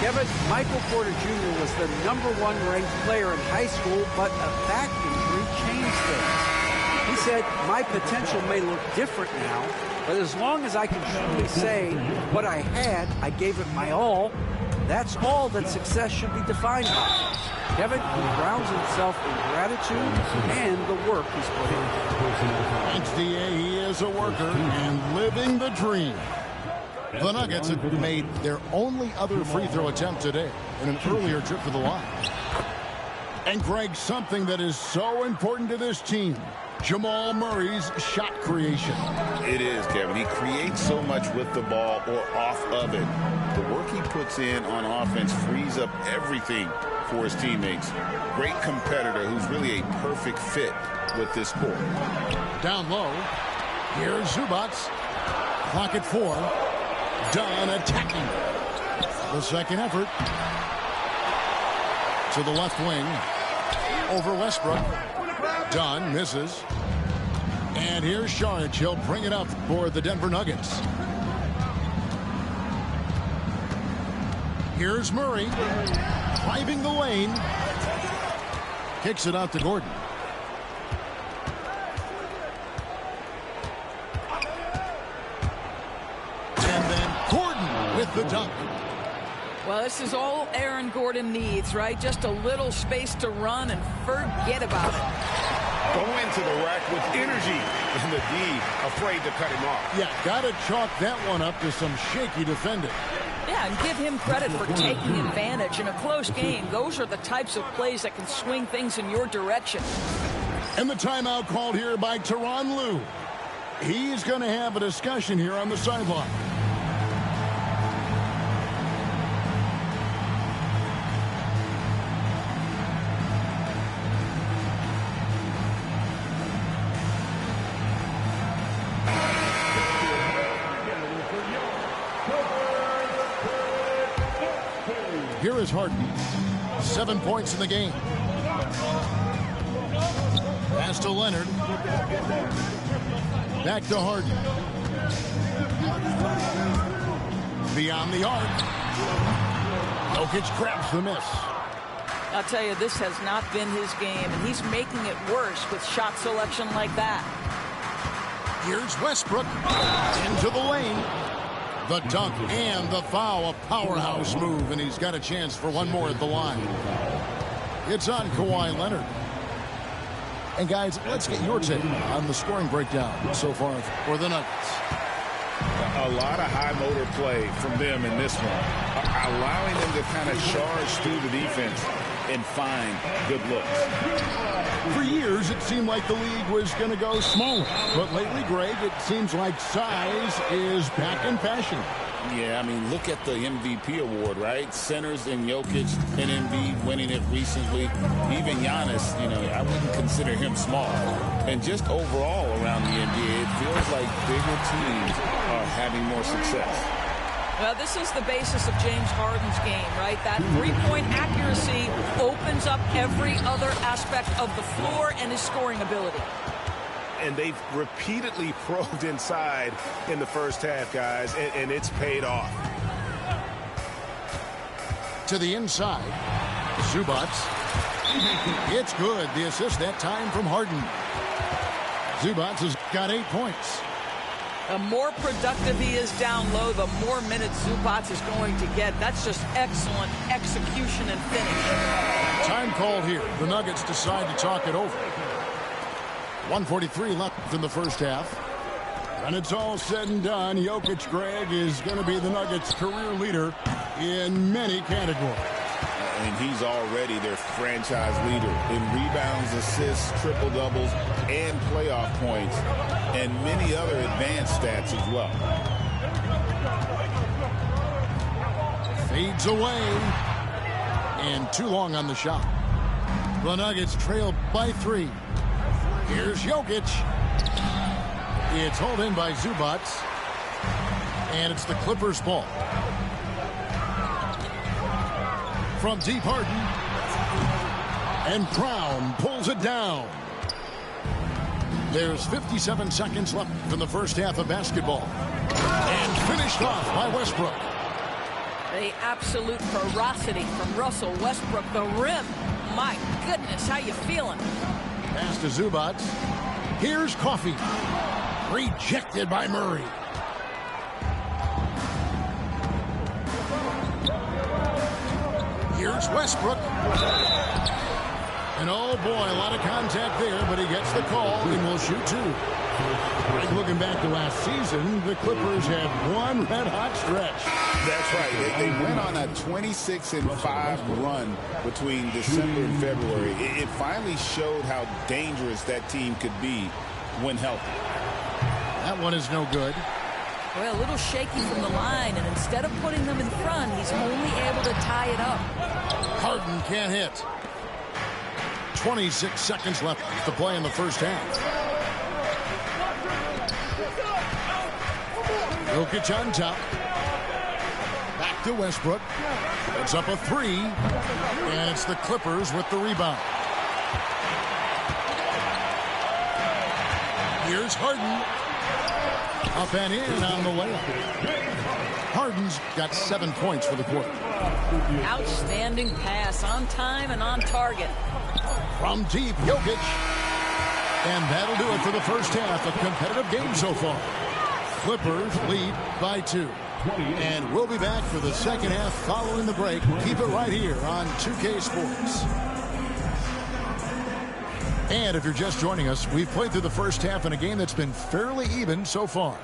Kevin, Michael Porter Jr. was the #1 ranked player in high school, but a back injury changed things. He said, my potential may look different now, but as long as I can truly say what I had, I gave it my all, that's all that success should be defined by. Kevin, he grounds himself in gratitude and the work he's put in. Thanks, D.A. He is a worker and living the dream. The Nuggets have made their only other free throw attempt today in an earlier trip to the line. And Greg, something that is so important to this team, Jamal Murray's shot creation. It is, Kevin. He creates so much with the ball or off of it. The work he puts in on offense frees up everything for his teammates. Great competitor who's really a perfect fit with this sport. Down low. Here's Zubac. Clock at 4. Dunn attacking. The second effort. To the left wing. Over Westbrook. Dunn misses. And here's Sharge. He'll bring it up for the Denver Nuggets. Here's Murray. Driving the lane. Kicks it out to Gordon. the dunk. Well, this is all Aaron Gordon needs, right? Just a little space to run and forget about it. Go into the rack with energy, and the D afraid to cut him off. Yeah, got to chalk that one up to some shaky defending. Yeah, and give him credit for taking advantage in a close game. Those are the types of plays that can swing things in your direction. And the timeout called here by Tyronn Lue. He's going to have a discussion here on the sideline. Here is Harden. 7 points in the game. Pass to Leonard. Back to Harden. Beyond the arc. Jokic grabs the miss. I'll tell you, this has not been his game, and he's making it worse with shot selection like that. Here's Westbrook. Into the lane. The dunk and the foul, a powerhouse move, and he's got a chance for one more at the line. It's on Kawhi Leonard. And guys, let's get your take on the scoring breakdown so far for the Nuggets. A lot of high motor play from them in this one, allowing them to kind of charge through the defense and find good looks. For years, it seemed like the league was going to go smaller. But lately, Greg, it seems like size is back in fashion. Yeah, I mean, look at the MVP award, right? Centers and Jokic and Embiid winning it recently. Even Giannis, you know, I wouldn't consider him small. And just overall around the NBA, it feels like bigger teams are having more success. Well, this is the basis of James Harden's game, right? That three-point accuracy opens up every other aspect of the floor and his scoring ability. And they've repeatedly probed inside in the first half, guys, and it's paid off. To the inside, Zubac. It's good. The assist that time from Harden. Zubac has got 8 points. The more productive he is down low, the more minutes Zubac is going to get. That's just excellent execution and finish. Time called here. The Nuggets decide to talk it over. 1:43 left in the first half. When it's all said and done, Jokic, Greg, is going to be the Nuggets' career leader in many categories. And he's already their franchise leader in rebounds, assists, triple-doubles, and playoff points, and many other advanced stats as well. Fades away. And too long on the shot. The Nuggets trail by 3. Here's Jokic. It's hauled in by Zubac. And it's the Clippers' ball. From deep, Harden. And Brown pulls it down. There's 57 seconds left in the first half of basketball. And finished off by Westbrook. The absolute ferocity from Russell Westbrook. The rim. My goodness, how you feeling? Pass to Zubac. Here's Coffey. Rejected by Murray. Here's Westbrook. And oh boy, a lot of contact there, but he gets the call and will shoot 2. Right, looking back to last season, the Clippers had one red-hot stretch. That's right. They went on a 26-5 run between December and February. It finally showed how dangerous that team could be when healthy. That one is no good. Well, a little shaky from the line, and instead of putting them in front, he's only able to tie it up. Harden can't hit. 26 seconds left to play in the first half. Jokic on top. Back to Westbrook. It's up a 3. And it's the Clippers with the rebound. Here's Harden. Up and in on the layup. Harden's got 7 points for the quarter. Outstanding pass, on time and on target. From deep, Jokic. And that'll do it for the first half. A competitive game so far. Clippers lead by 2. And we'll be back for the second half following the break. Keep it right here on 2K Sports. And if you're just joining us, we've played through the first half in a game that's been fairly even so far.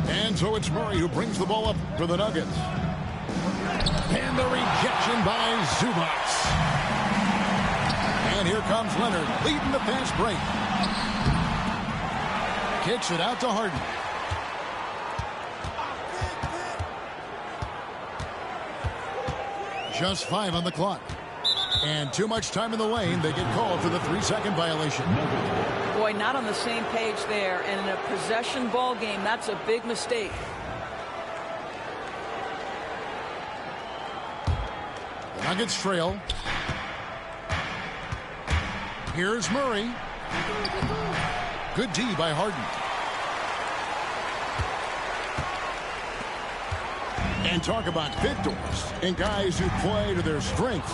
And so it's Murray who brings the ball up for the Nuggets. And the rejection by Zubac. And here comes Leonard leading the fast break. Kicks it out to Harden. Just 5 on the clock. And too much time in the lane. They get called for the 3-second violation. Boy, not on the same page there. And in a possession ball game, that's a big mistake. The Nuggets trail. Here's Murray. Good D by Harden. And talk about victors and guys who play to their strengths.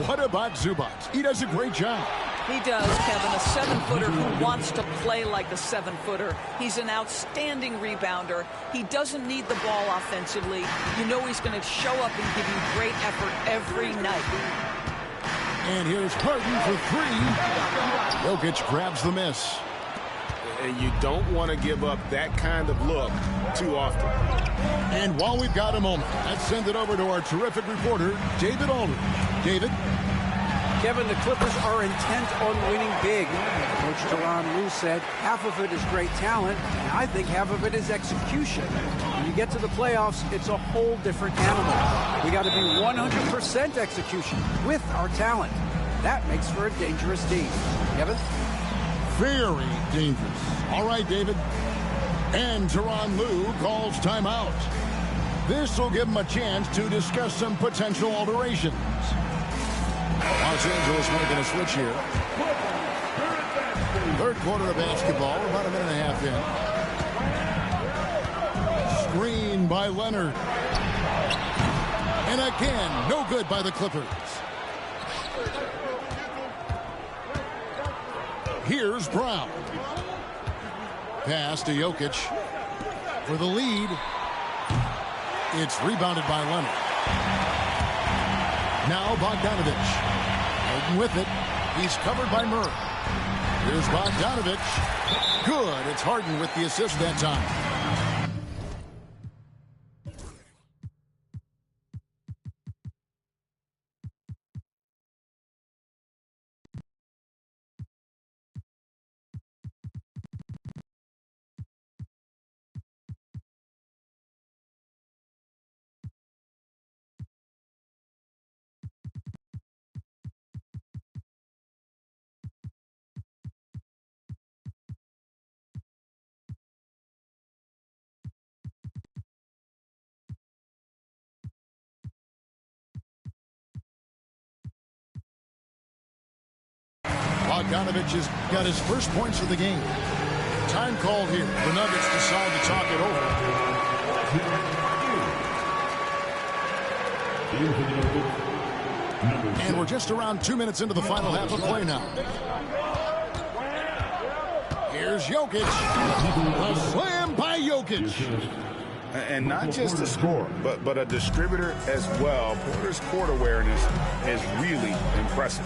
What about Zubac? He does a great job. He does, Kevin. A 7-footer who wants to play like a 7-footer. He's an outstanding rebounder. He doesn't need the ball offensively. You know he's going to show up and give you great effort every night. And here's Harden for 3. Jokic grabs the miss. And you don't want to give up that kind of look too often. And while we've got a moment, let's send it over to our terrific reporter, David Aldridge. David? Kevin, the Clippers are intent on winning big. Coach Tyronn Lue said half of it is great talent, and I think half of it is execution. When you get to the playoffs, it's a whole different animal. We got to be 100% execution with our talent. That makes for a dangerous team. Kevin? Very dangerous. All right, David. And Tyronn Lue calls timeout. This will give him a chance to discuss some potential alterations. Los Angeles making a switch here. Third quarter of basketball, about a minute and a half in. Screen by Leonard. And again, no good by the Clippers. Here's Brown. Pass to Jokic for the lead. It's rebounded by Leonard. Now Bogdanovich. Harden with it. He's covered by Murray. Here's Bogdanovich. Good. It's Harden with the assist that time. Bogdanovich has got his first points of the game. Time called here. The Nuggets decide to talk it over. And we're just around 2 minutes into the final half of play now. Here's Jokic. A slam by Jokic. And not just a scorer, but a distributor as well. Porter's court awareness is really impressive.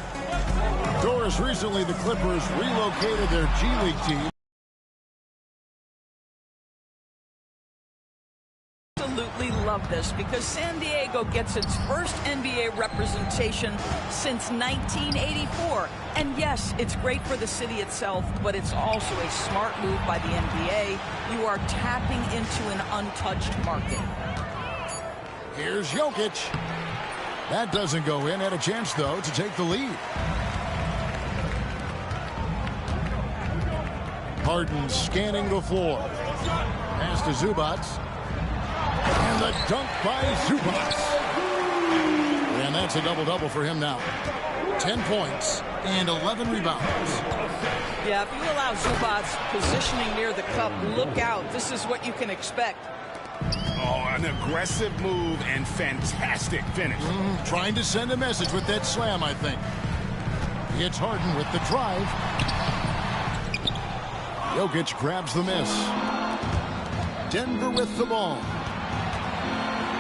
Doris, recently the Clippers relocated their G League team. Absolutely love this because San Diego gets its first NBA representation since 1984. And yes, it's great for the city itself, but it's also a smart move by the NBA. You are tapping into an untouched market. Here's Jokic. That doesn't go in. Had a chance, though, to take the lead. Harden scanning the floor. Pass to Zubac. And the dunk by Zubac. And that's a double-double for him now. 10 points and 11 rebounds. Yeah, if you allow Zubac positioning near the cup, look out. This is what you can expect. Oh, an aggressive move and fantastic finish. Trying to send a message with that slam, I think. It's Harden with the drive. Jokic grabs the miss. Denver with the ball.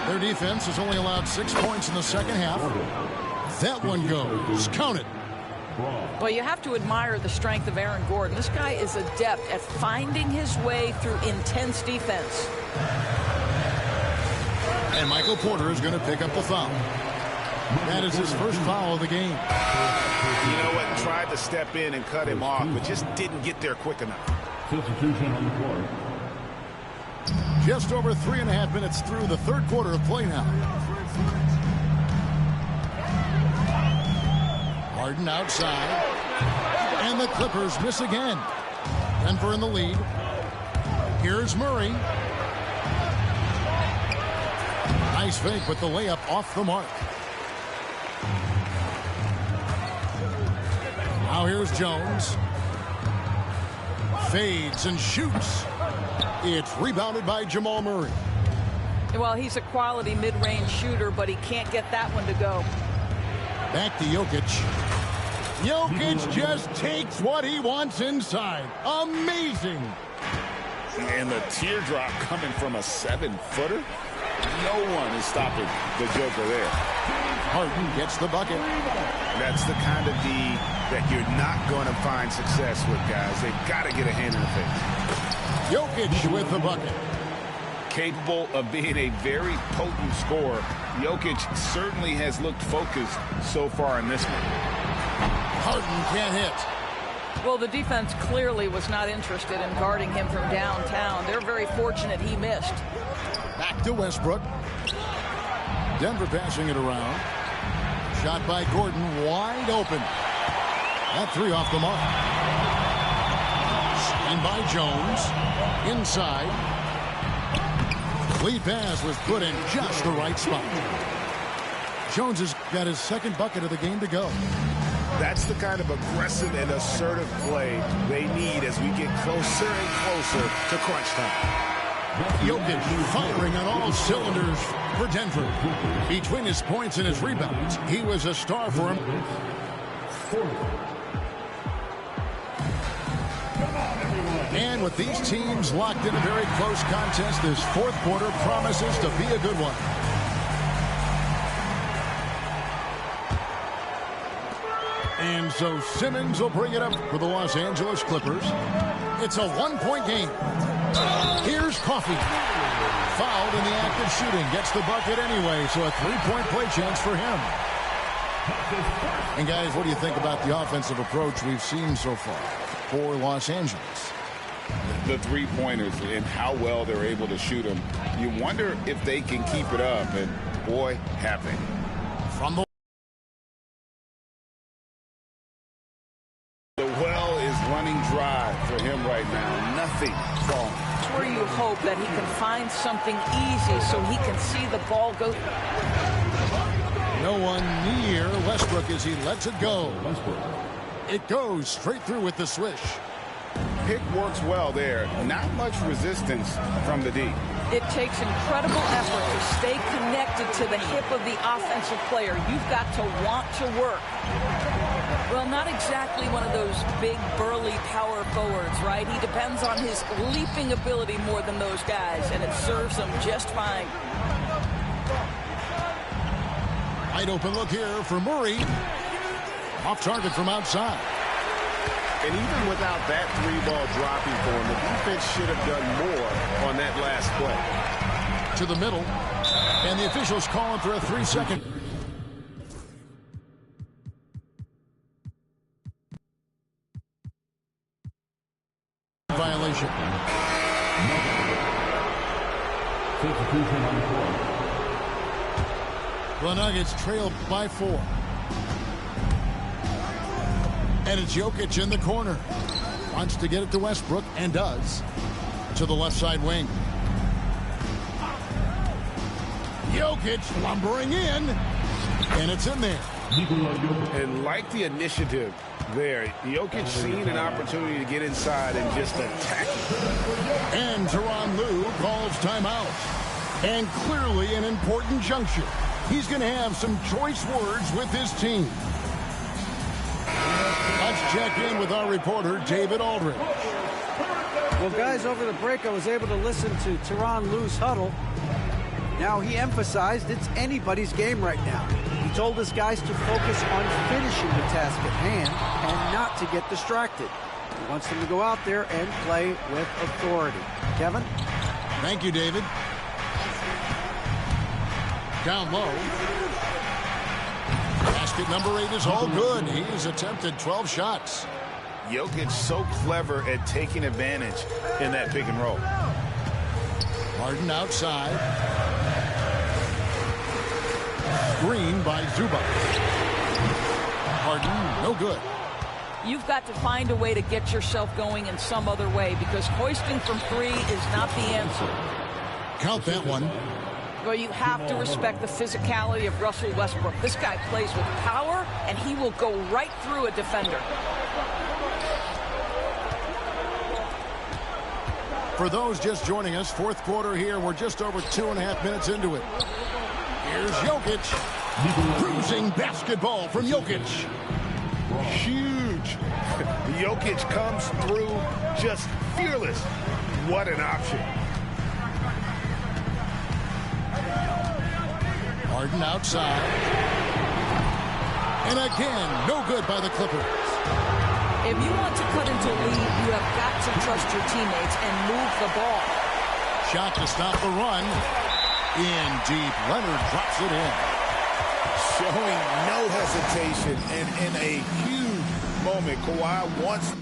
Their defense has only allowed 6 points in the second half. That one goes. Count it. Well, you have to admire the strength of Aaron Gordon. This guy is adept at finding his way through intense defense. And Michael Porter is going to pick up the foul. That is his first foul of the game. You know what? Tried to step in and cut him off, but just didn't get there quick enough. Substitution on the court. Just over 3.5 minutes through the third quarter of play now. Harden outside. And the Clippers miss again. Denver in the lead. Here's Murray. Nice fake with the layup off the mark. Now here's Jones. Fades and shoots. It's rebounded by Jamal Murray. Well, he's a quality mid-range shooter, but he can't get that one to go. Back to Jokic. Jokic just takes what he wants inside. Amazing. And the teardrop coming from a 7-footer. No one is stopping the Joker there. Harden gets the bucket. That's the kind of D that you're not going to find success with, guys. They've got to get a hand in the face. Jokic with the bucket. Capable of being a very potent scorer, Jokic certainly has looked focused so far in this one. Harden can't hit. Well, the defense clearly was not interested in guarding him from downtown. They're very fortunate he missed. Back to Westbrook. Denver passing it around. Shot by Gordon, wide open. That three off the mark. Screen by Jones. Inside. Lead pass was put in just the right spot. Jones has got his second bucket of the game to go. That's the kind of aggressive and assertive play they need as we get closer and closer to crunch time. Jokic firing on all cylinders for Denver. Between his points and his rebounds, he was a star for him. And with these teams locked in a very close contest, this fourth quarter promises to be a good one. And so Simmons will bring it up for the Los Angeles Clippers. It's a one-point game. Here's Coffey. Fouled in the act of shooting. Gets the bucket anyway, so a three-point play chance for him. And guys, what do you think about the offensive approach we've seen so far for Los Angeles? The three-pointers and how well they're able to shoot them. You wonder if they can keep it up, and boy, have they. From the well is running dry for him right now. Nothing falling. It's where you hope that he can find something easy so he can see the ball go. No one near Westbrook as he lets it go. It goes straight through with the swish. Pick works well there. Not much resistance from the D. It takes incredible effort to stay connected to the hip of the offensive player. You've got to want to work. Well, not exactly one of those big, burly power forwards, right? He depends on his leaping ability more than those guys, and it serves him just fine. Wide open look here for Murray. Off target from outside. And even without that three-ball dropping for him, the defense should have done more on that last play. To the middle, and the officials calling for a 3-second. Violation. Substitution on the court. The Nuggets trail by 4. And it's Jokic in the corner. Wants to get it to Westbrook, and does. To the left side wing. Jokic lumbering in. And it's in there. And like the initiative there, Jokic seeing an opportunity to get inside and just attack. And Tyronn Lue calls timeout. And clearly an important juncture. He's going to have some choice words with his team. Let's check in with our reporter, David Aldridge. Well, guys, over the break, I was able to listen to Tyronn Lue's huddle. Now, he emphasized it's anybody's game right now. He told his guys to focus on finishing the task at hand and not to get distracted. He wants them to go out there and play with authority. Kevin? Thank you, David. Down low. Basket number 8 is all good. He's attempted 12 shots. Jokic so clever at taking advantage in that pick and roll. Harden outside. Screen by Zubac. Harden, no good. You've got to find a way to get yourself going in some other way, because hoisting from 3 is not the answer. Count that one. Well, you have to respect the physicality of Russell Westbrook. This guy plays with power, and he will go right through a defender. For those just joining us, fourth quarter here. We're just over 2.5 minutes into it. Here's Jokic. Cruising basketball from Jokic. Huge. Jokic comes through just fearless. What an option. Harden outside. And again, no good by the Clippers. If you want to cut into a lead, you have got to trust your teammates and move the ball. Shot to stop the run. In deep. Leonard drops it in. Showing no hesitation, and in a huge moment, Kawhi wants...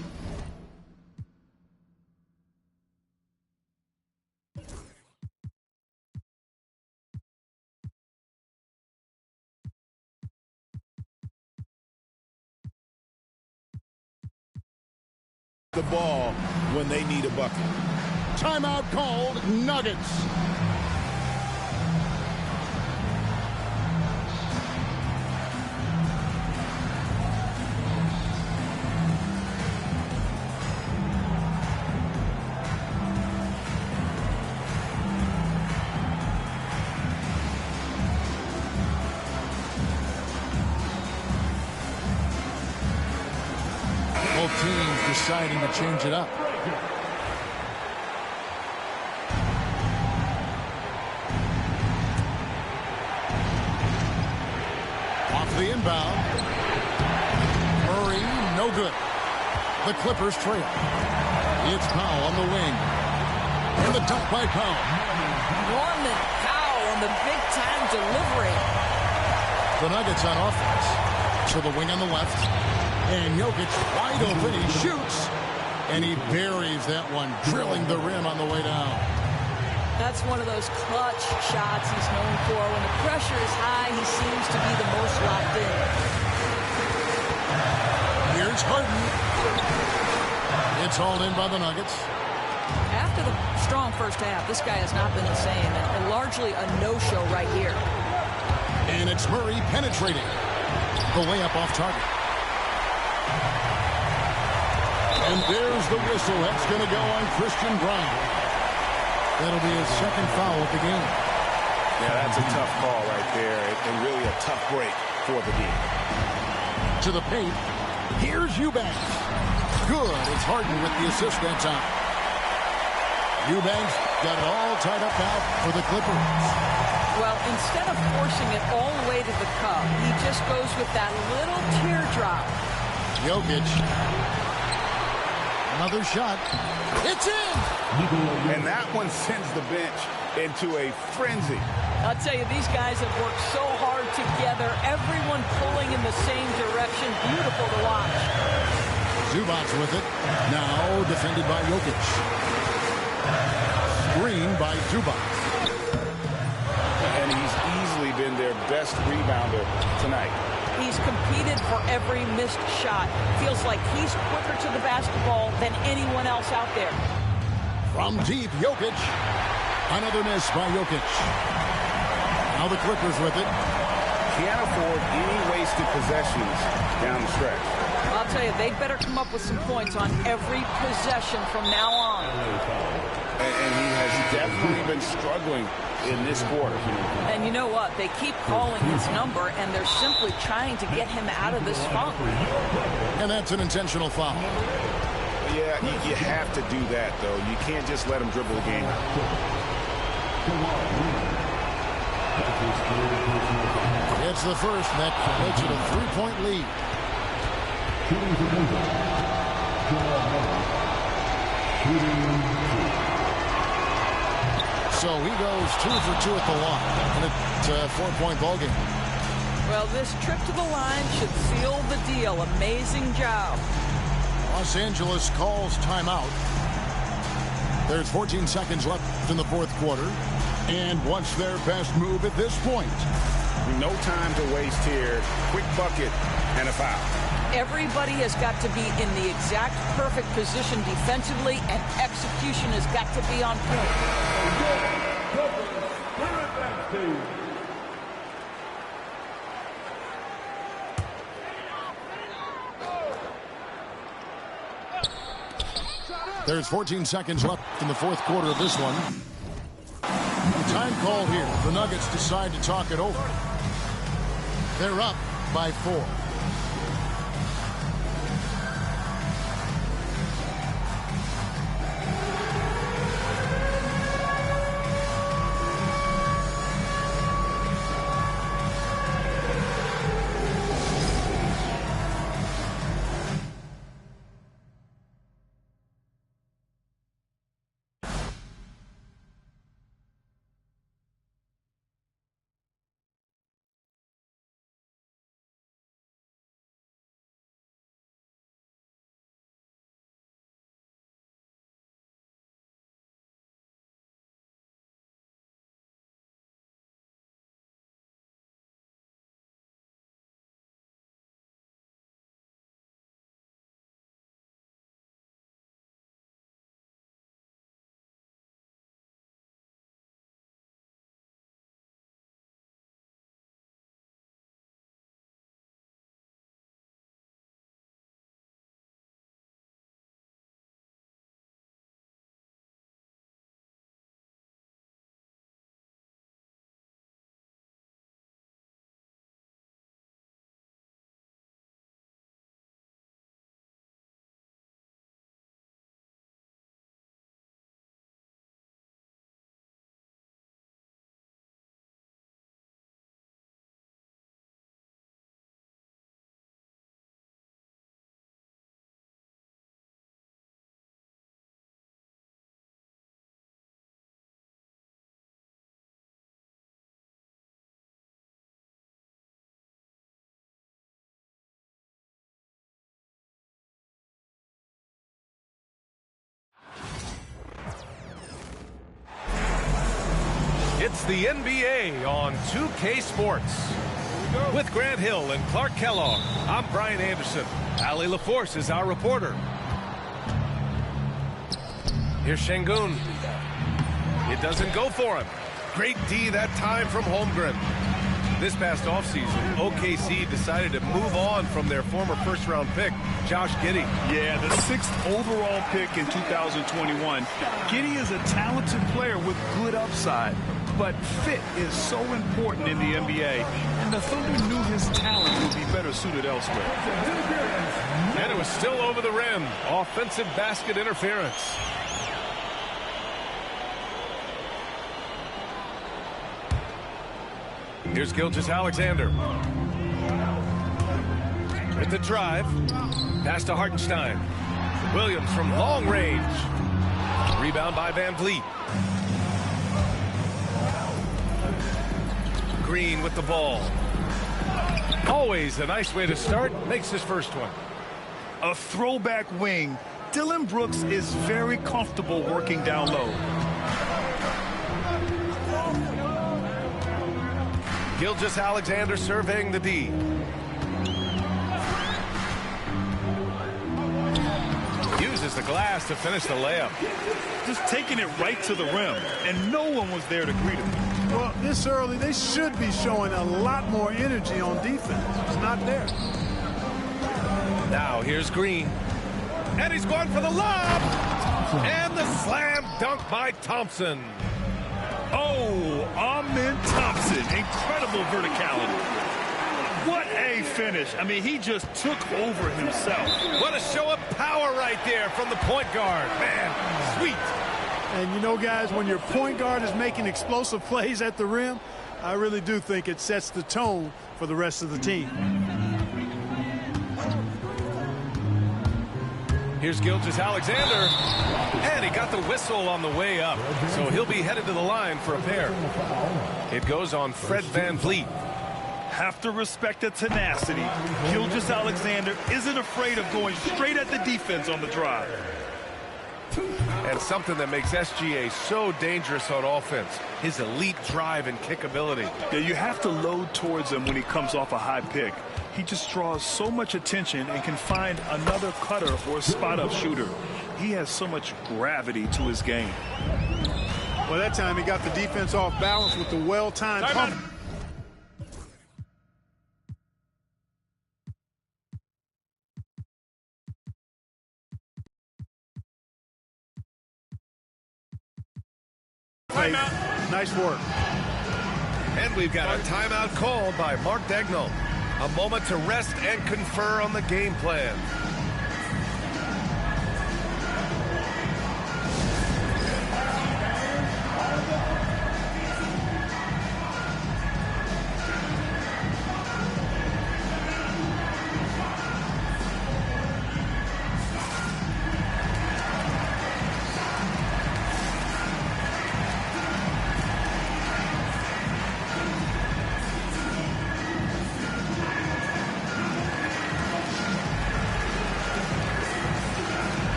the ball when they need a bucket. Timeout called. Nuggets. Both teams deciding to change it up. Off the inbound. Murray, no good. The Clippers trail. It's Powell on the wing. And the dunk by Powell. Norman Powell on the big-time delivery. The Nuggets on offense. To the wing on the left. And Jokic wide open. He shoots. And he buries that one, drilling the rim on the way down. That's one of those clutch shots he's known for. When the pressure is high, he seems to be the most locked in. Here's Harden. It's hauled in by the Nuggets. After the strong first half, this guy has not been the same, and largely a no-show right here. And it's Murray penetrating. The layup off target. And there's the whistle. That's going to go on Christian Brown. That'll be his second foul of the game. Yeah, that's a tough call right there, and really a tough break for the game. To the paint. Here's Eubanks. Good. It's Harden with the assist that time. Eubanks got it all tied up now for the Clippers. Well, instead of forcing it all the way to the cup, he just goes with that little teardrop. Jokic. Another shot. It's in! And that one sends the bench into a frenzy. I'll tell you, these guys have worked so hard together. Everyone pulling in the same direction. Beautiful to watch. Zubac's with it. Now defended by Jokic. Screen by Zubac. And he's easily been their best rebounder tonight. He's competed for every missed shot. Feels like he's quicker to the basketball than anyone else out there. From deep, Jokic. Another miss by Jokic. Now the Clippers with it. Can't afford any wasted possessions down the stretch. I'll tell you, they better come up with some points on every possession from now on. And he has definitely been struggling in this quarter. And you know what? They keep calling his number, and they're simply trying to get him out of this funk. And that's an intentional foul. Yeah, you have to do that, though. You can't just let him dribble the game. It's the first, Nick, makes it a 3-point lead. So he goes 2 for 2 at the line, and it's a 4-point ball game. Well, this trip to the line should seal the deal. Amazing job. Los Angeles calls timeout. There's 14 seconds left in the fourth quarter. And what's their best move at this point? No time to waste here. Quick bucket and a foul. Everybody has got to be in the exact perfect position defensively, and execution has got to be on point. There's 14 seconds left in the fourth quarter of this one. Time call here. The Nuggets decide to talk it over. They're up by 4. It's the NBA on 2K Sports. With Grant Hill and Clark Kellogg, I'm Brian Anderson. Ali LaForce is our reporter. Here's Şengün. It doesn't go for him. Great D that time from Holmgren. This past offseason, OKC decided to move on from their former first-round pick, Josh Giddey. Yeah, the 6th overall pick in 2021. Giddey is a talented player with good upside, but fit is so important in the NBA, and the Thunder knew his talent would be better suited elsewhere. And it was still over the rim. Offensive basket interference. Here's Gilgeous-Alexander. With the drive. Pass to Hartenstein. Williams from long range. Rebound by Van Vliet. Green with the ball. Always a nice way to start. Makes his first one. A throwback wing. Dylan Brooks is very comfortable working down low. Gilgeous-Alexander surveying the D. Uses the glass to finish the layup. Just taking it right to the rim, and no one was there to greet him. Well, this early, they should be showing a lot more energy on defense. It's not there. Now here's Green. And he's going for the lob. And the slam dunk by Thompson. Oh, Amen Thompson. Incredible verticality. What a finish. I mean, he just took over himself. What a show of Power right there from the point guard. Man, sweet. And you know, guys, when your point guard is making explosive plays at the rim, I really do think it sets the tone for the rest of the team. Here's Gilgeous-Alexander, and he got the whistle on the way up, so he'll be headed to the line for a pair. It goes on Fred VanVleet. Have to respect the tenacity. Gilgeous-Alexander isn't afraid of going straight at the defense on the drive. And something that makes SGA so dangerous on offense, his elite drive and kick ability. Yeah, you have to load towards him when he comes off a high pick. He just draws so much attention and can find another cutter or a spot-up shooter. He has so much gravity to his game. Well, that time he got the defense off balance with the well-timed pump. Nice work. And we've got a timeout called by Mark Daigneault. A moment to rest and confer on the game plan.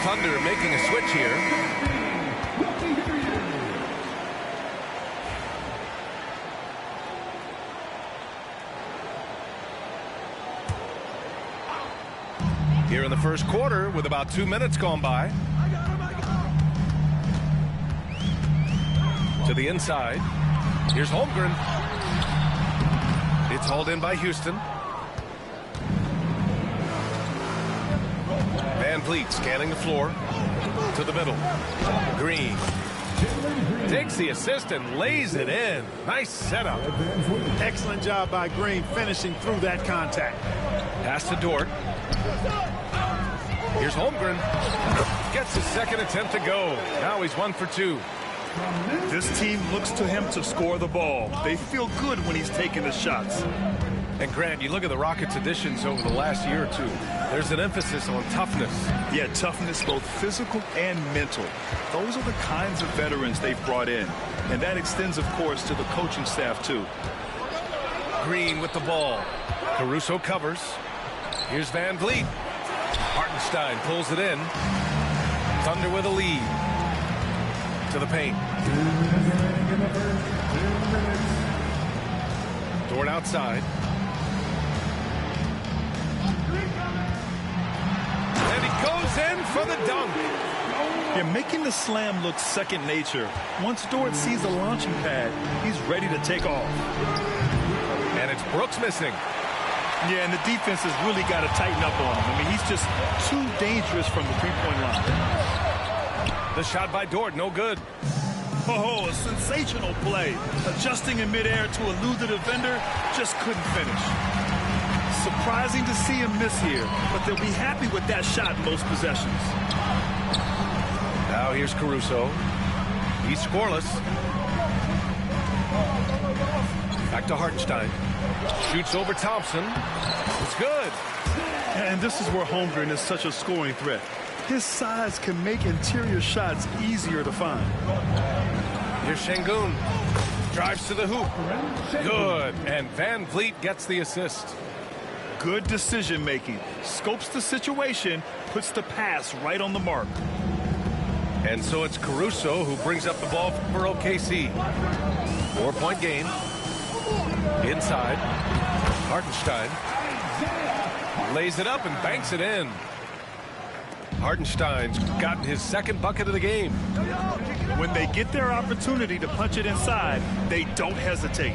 Thunder making a switch here. Here in the first quarter with about 2 minutes gone by. To the inside. Here's Holmgren. It's hauled in by Houston. VanVleet scanning the floor to the middle. Green takes the assist and lays it in. Nice setup. Excellent job by Green finishing through that contact. Pass to Dort. Here's Holmgren. Gets his second attempt to go. Now he's 1 for 2. This team looks to him to score the ball. They feel good when he's taking the shots. And Grant, you look at the Rockets' additions over the last year or two. There's an emphasis on toughness. Yeah, toughness, both physical and mental. Those are the kinds of veterans they've brought in. And that extends, of course, to the coaching staff, too. Green with the ball. Caruso covers. Here's VanVleet. Hartenstein pulls it in. Thunder with a lead. To the paint. Dort outside. And he goes in for the dunk. Yeah, making the slam look second nature. Once Dort sees the launching pad, he's ready to take off. And it's Brooks missing. Yeah, and the defense has really got to tighten up on him. I mean, he's just too dangerous from the three-point line. The shot by Dort, no good. Oh, a sensational play. Adjusting in midair to elude the defender, just couldn't finish. Surprising to see him miss here, but they'll be happy with that shot most possessions. Now here's Caruso. He's scoreless. Back to Hartenstein. Shoots over Thompson. It's good. And this is where Holmgren is such a scoring threat. His size can make interior shots easier to find. Here's Şengün. Drives to the hoop. Good. And VanVleet gets the assist. Good decision making. Scopes the situation, puts the pass right on the mark. And so it's Caruso who brings up the ball for OKC. 4-point game. Inside. Hartenstein lays it up and banks it in. Hartenstein's gotten his second bucket of the game. When they get their opportunity to punch it inside, they don't hesitate.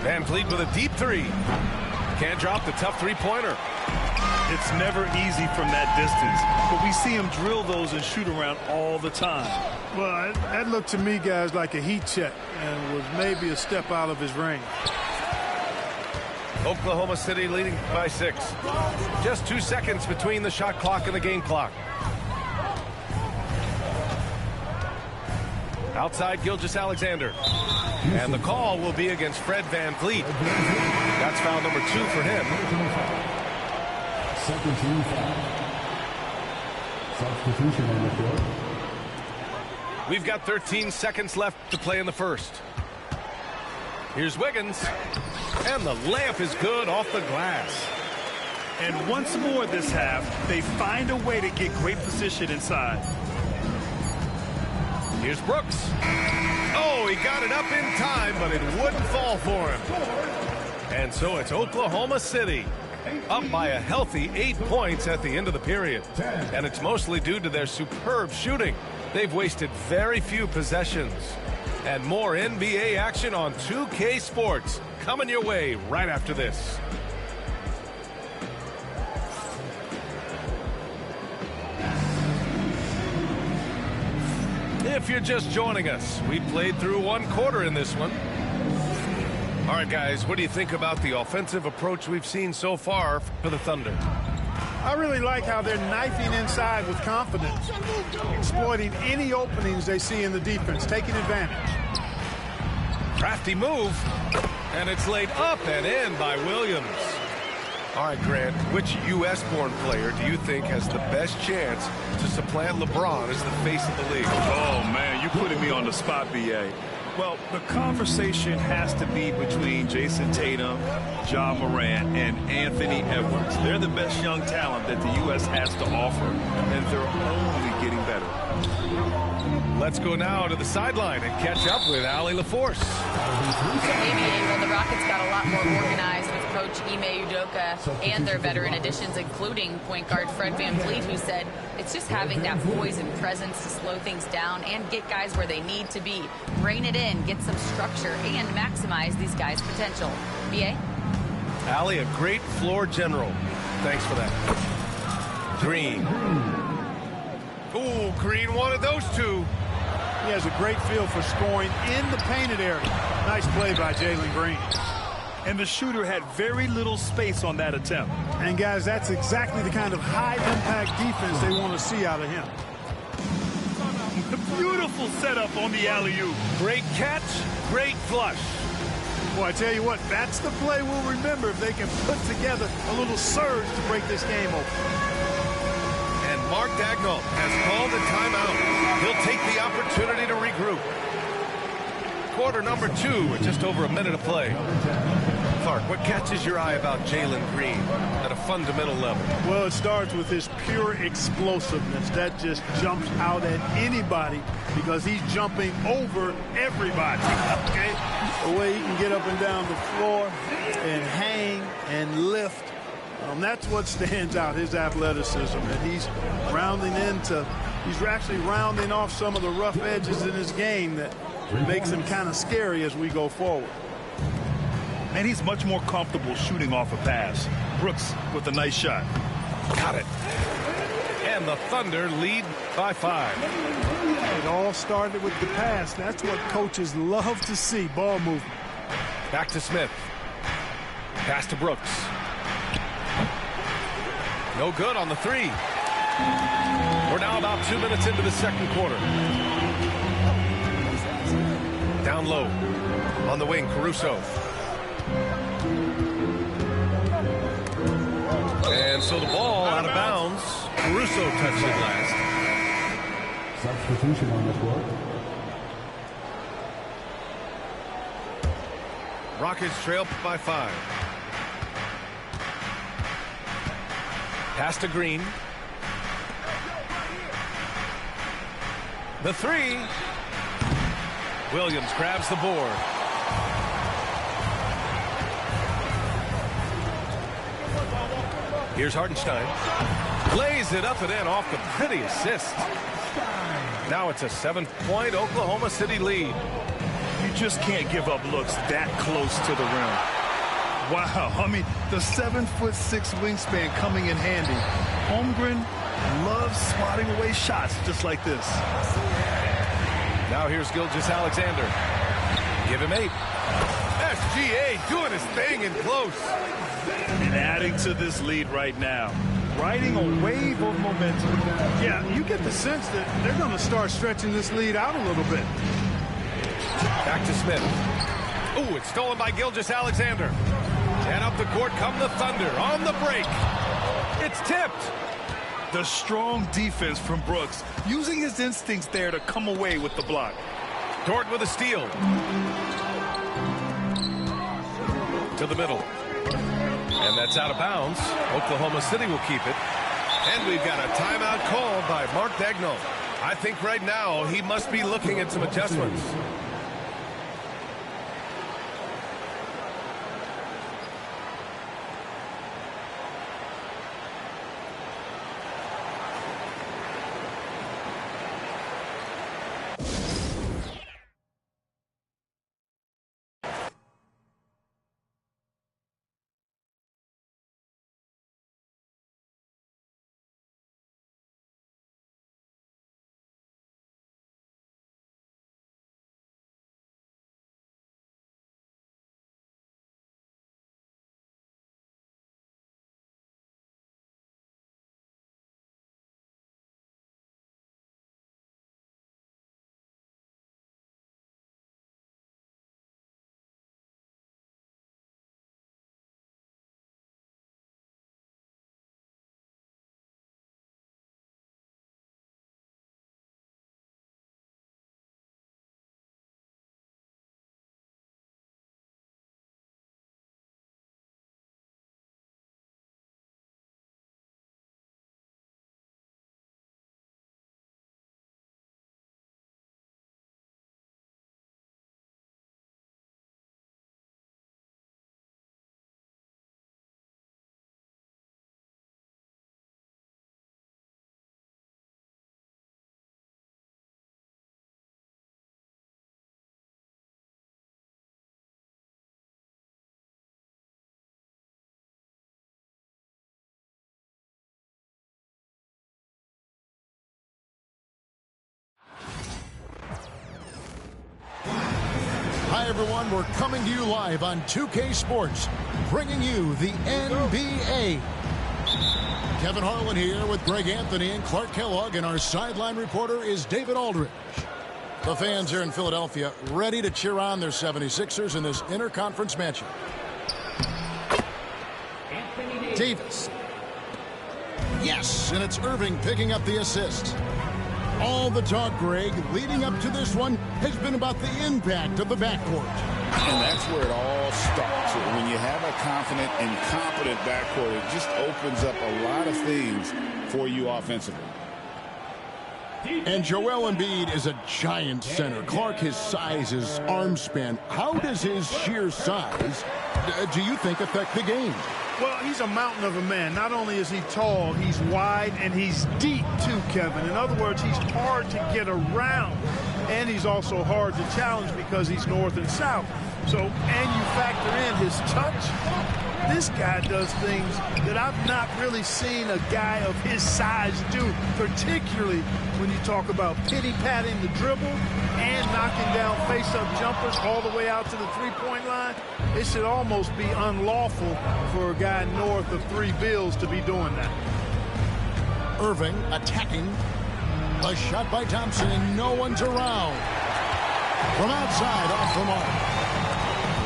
VanVleet with a deep three. Can't drop the tough three-pointer. It's never easy from that distance, but we see him drill those and shoot around all the time. Well, that looked to me, guys, like a heat check and was maybe a step out of his range. Oklahoma City leading by 6. Just 2 seconds between the shot clock and the game clock. Outside Gilgeous-Alexander. And the call will be against Fred VanVleet. That's foul number 2 for him. Second team foul. Substitution on the court. We've got 13 seconds left to play in the first. Here's Wiggins. And the layup is good off the glass. And once more this half, they find a way to get great position inside. Here's Brooks. Oh, he got it up in time, but it wouldn't fall for him. And so it's Oklahoma City up by a healthy 8 points at the end of the period. And it's mostly due to their superb shooting. They've wasted very few possessions. And more NBA action on 2K Sports coming your way right after this. If you're just joining us, we played through 1 quarter in this one. All right, guys, what do you think about the offensive approach we've seen so far for the Thunder? I really like how they're knifing inside with confidence, exploiting any openings they see in the defense, taking advantage. Crafty move, and it's laid up and in by Williams. All right, Grant, which U.S.-born player do you think has the best chance to supplant LeBron as the face of the league? Oh, man, you're putting me on the spot, B.A. Well, the conversation has to be between Jason Tatum, Ja Morant, and Anthony Edwards. They're the best young talent that the U.S. has to offer, and they're only getting better. Let's go now to the sideline and catch up with Allie LaForce. Well, the Rockets got a lot more organized with Coach Ime Udoka and their veteran additions, including point guard Fred VanVleet, who said it's just having that poise and presence to slow things down and get guys where they need to be. Rein it in, get some structure, and maximize these guys' potential. B.A.? Allie, a great floor general. Thanks for that. Green. Ooh, Green wanted those two. He has a great feel for scoring in the painted area. Nice play by Jalen Green. And the shooter had very little space on that attempt. And, guys, that's exactly the kind of high-impact defense they want to see out of him. Beautiful setup on the alley-oop. Great catch, great flush. Boy, I tell you what, that's the play we'll remember if they can put together a little surge to break this game open. And Mark Daigneault has called a timeout. He'll take the opportunity to regroup. Quarter number 2 with just over a minute of play. Clark, what catches your eye about Jalen Green at a fundamental level? Well, it starts with his pure explosiveness. That just jumps out at anybody because he's jumping over everybody. Okay? The way he can get up and down the floor and hang and lift. That's what stands out, his athleticism. And he's actually rounding off some of the rough edges in his game that makes him kind of scary as we go forward. And he's much more comfortable shooting off a pass. Brooks with a nice shot. Got it. And the Thunder lead by 5. It all started with the pass. That's what coaches love to see, ball movement. Back to Smith. Pass to Brooks. No good on the 3. We're now about 2 minutes into the second quarter. Down low. On the wing, Caruso. And so the ball out of bounds. Caruso touched it last. Substitution on the court. Rockets trail by 5. Pass to Green. The 3. Williams grabs the board. Here's Hartenstein. Lays it up and in off the pretty assist. Now it's a 7-point Oklahoma City lead. You just can't give up looks that close to the rim. Wow, I mean, the 7'6" wingspan coming in handy. Holmgren loves swatting away shots just like this. Now here's Gilgeous-Alexander. Give him 8. As SGA doing his thing in close. And adding to this lead right now. Riding a wave of momentum. Yeah, you get the sense that they're going to start stretching this lead out a little bit. Back to Smith. Ooh, it's stolen by Gilgeous-Alexander. And up the court come the Thunder on the break. It's tipped. The strong defense from Brooks, using his instincts there to come away with the block. Dort with a steal. To the middle. And that's out of bounds. Oklahoma City will keep it. And we've got a timeout called by Mark Daigneault. I think right now he must be looking at some adjustments. Hi, everyone. We're coming to you live on 2K Sports, bringing you the NBA. Kevin Harlan here with Greg Anthony and Clark Kellogg, and our sideline reporter is David Aldridge. The fans here in Philadelphia ready to cheer on their 76ers in this interconference matchup. Davis. Yes, and it's Irving picking up the assist. All the talk, Greg, leading up to this one has been about the impact of the backcourt. And that's where it all starts. When you have a confident and competent backcourt, it just opens up a lot of things for you offensively. And Joel Embiid is a giant center. Clark, his size, his arm span. How does his sheer size, do you think, affect the game? Well, he's a mountain of a man. Not only is he tall, he's wide, and he's deep, too, Kevin. In other words, he's hard to get around. And he's also hard to challenge because he's north and south. So, and you factor in his touch. This guy does things that I've not really seen a guy of his size do, particularly when you talk about pity-patting the dribble and knocking down face-up jumpers all the way out to the three-point line. It should almost be unlawful for a guy north of 3 bills to be doing that. Irving attacking. A shot by Thompson, and no one's around. From outside, off the mark.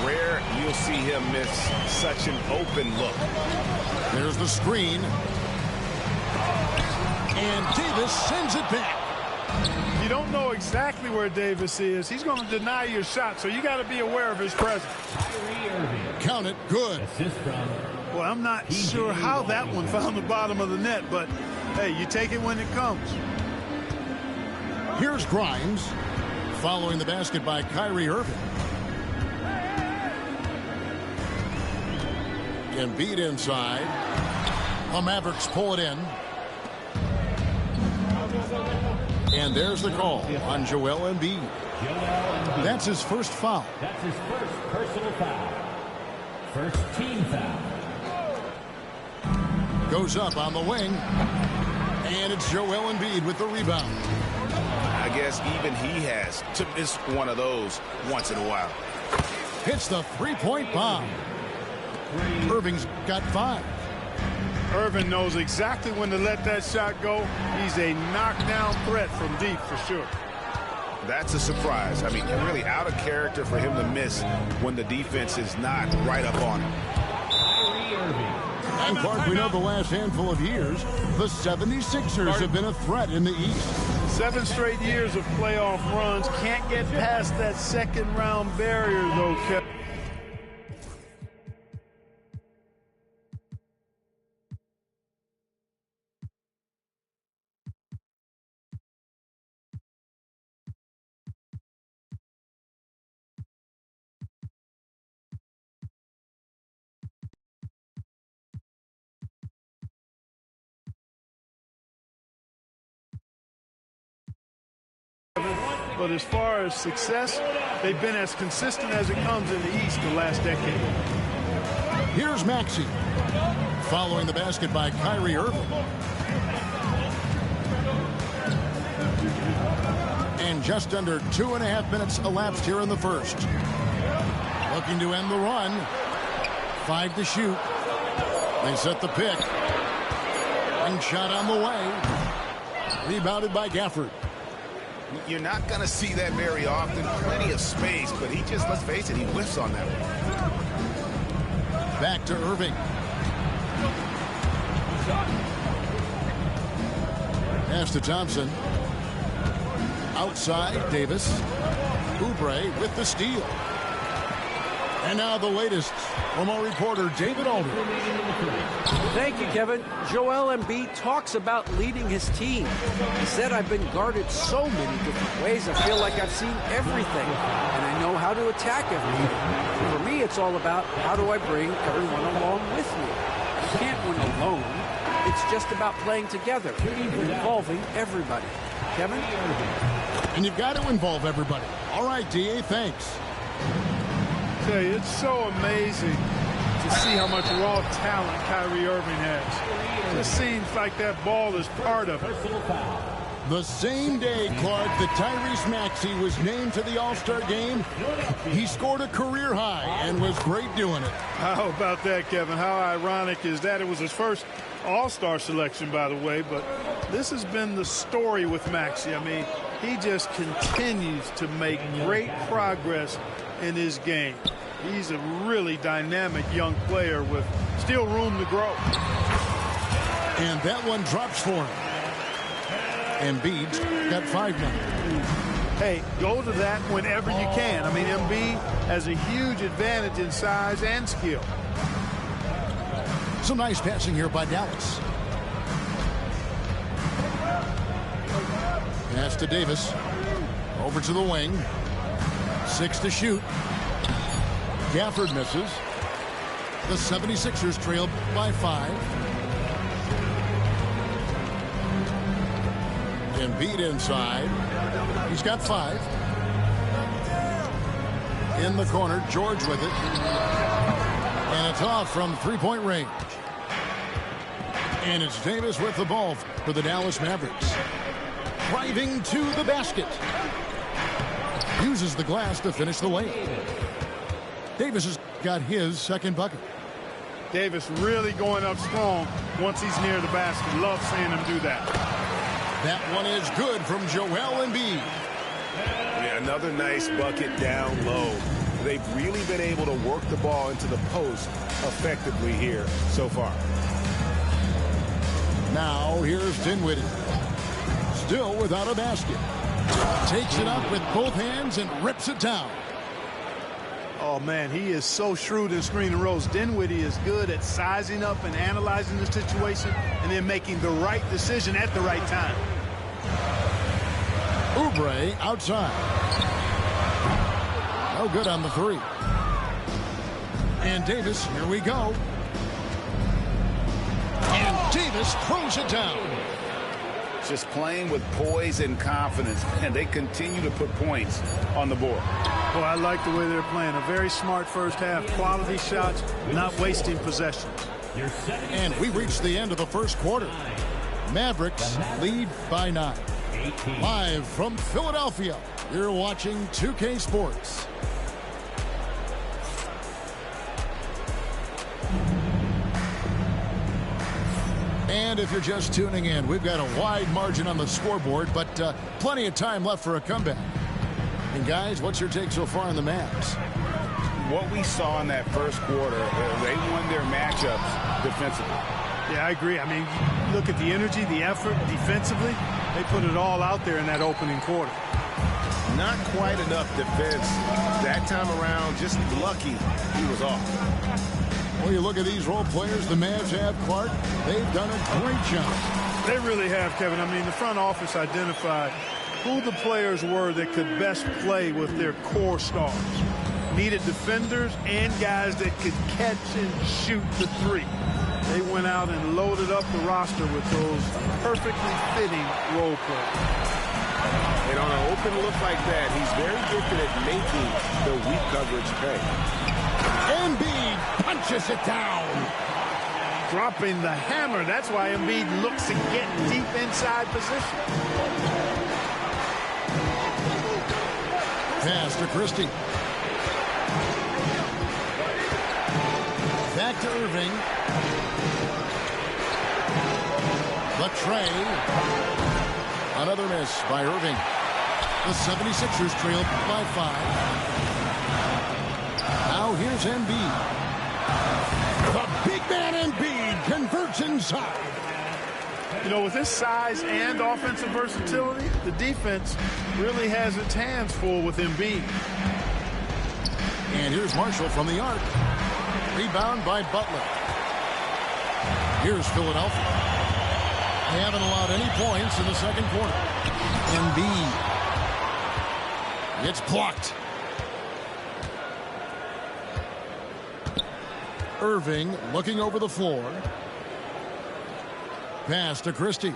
Rare you'll see him miss such an open look. There's the screen. And Davis sends it back. You don't know exactly where Davis is. He's going to deny your shot, so you got to be aware of his presence. Count it. Good. Well, I'm not sure how that one found the bottom of the net, but, hey, you take it when it comes. Here's Grimes following the basket by Kyrie Irving. Embiid inside. The Mavericks pull it in. And there's the call on Joel Embiid. That's his first foul. That's his first personal foul. First team foul. Goes up on the wing. And it's Joel Embiid with the rebound. I guess even he has to miss one of those once in a while. hits the three-point bomb. Irving's got 5. Irving knows exactly when to let that shot go. He's a knockdown threat from deep for sure. That's a surprise. I mean, really out of character for him to miss when the defense is not right up on him. And Clark, we know the last handful of years, the 76ers have been a threat in the East. 7 straight years of playoff runs. Can't get past that second round barrier, though, Kevin. But as far as success, they've been as consistent as it comes in the East the last decade. Here's Maxey, following the basket by Kyrie Irving. And just under 2.5 minutes elapsed here in the first. Looking to end the run. 5 to shoot. They set the pick. Ring shot on the way. Rebounded by Gafford. You're not going to see that very often. Plenty of space, but he just, let's face it, he whiffs on that one. Back to Irving. Pass to Thompson. Outside, Davis. Oubre with the steal. And now the latest from our reporter, David Alder. Thank you, Kevin. Joel Embiid talks about leading his team. He said, I've been guarded so many different ways. I feel like I've seen everything, and I know how to attack everything. For me, it's all about how do I bring everyone along with me. You can't win alone. It's just about playing together and involving everybody. Kevin? And you've got to involve everybody. All right, D.A., thanks. Tell you, it's so amazing to see how much raw talent Kyrie Irving has. It just seems like that ball is part of it. The same day, Clark, that Tyrese Maxey was named to the All-Star game, he scored a career high and was great doing it. How about that, Kevin? How ironic is that? It was his first All-Star selection, by the way, but this has been the story with Maxey. I mean, he just continues to make great progress in his game. He's a really dynamic young player with still room to grow. And that one drops for him. Embiid's got 5 now. Hey, go to that whenever you can. I mean, Embiid has a huge advantage in size and skill. Some nice passing here by Dallas. Pass to Davis. Over to the wing. 6 to shoot. Gafford misses. The 76ers trail by 5. Embiid inside. He's got 5. In the corner, George with it. And it's off from three-point range. And it's Davis with the ball for the Dallas Mavericks. Driving to the basket. Uses the glass to finish the lane. Davis has got his second bucket. Davis really going up strong once he's near the basket. Love seeing him do that. That one is good from Joel Embiid. Yeah, another nice bucket down low. They've really been able to work the ball into the post effectively here so far. Now here's Dinwiddie. Still without a basket. Takes it up with both hands and rips it down. Oh, man, he is so shrewd in screen and rolls. Dinwiddie is good at sizing up and analyzing the situation and then making the right decision at the right time. Oubre outside. No good on the 3. And Davis, here we go. And Davis throws it down. Just playing with poise and confidence, and they continue to put points on the board. Well, I like the way they're playing. A very smart first half. Quality shots, not wasting possession. And we reached the end of the first quarter. Mavericks lead by 9. Live from Philadelphia, you're watching 2K Sports. And if you're just tuning in, we've got a wide margin on the scoreboard, but plenty of time left for a comeback. And guys, what's your take so far on the Mavs? What we saw in that first quarter, they won their matchups defensively. Yeah, I agree. I mean, look at the energy, the effort defensively. They put it all out there in that opening quarter. Not quite enough defense that time around. Just lucky he was off. Well, you look at these role players the Mavs have, Clark. They've done a great job. They really have, Kevin. I mean, the front office identified who the players were that could best play with their core stars. Needed defenders and guys that could catch and shoot the three. They went out and loaded up the roster with those perfectly fitting role players. And on an open look like that, he's very gifted at making the weak coverage pay. Embiid punches it down. Dropping the hammer. That's why Embiid looks to get deep inside position. Pass to Christie. Back to Irving. The tray. Another miss by Irving. The 76ers trailed by 5. Now here's Embiid. The big man Embiid converts inside. You know, with his size and offensive versatility, the defense really has its hands full with Embiid. And here's Marshall from the arc. Rebound by Butler. Here's Philadelphia. They haven't allowed any points in the second quarter. Embiid. It's blocked. Irving looking over the floor. Pass to Christie.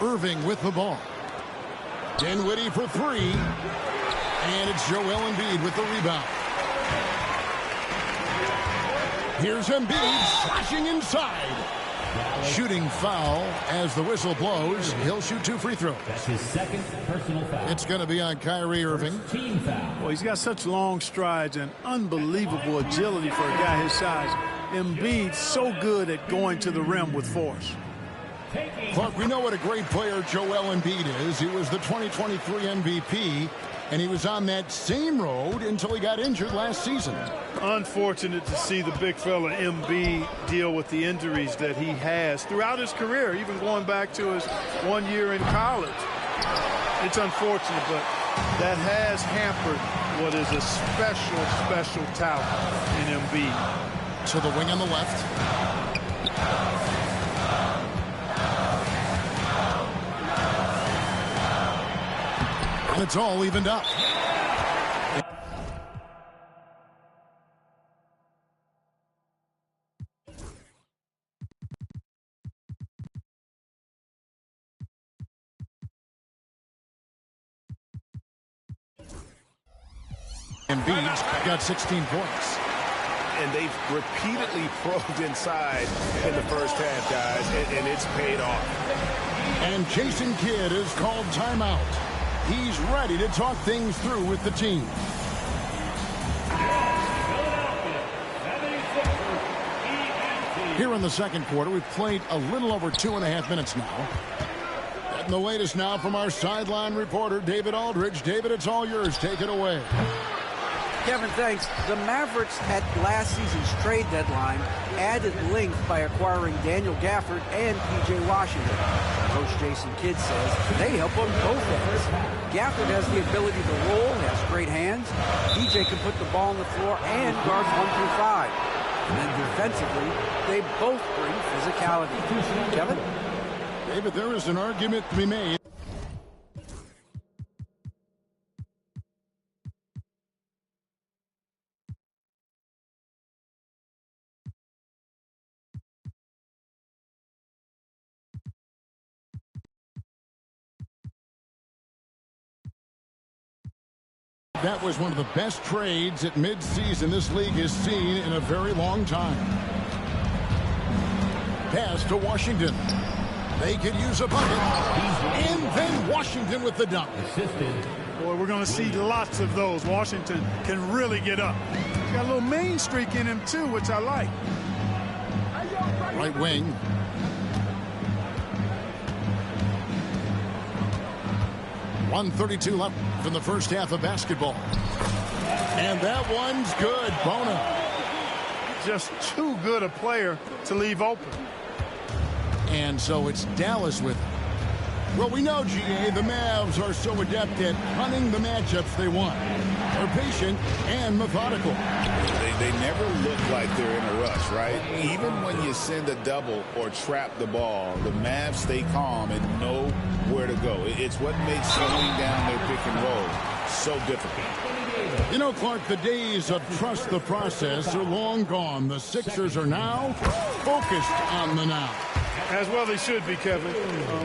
Irving with the ball. Dinwiddie for 3. And it's Joel Embiid with the rebound. Here's Embiid slashing inside. Shooting foul as the whistle blows. He'll shoot 2 free throws. That's his second personal foul. It's going to be on Kyrie Irving. Team foul. Well, he's got such long strides and unbelievable agility for a guy his size. Embiid's so good at going to the rim with force. Clark, we know what a great player Joel Embiid is. He was the 2023 MVP, and he was on that same road until he got injured last season. Unfortunate to see the big fella Embiid deal with the injuries that he has throughout his career, even going back to his 1 year in college. It's unfortunate, but that has hampered what is a special talent in Embiid. To the wing on the left. And it's all evened up. Embiid's got 16 points. And they've repeatedly probed inside in the first half, guys, and it's paid off. And Jason Kidd is called timeout. He's ready to talk things through with the team. Here in the second quarter, we've played a little over 2.5 minutes now. And the latest now from our sideline reporter, David Aldridge. David, it's all yours. Take it away. Kevin, thanks. The Mavericks at last season's trade deadline added length by acquiring Daniel Gafford and P.J. Washington. Coach Jason Kidd says they help on both ends. Gafford has the ability to roll, has great hands. P.J. can put the ball on the floor and guards 1 through 5. And then defensively, they both bring physicality. Kevin? David, there is an argument to be made. That was one of the best trades at midseason this league has seen in a very long time. Pass to Washington. They could use a bucket. And then Washington with the dunk. Boy, we're going to see lots of those. Washington can really get up. He's got a little main streak in him, too, which I like. Right wing. .132 left from the first half of basketball. And that one's good. Bona. Just too good a player to leave open. And so it's Dallas with him. Well, we know, GA, the Mavs are so adept at hunting the matchups they want. They're patient and methodical. They never look like they're in a rush, right? Even when you send a double or trap the ball, the Mavs stay calm and know where to go. It's what makes slowing down their pick and roll so difficult. You know, Clark, the days of trust the process are long gone. The Sixers are now focused on the now. As well they should be, Kevin.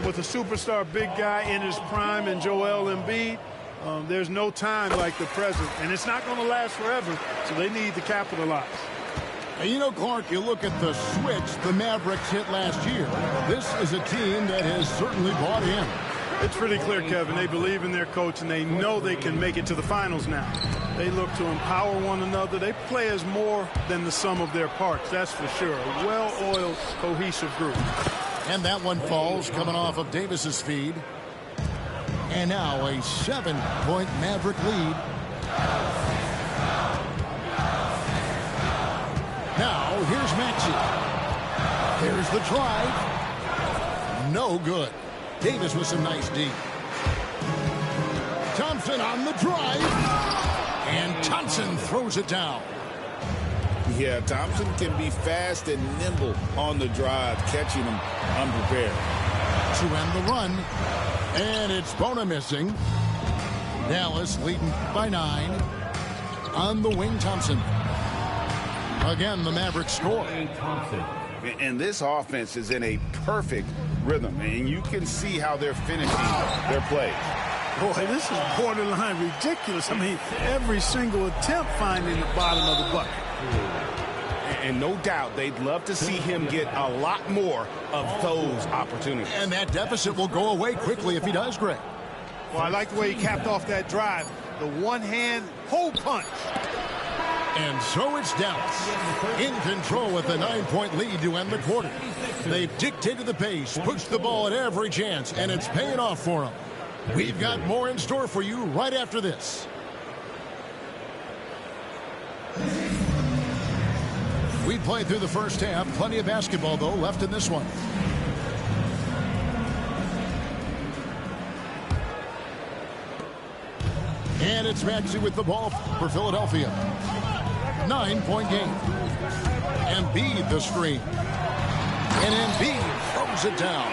With a superstar big guy in his prime and Joel Embiid, there's no time like the present, and it's not going to last forever, so they need to capitalize. And you know, Clark, you look at the switch the Mavericks hit last year. This is a team that has certainly bought in. It's pretty clear, Kevin. They believe in their coach, and they know they can make it to the finals now. They look to empower one another. They play as more than the sum of their parts, that's for sure. A well-oiled, cohesive group. And that one falls coming off of Davis's feed. And now a 7-point Maverick lead. Now here's Maxey. Here's the drive. No good. Davis with some nice D. Thompson on the drive. And Thompson throws it down. Yeah, Thompson can be fast and nimble on the drive, catching him unprepared. To end the run. And it's Bona missing. Dallas leading by 9. On the wing, Thompson. Again, the Mavericks score. And this offense is in a perfect rhythm, and you can see how they're finishing their play. Boy, this is borderline ridiculous. I mean, every single attempt finding the bottom of the bucket. And no doubt they'd love to see him get a lot more of those opportunities. And that deficit will go away quickly if he does, Greg. Well, I like the way he capped off that drive. The one-hand hole punch. And so it's Dallas in control with a 9-point lead to end the quarter. They've dictated the pace, pushed the ball at every chance, and it's paying off for them. We've got more in store for you right after this. We played through the first half. Plenty of basketball, though, left in this one. And it's Maxey with the ball for Philadelphia. 9-point game. Embiid the screen. And Embiid throws it down.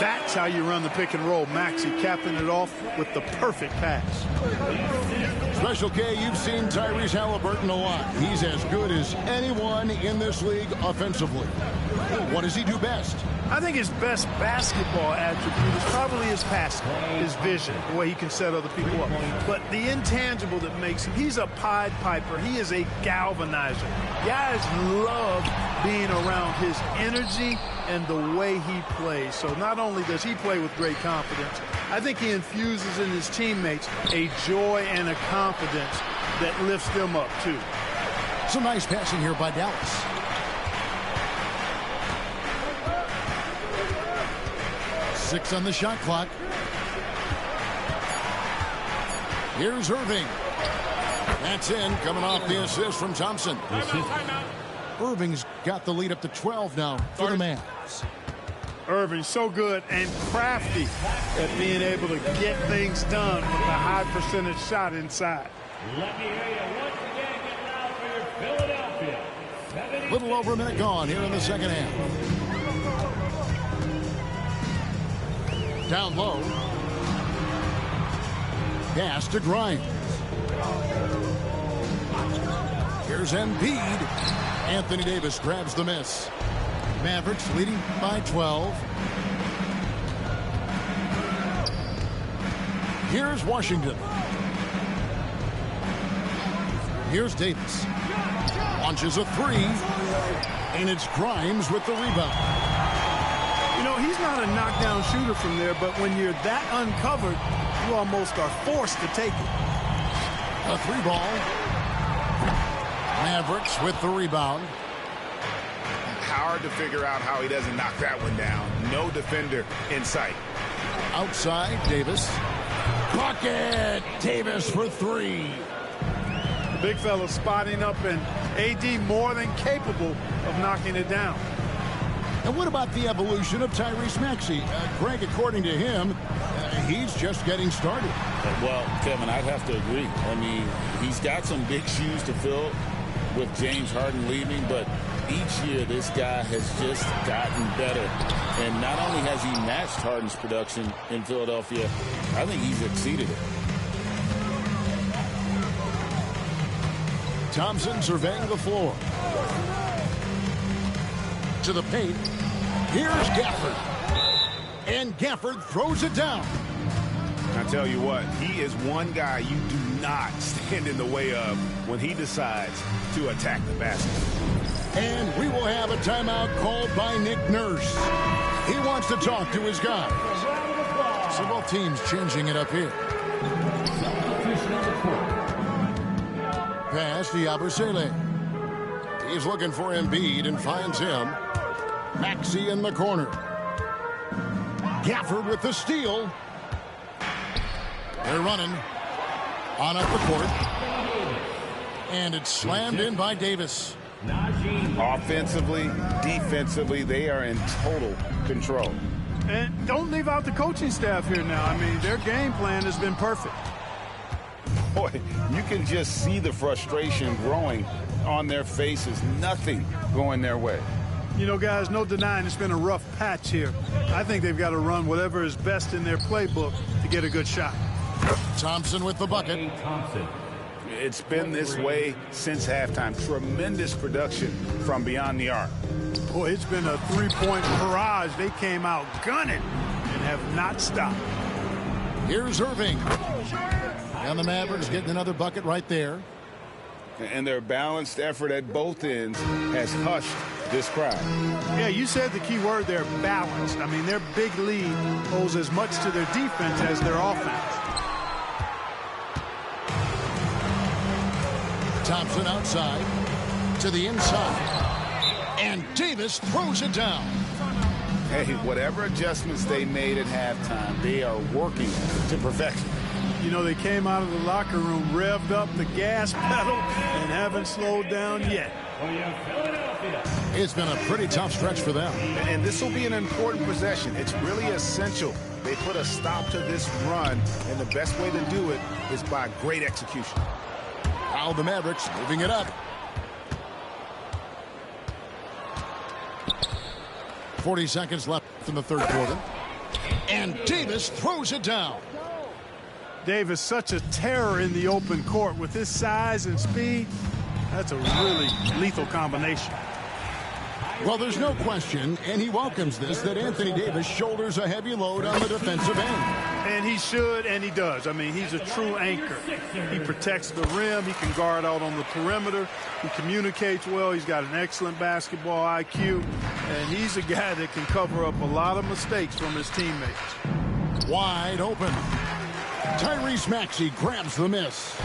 That's how you run the pick and roll. Maxey capping it off with the perfect pass. Special K, you've seen Tyrese Halliburton a lot. He's as good as anyone in this league offensively. What does he do best? I think his best basketball attribute is probably his passing, his vision, the way he can set other people up. But the intangible that makes him, he's a Pied Piper. He is a galvanizer. Guys love being around his energy and the way he plays. So not only does he play with great confidence, I think he infuses in his teammates a joy and a confidence that lifts them up, too. Some nice passing here by Dallas. Six on the shot clock. Here's Irving. That's in, coming off the assist from Thompson. Irving's got the lead up to 12 now for the Mavs. Irving so good and crafty at being able to get things done with a high percentage shot inside. Let me hear you once again. Get loud for your Philadelphia. Little over a minute gone here in the second half. Down low. Pass to Grimes. Here's Embiid. Anthony Davis grabs the miss. Mavericks leading by 12. Here's Washington. Here's Davis. Launches a three. And it's Grimes with the rebound. You know, he's not a knockdown shooter from there, but when you're that uncovered, you almost are forced to take it. A three ball. Mavericks with the rebound. How hard to figure out how he doesn't knock that one down. No defender in sight. Outside, Davis. Bucket! Davis for three. The big fella spotting up, and AD more than capable of knocking it down. And what about the evolution of Tyrese Maxey? Greg, according to him, he's just getting started. Well, Kevin, I'd have to agree. I mean, he's got some big shoes to fill with James Harden leaving, but each year this guy has just gotten better. And not only has he matched Harden's production in Philadelphia, I think he's exceeded it. Thompson surveying the floor. To the paint. Here's Gafford. And Gafford throws it down. I tell you what, he is one guy you do not stand in the way of when he decides to attack the basket. And we will have a timeout called by Nick Nurse. He wants to talk to his guys. So both teams changing it up here. Pass to Yabusele. He's looking for Embiid and finds him. Maxey in the corner. Gafford with the steal. They're running on up the court. And it's slammed in by Davis. Offensively, defensively, they are in total control. And don't leave out the coaching staff here now. I mean, their game plan has been perfect. Boy, you can just see the frustration growing on their faces. Nothing going their way. You know, guys, no denying it's been a rough patch here. I think they've got to run whatever is best in their playbook to get a good shot. Thompson with the bucket. It's been this way since halftime. Tremendous production from beyond the arc. Boy, it's been a three-point barrage. They came out gunning and have not stopped. Here's Irving. And the Mavericks getting another bucket right there. And their balanced effort at both ends has hushed this crowd. Yeah, you said the key word there, balanced. I mean, their big lead owes as much to their defense as their offense. Thompson outside to the inside. And Davis throws it down. Hey, whatever adjustments they made at halftime, they are working to perfection. You know, they came out of the locker room, revved up the gas pedal, and haven't slowed down yet. It's been a pretty tough stretch for them. And this will be an important possession. It's really essential. They put a stop to this run, and the best way to do it is by great execution. Now the Mavericks moving it up. 40 seconds left in the third quarter. And Davis throws it down. Davis, such a terror in the open court with his size and speed. That's a really lethal combination. Well, there's no question, and he welcomes this, that Anthony Davis shoulders a heavy load on the defensive end. And he should, and he does. I mean, he's a true anchor. He protects the rim. He can guard out on the perimeter. He communicates well. He's got an excellent basketball IQ. And he's a guy that can cover up a lot of mistakes from his teammates. Wide open. Tyrese Maxey grabs the miss.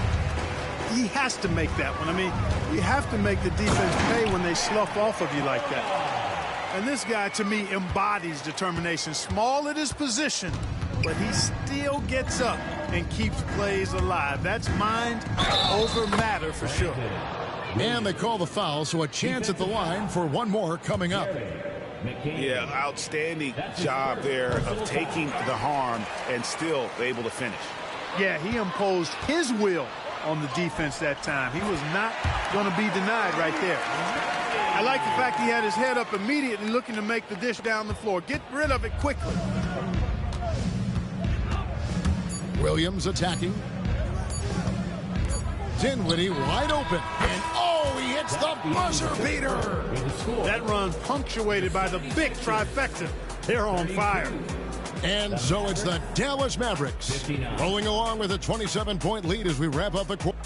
He has to make that one. I mean, you have to make the defense pay when they slough off of you like that. And this guy, to me, embodies determination. Small at his position, but he still gets up and keeps plays alive. That's mind over matter for sure. And they call the foul, so a chance at the line for one more coming up. Yeah, outstanding job there of taking the harm and still able to finish. Yeah, he imposed his will on the defense that time. He was not going to be denied right there. I like the fact he had his head up immediately looking to make the dish down the floor. Get rid of it quickly. Williams attacking. Dinwiddie wide open. And oh, he hits the buzzer beater. That run punctuated by the big trifecta. They're on fire. And so it's the Dallas Mavericks rolling along with a 27-point lead as we wrap up the quarter.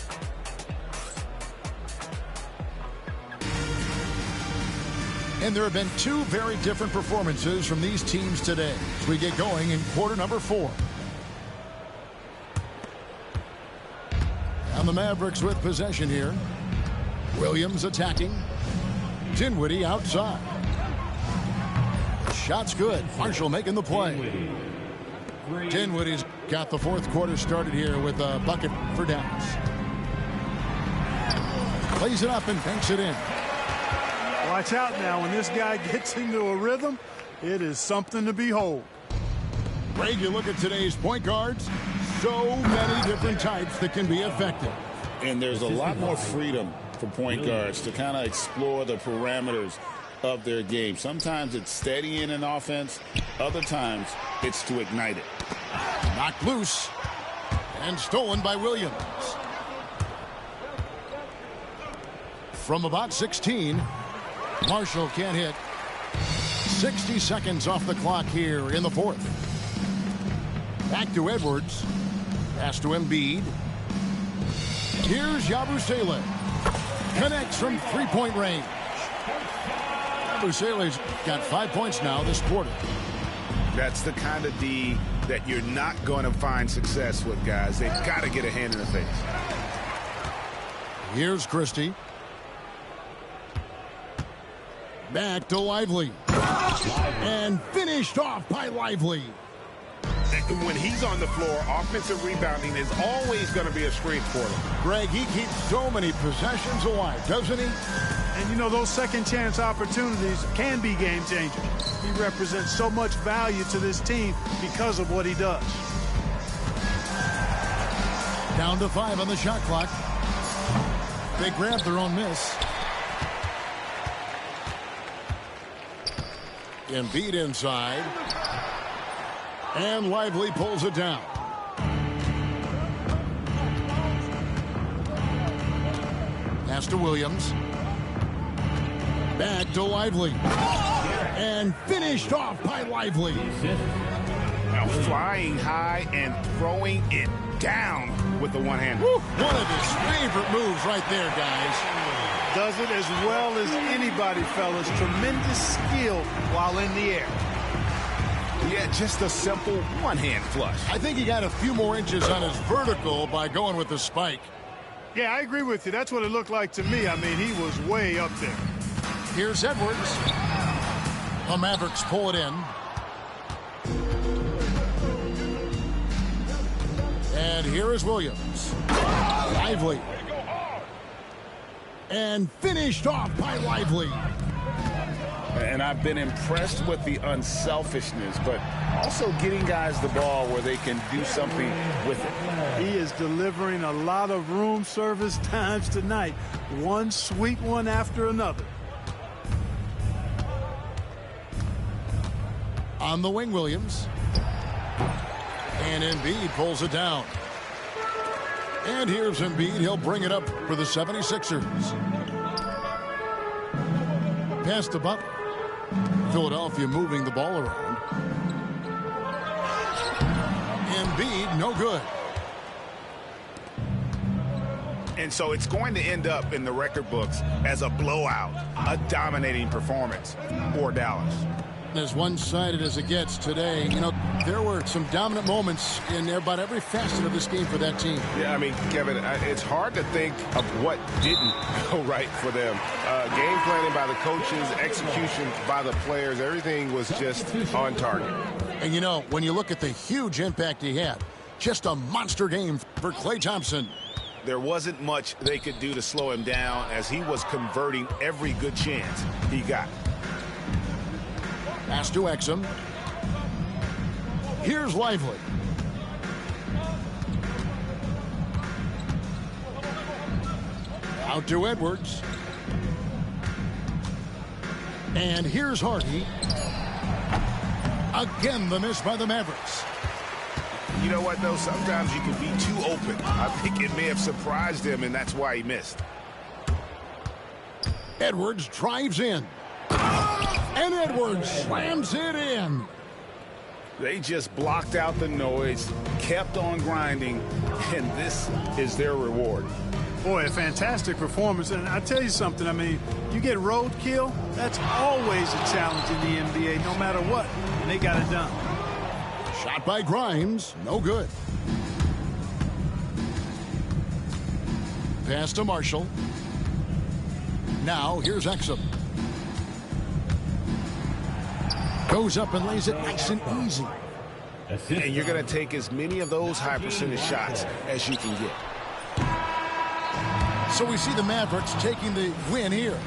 And there have been two very different performances from these teams today as we get going in quarter number 4. And the Mavericks with possession here. Williams attacking. Dinwiddie outside. shot's good. Marshall making the play. Dinwiddie's got the fourth quarter started here with a bucket for Dallas. Plays it up and banks it in. Watch out now. When this guy gets into a rhythm, it is something to behold. Greg, you look at today's point guards, so many different types that can be effective. And there's a lot more freedom for point guards to kind of explore the parameters of their game. Sometimes it's steadying an offense. Other times it's to ignite it. Knocked loose and stolen by Williams. From about 16, Marshall can't hit. 60 seconds off the clock here in the fourth. Back to Edwards. Pass to Embiid. Here's Yabusele. Connects from three-point range. Yabusele's got 5 points now this quarter. That's the kind of D that you're not going to find success with, guys. They've got to get a hand in the face. Here's Christie. Back to Lively. And finished off by Lively. When he's on the floor, offensive rebounding is always going to be a strength for him. Greg, he keeps so many possessions alive, doesn't he? And, you know, those second chance opportunities can be game changers. He represents so much value to this team because of what he does. Down to 5 on the shot clock. They grab their own miss. Embiid inside. And Lively pulls it down. Pass to Williams. Back to Lively. And finished off by Lively. Now flying high and throwing it down with the one-hander. One of his favorite moves right there, guys. Does it as well as anybody, fellas. Tremendous skill while in the air. Yeah, just a simple one-hand flush. I think he got a few more inches on his vertical by going with the spike. Yeah, I agree with you. That's what it looked like to me. I mean, he was way up there. Here's Edwards. The Mavericks pull it in. And here is Williams. Lively. And finished off by Lively. And I've been impressed with the unselfishness, but also getting guys the ball where they can do something with it. He is delivering a lot of room service times tonight. One sweet one after another. On the wing, Williams. And Embiid pulls it down. And here's Embiid. He'll bring it up for the 76ers. Pass to Butler. Philadelphia moving the ball around. Embiid, no good. And so it's going to end up in the record books as a blowout, a dominating performance for Dallas. As one-sided as it gets today, you know, there were some dominant moments in about every facet of this game for that team. Yeah, I mean, Kevin, it's hard to think of what didn't go right for them. Game planning by the coaches, execution by the players, everything was just on target. And, you know, when you look at the huge impact he had, just a monster game for Klay Thompson. There wasn't much they could do to slow him down as he was converting every good chance he got. Pass to Exum. Here's Lively. Out to Edwards. And here's Hardy. Again, the miss by the Mavericks. You know what, though? Sometimes you can be too open. I think it may have surprised him, and that's why he missed. Edwards drives in. And Edwards slams it in. They just blocked out the noise, kept on grinding, and this is their reward. Boy, a fantastic performance. And I tell you something, I mean, you get roadkill, that's always a challenge in the NBA, no matter what. And they got it done. Shot by Grimes, no good. Pass to Marshall. Now here's Exum. Goes up and lays it nice and easy. And you're going to take as many of those high percentage shots as you can get. So we see the Mavericks taking the win here.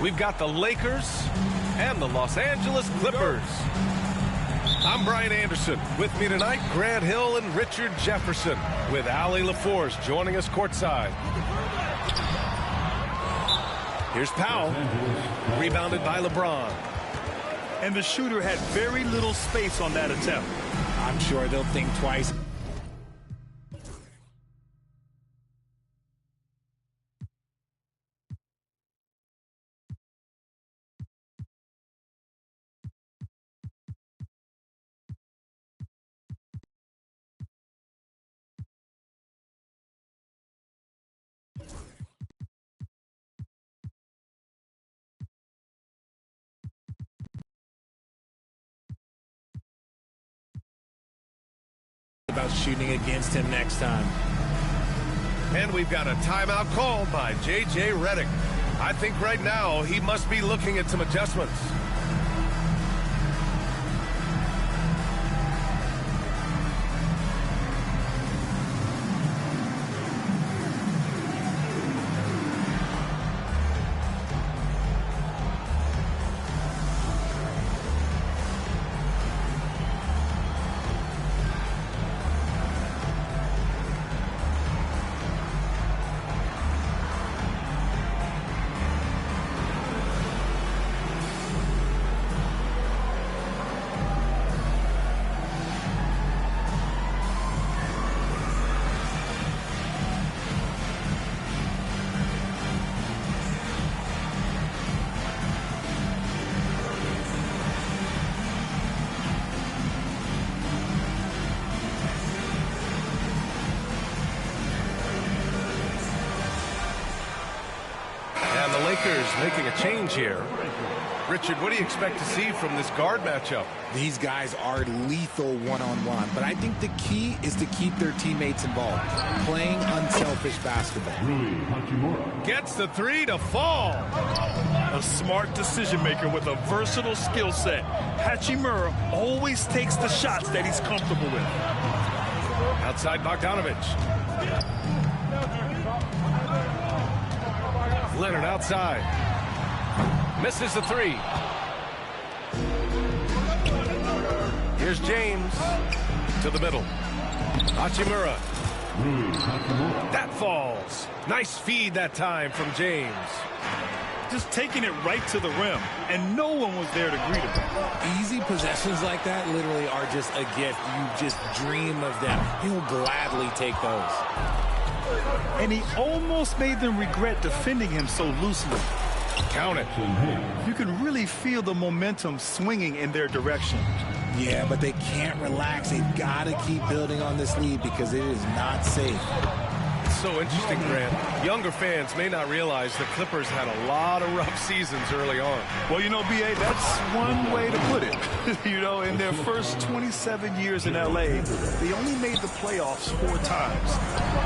We've got the Lakers and the Los Angeles Clippers. I'm Brian Anderson. With me tonight, Grant Hill and Richard Jefferson, with Allie LaForce joining us courtside. Here's Powell, rebounded by LeBron. And the shooter had very little space on that attempt. I'm sure they'll think twice. About shooting against him next time. And we've got a timeout called by J.J. Redick. I think right now he must be looking at some adjustments. Making a change here. Richard, what do you expect to see from this guard matchup? These guys are lethal one-on-one, but I think the key is to keep their teammates involved, playing unselfish basketball. Gets the three to fall. A smart decision maker with a versatile skill set. Hachimura always takes the shots that he's comfortable with. Outside Bogdanovich. Leonard outside. Misses the three. Here's James to the middle. Hachimura. That falls. Nice feed that time from James. Just taking it right to the rim, and no one was there to greet him. Easy possessions like that literally are just a gift. You just dream of them. He'll gladly take those. And he almost made them regret defending him so loosely. Count it. You can really feel the momentum swinging in their direction. Yeah, but they can't relax. They've got to keep building on this lead because it is not safe. It's so interesting, Grant. Younger fans may not realize the Clippers had a lot of rough seasons early on. Well, you know, B.A., that's one way to put it. You know, in their first 27 years in L.A., they only made the playoffs 4 times.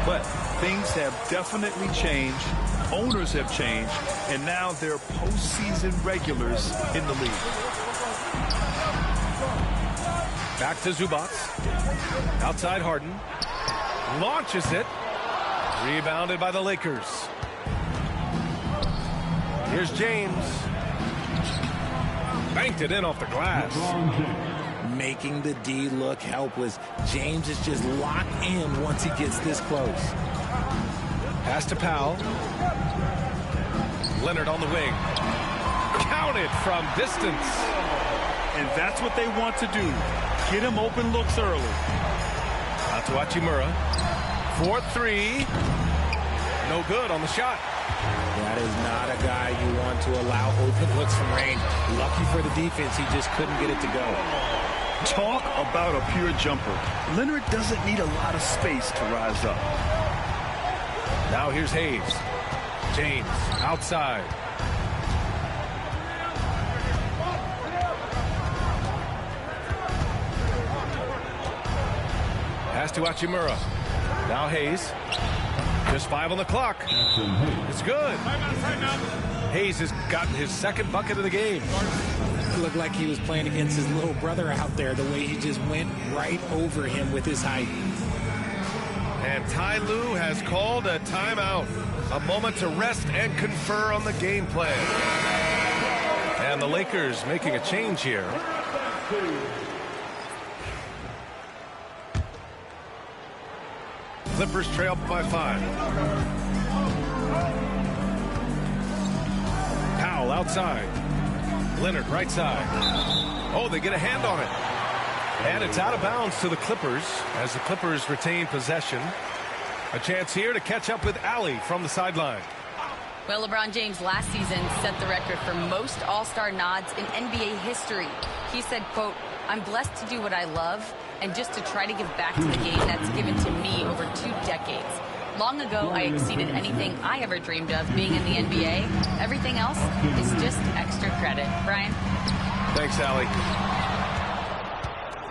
But things have definitely changed. Owners have changed, and now they're postseason regulars in the league. Back to Zubac. Outside Harden. Launches it. Rebounded by the Lakers. Here's James. Banked it in off the glass. Making the D look helpless. James is just locked in once he gets this close. Pass to Powell. Leonard on the wing. Counted from distance. And that's what they want to do. Get him open looks early. Out to Hachimura. 4-3. No good on the shot. That is not a guy you want to allow open looks from range. Lucky for the defense, he just couldn't get it to go. Talk about a pure jumper. Leonard doesn't need a lot of space to rise up. Now here's Hayes. James outside. Pass to Hachimura. Now Hayes. Just 5 on the clock. It's good. Hayes has gotten his second bucket of the game. It looked like he was playing against his little brother out there, the way he just went right over him with his height. And Ty Lue has called a timeout. A moment to rest and confer on the game plan. And the Lakers making a change here. Clippers trail by 5. Powell outside. Leonard right side. Oh, they get a hand on it. And it's out of bounds to the Clippers as the Clippers retain possession. A chance here to catch up with Allie from the sideline. Well, LeBron James last season set the record for most All-Star nods in NBA history. He said, quote, "I'm blessed to do what I love and just to try to give back to the game that's given to me over 2 decades. Long ago, I exceeded anything I ever dreamed of being in the NBA. Everything else is just extra credit." Brian? Thanks, Allie.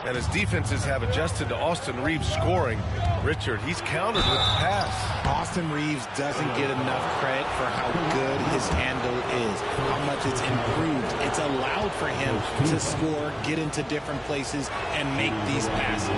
And his defenses have adjusted to Austin Reeves scoring. Richard, he's countered with the pass. Austin Reeves doesn't get enough credit for how good his handle is, how much it's improved. It's allowed for him to score, get into different places, and make these passes.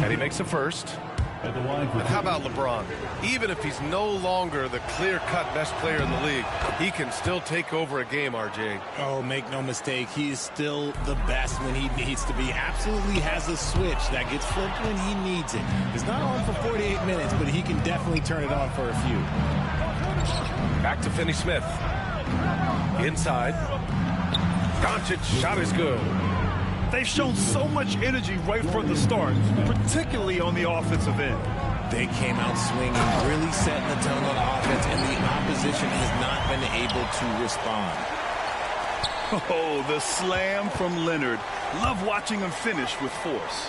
And he makes the first. And how about LeBron? Even if he's no longer the clear-cut best player in the league, he can still take over a game, RJ. Oh, make no mistake. He is still the best when he needs to be. Absolutely has a switch that gets flipped when he needs it. It's not on for 48 minutes, but he can definitely turn it on for a few. Back to Finney-Smith. Inside. Doncic shot is good. They've shown so much energy right from the start, particularly on the offensive end. They came out swinging, really setting the tone on offense, and the opposition has not been able to respond. Oh, the slam from Leonard. Love watching him finish with force.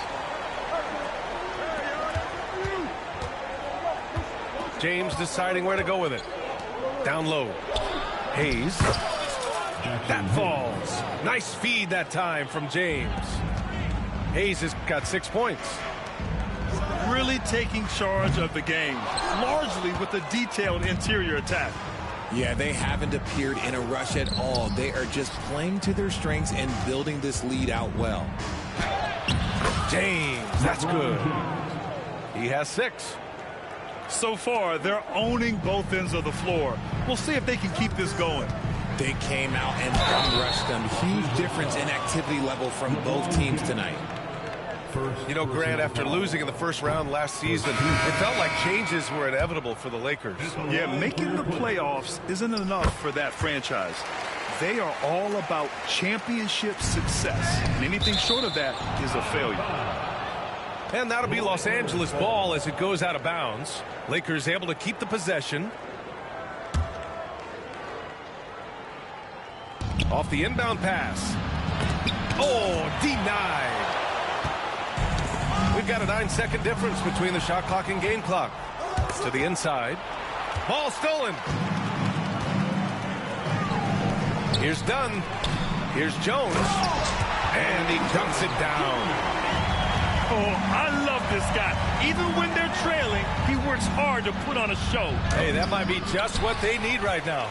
James deciding where to go with it. Down low. Hayes. That falls. Nice feed that time from James. Hayes has got 6 points. Really taking charge of the game, largely with a detailed interior attack. Yeah, they haven't appeared in a rush at all. They are just playing to their strengths and building this lead out well. James, that's good. He has 6. So far, they're owning both ends of the floor. We'll see if they can keep this going. They came out and rushed them. Huge difference in activity level from both teams tonight. You know, Grant, after losing in the first round last season, it felt like changes were inevitable for the Lakers. Yeah, making the playoffs isn't enough for that franchise. They are all about championship success. And anything short of that is a failure. And that'll be Los Angeles ball as it goes out of bounds. Lakers able to keep the possession. Off the inbound pass. Oh, denied. We've got a 9-second difference between the shot clock and game clock. To the inside. Ball stolen. Here's Dunn. Here's Jones. And he dunks it down. Oh, I love this guy. Even when they're trailing, he works hard to put on a show. Hey, that might be just what they need right now.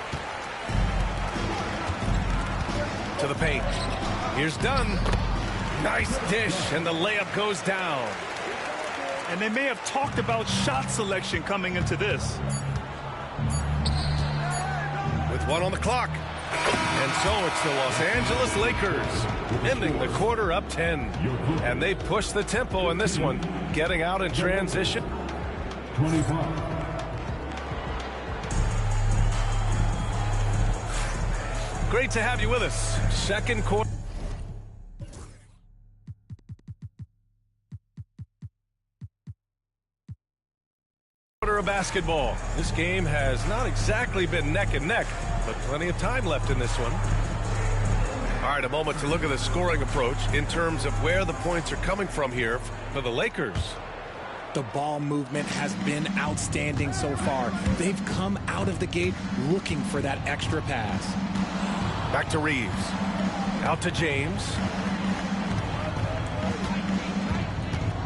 To the paint. Here's Dunn. Nice dish, and the layup goes down. And they may have talked about shot selection coming into this. With 1 on the clock. And so it's the Los Angeles Lakers ending the quarter up 10. And they push the tempo in this one, getting out in transition. 25. Great to have you with us. Second quarter. Of basketball. This game has not exactly been neck and neck, but plenty of time left in this one. All right, a moment to look at the scoring approach in terms of where the points are coming from here for the Lakers. The ball movement has been outstanding so far. They've come out of the gate looking for that extra pass. Back to Reeves. Out to James.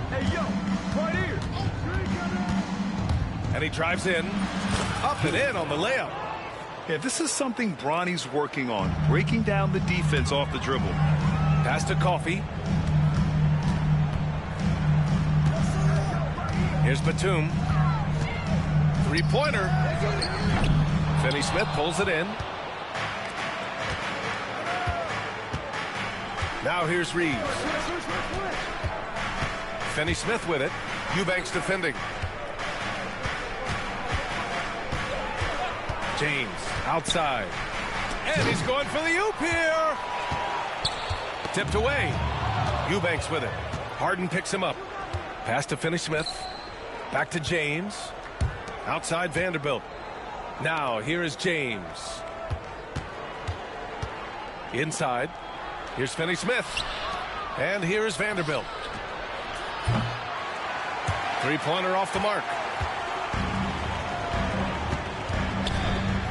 Hey, yo, right here. And he drives in. Up and in on the layup. Yeah, this is something Bronny's working on, breaking down the defense off the dribble. Pass to Coffey. Here's Batum. Three-pointer. Finney-Smith pulls it in. Now here's Reeves. Finney-Smith with it. Eubanks defending. James outside. And he's going for the oop here. Tipped away. Eubanks with it. Harden picks him up. Pass to Finney-Smith. Back to James. Outside Vanderbilt. Now here is James. Inside. Here's Finney-Smith. And here's Vanderbilt. Three-pointer off the mark.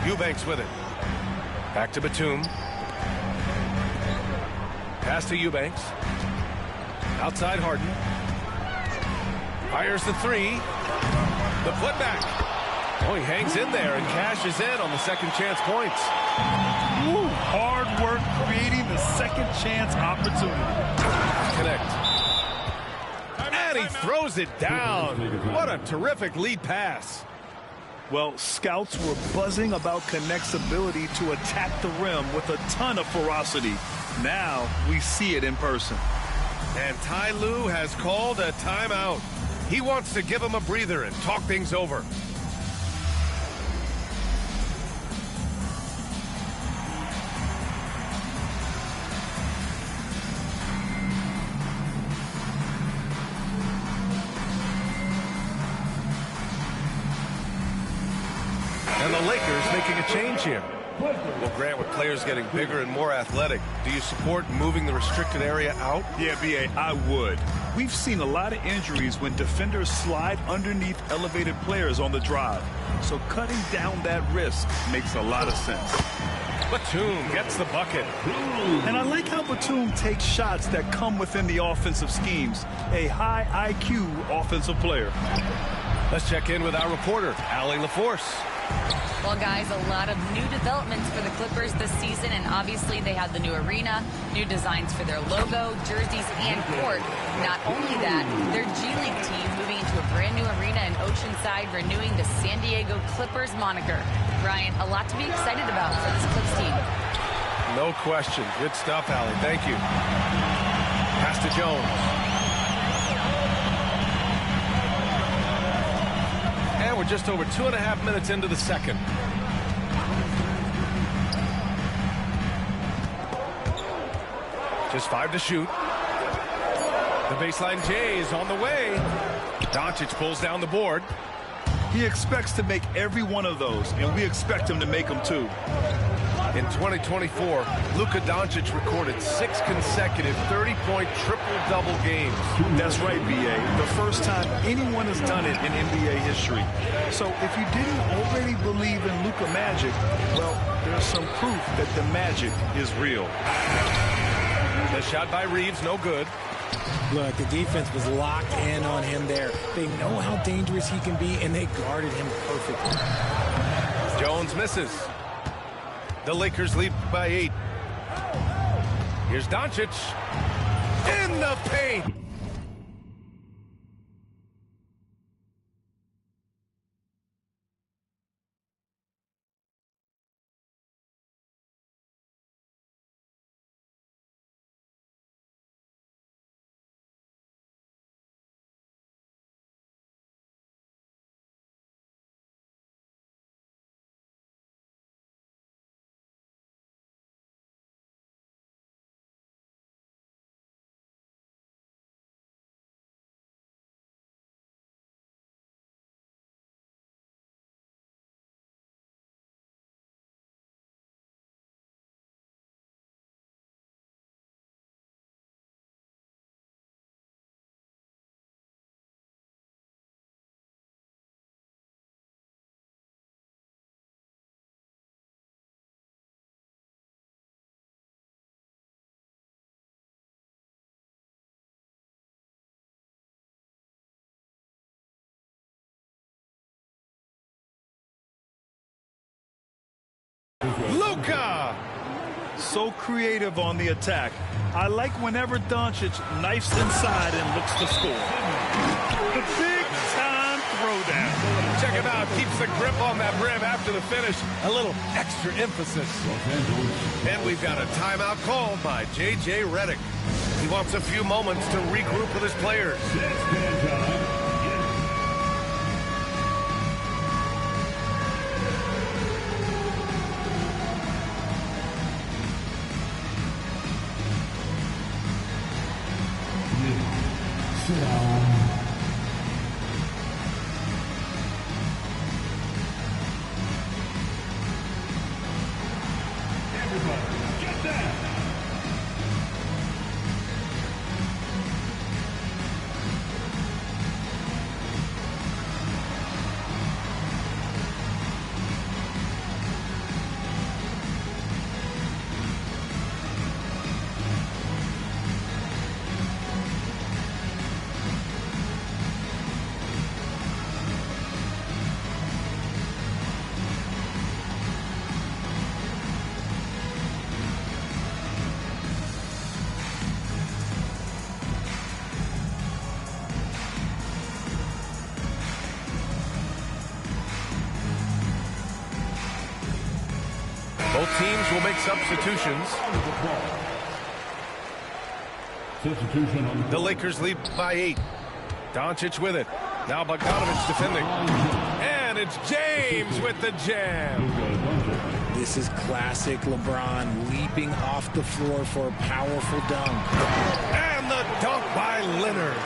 Eubanks with it. Back to Batum. Pass to Eubanks. Outside Harden. Fires the three. The putback. Oh, he hangs in there and cashes in on the second chance points. Ooh, hard work creating the second chance opportunity. Connect. And he throws it down. What a terrific lead pass. Well, scouts were buzzing about Connect's ability to attack the rim with a ton of ferocity. Now we see it in person. And Ty Lue has called a timeout. He wants to give him a breather and talk things over. And the Lakers making a change here. Well, Grant, with players getting bigger and more athletic, do you support moving the restricted area out? Yeah, B.A., I would. We've seen a lot of injuries when defenders slide underneath elevated players on the drive. So cutting down that risk makes a lot of sense. Batum gets the bucket. And I like how Batum takes shots that come within the offensive schemes. A high IQ offensive player. Let's check in with our reporter, Allie LaForce. Well, guys, a lot of new developments for the Clippers this season, and obviously they have the new arena, new designs for their logo, jerseys, and court. Not only that, their G League team moving into a brand new arena in Oceanside, renewing the San Diego Clippers moniker. Brian, a lot to be excited about for this Clips team. No question. Good stuff, Allie. Thank you. Pass to Jones. And we're just over 2.5 minutes into the second. Just 5 to shoot. The baseline J is on the way. Doncic pulls down the board. He expects to make every one of those, and we expect him to make them too. In 2024, Luka Doncic recorded 6 consecutive 30-point triple-double games. That's right, B.A. The first time anyone has done it in NBA history. So if you didn't already believe in Luka magic, well, there's some proof that the magic is real. The shot by Reeves, no good. Look, the defense was locked in on him there. They know how dangerous he can be, and they guarded him perfectly. Jones misses. The Lakers lead by 8. Here's Doncic in the paint. Luka! So creative on the attack. I like whenever Doncic knifes inside and looks to score. The big-time throwdown. Check him out. Keeps the grip on that rim after the finish. A little extra emphasis. And we've got a timeout called by J.J. Redick. He wants a few moments to regroup with his players. Sit down. Everybody, get down. Both teams will make substitutions. Substitution on The Lakers lead by 8. Doncic with it. Now Bogdanovic defending. And it's James with the jam. This is classic LeBron leaping off the floor for a powerful dunk. And the dunk by Leonard.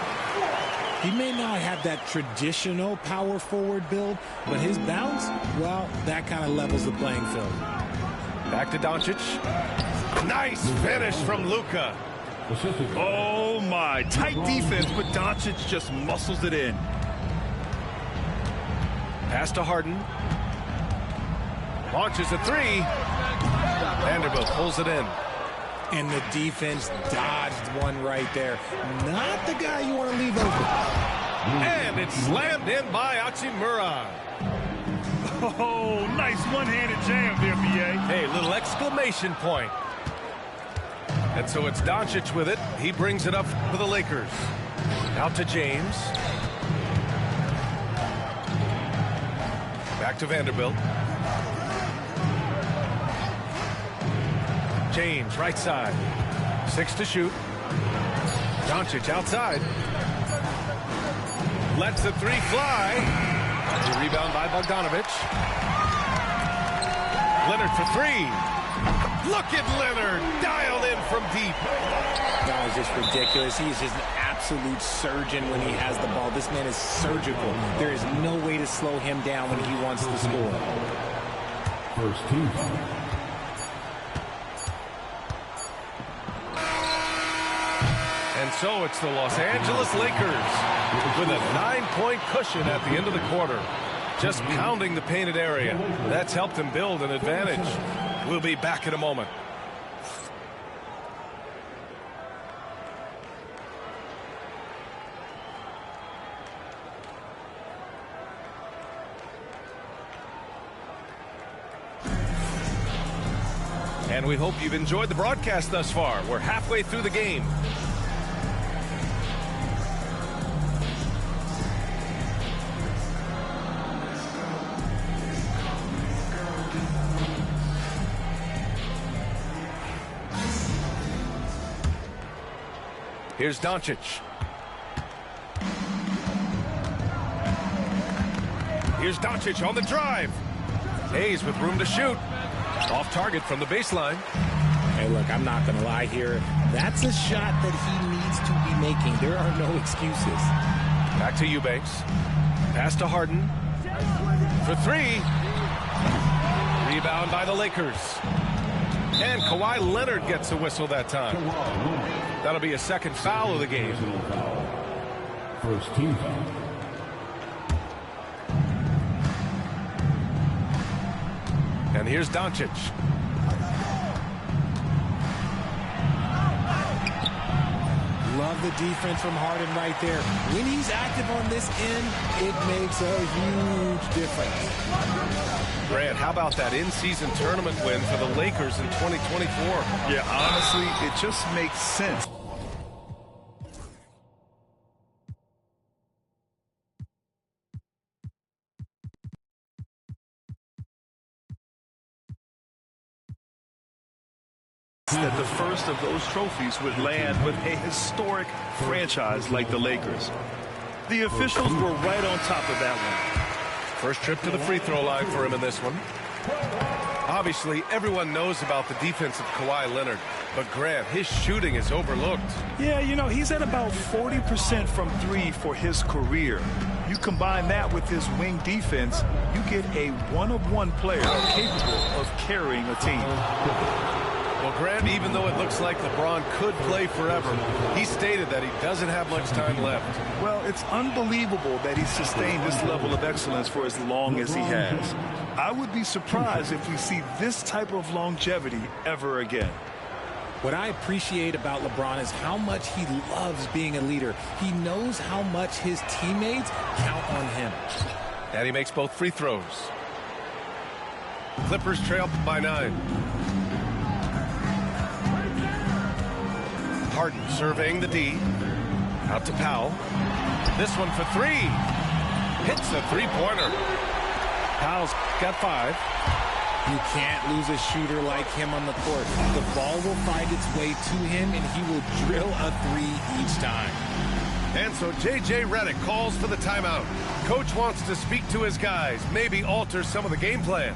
He may not have that traditional power forward build, but his bounce, well, that kind of levels the playing field. Back to Doncic. Nice finish from Luka. Oh, my. Tight defense, but Doncic just muscles it in. Pass to Harden. Launches a three. Vanderbilt pulls it in. And the defense dodged one right there. Not the guy you want to leave open. And it's slammed in by Hachimura. Oh, nice one-handed jam there, B.A. Hey, little exclamation point. And so it's Doncic with it. He brings it up for the Lakers. Out to James. Back to Vanderbilt. James, right side. 6 to shoot. Doncic outside. Lets the three fly. The rebound by Bogdanovic. Leonard for three. Look at Leonard, dialed in from deep. That was just ridiculous. He's just an absolute surgeon when he has the ball. This man is surgical. There is no way to slow him down when he wants to score. first team. And so it's the Los Angeles Lakers with a 9-point cushion at the end of the quarter. Just pounding the painted area. That's helped them build an advantage. We'll be back in a moment. And we hope you've enjoyed the broadcast thus far. We're halfway through the game. Here's Doncic. Here's Doncic on the drive. Hayes with room to shoot. Off target from the baseline. Hey, look, I'm not going to lie here. That's a shot that he needs to be making. There are no excuses. Back to Eubanks. Pass to Harden. For three. Rebound by the Lakers. And Kawhi Leonard gets a whistle that time. That'll be a second foul of the game. First team foul. And here's Doncic. Love the defense from Harden right there. When he's active on this end, it makes a huge difference. Grant, how about that in-season tournament win for the Lakers in 2024? Yeah, honestly, it just makes sense. that the first of those trophies would land with a historic franchise like the Lakers. The officials were right on top of that one. First trip to the free throw line for him in this one. Obviously, everyone knows about the defense of Kawhi Leonard, but Grant, his shooting is overlooked. Yeah, you know, he's at about 40% from three for his career. You combine that with his wing defense, you get a one-of-one player capable of carrying a team. Well, Grant, even though it looks like LeBron could play forever, he stated that he doesn't have much time left. Well, it's unbelievable that he sustained this level of excellence for as long as he has. I would be surprised if we see this type of longevity ever again. What I appreciate about LeBron is how much he loves being a leader. He knows how much his teammates count on him. And he makes both free throws. Clippers trail by 9. Harden surveying the D. Out to Powell. This one for 3. Hits the three-pointer. Powell's got 5. You can't lose a shooter like him on the court. The ball will find its way to him, and he will drill a 3 each time. And so J.J. Redick calls for the timeout. Coach wants to speak to his guys, maybe alter some of the game plan.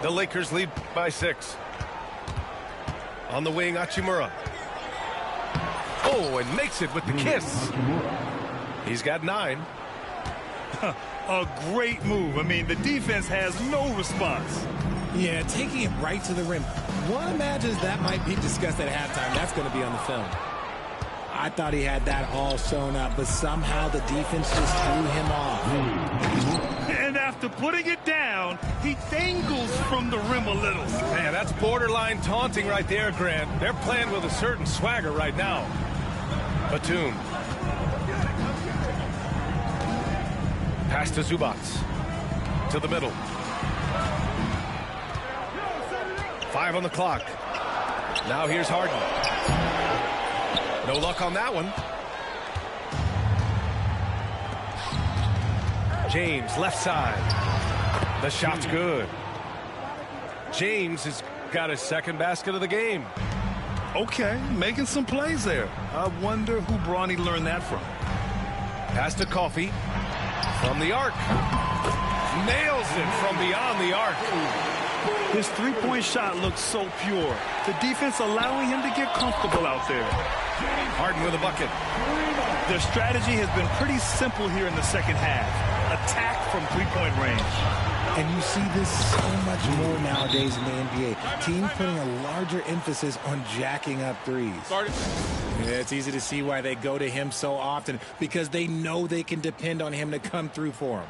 The Lakers lead by 6. On the wing, Hachimura. Oh, and makes it with the kiss. He's got 9. A great move. I mean, the defense has no response. Yeah, taking it right to the rim. One imagines that might be discussed at halftime. That's going to be on the film. I thought he had that all shown up, but somehow the defense just threw him off. And after putting it down, he dangles from the rim a little. Man, that's borderline taunting right there, Grant. They're playing with a certain swagger right now. Batum. Pass to Zubac. To the middle. 5 on the clock. Now here's Harden. No luck on that one. James, left side. The shot's good. James has got his second basket of the game. Okay, making some plays there. I wonder who Bronny learned that from. Pass to Coffey. From the arc. Nails it from beyond the arc. His three-point shot looks so pure. The defense allowing him to get comfortable out there. Harden with a bucket. Their strategy has been pretty simple here in the second half. Attack from three-point range. And you see this so much more nowadays in the NBA. Teams putting a larger emphasis on jacking up threes. Yeah, it's easy to see why they go to him so often, because they know they can depend on him to come through for them.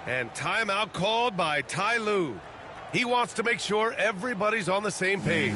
And timeout called by Ty Lue. He wants to make sure everybody's on the same page.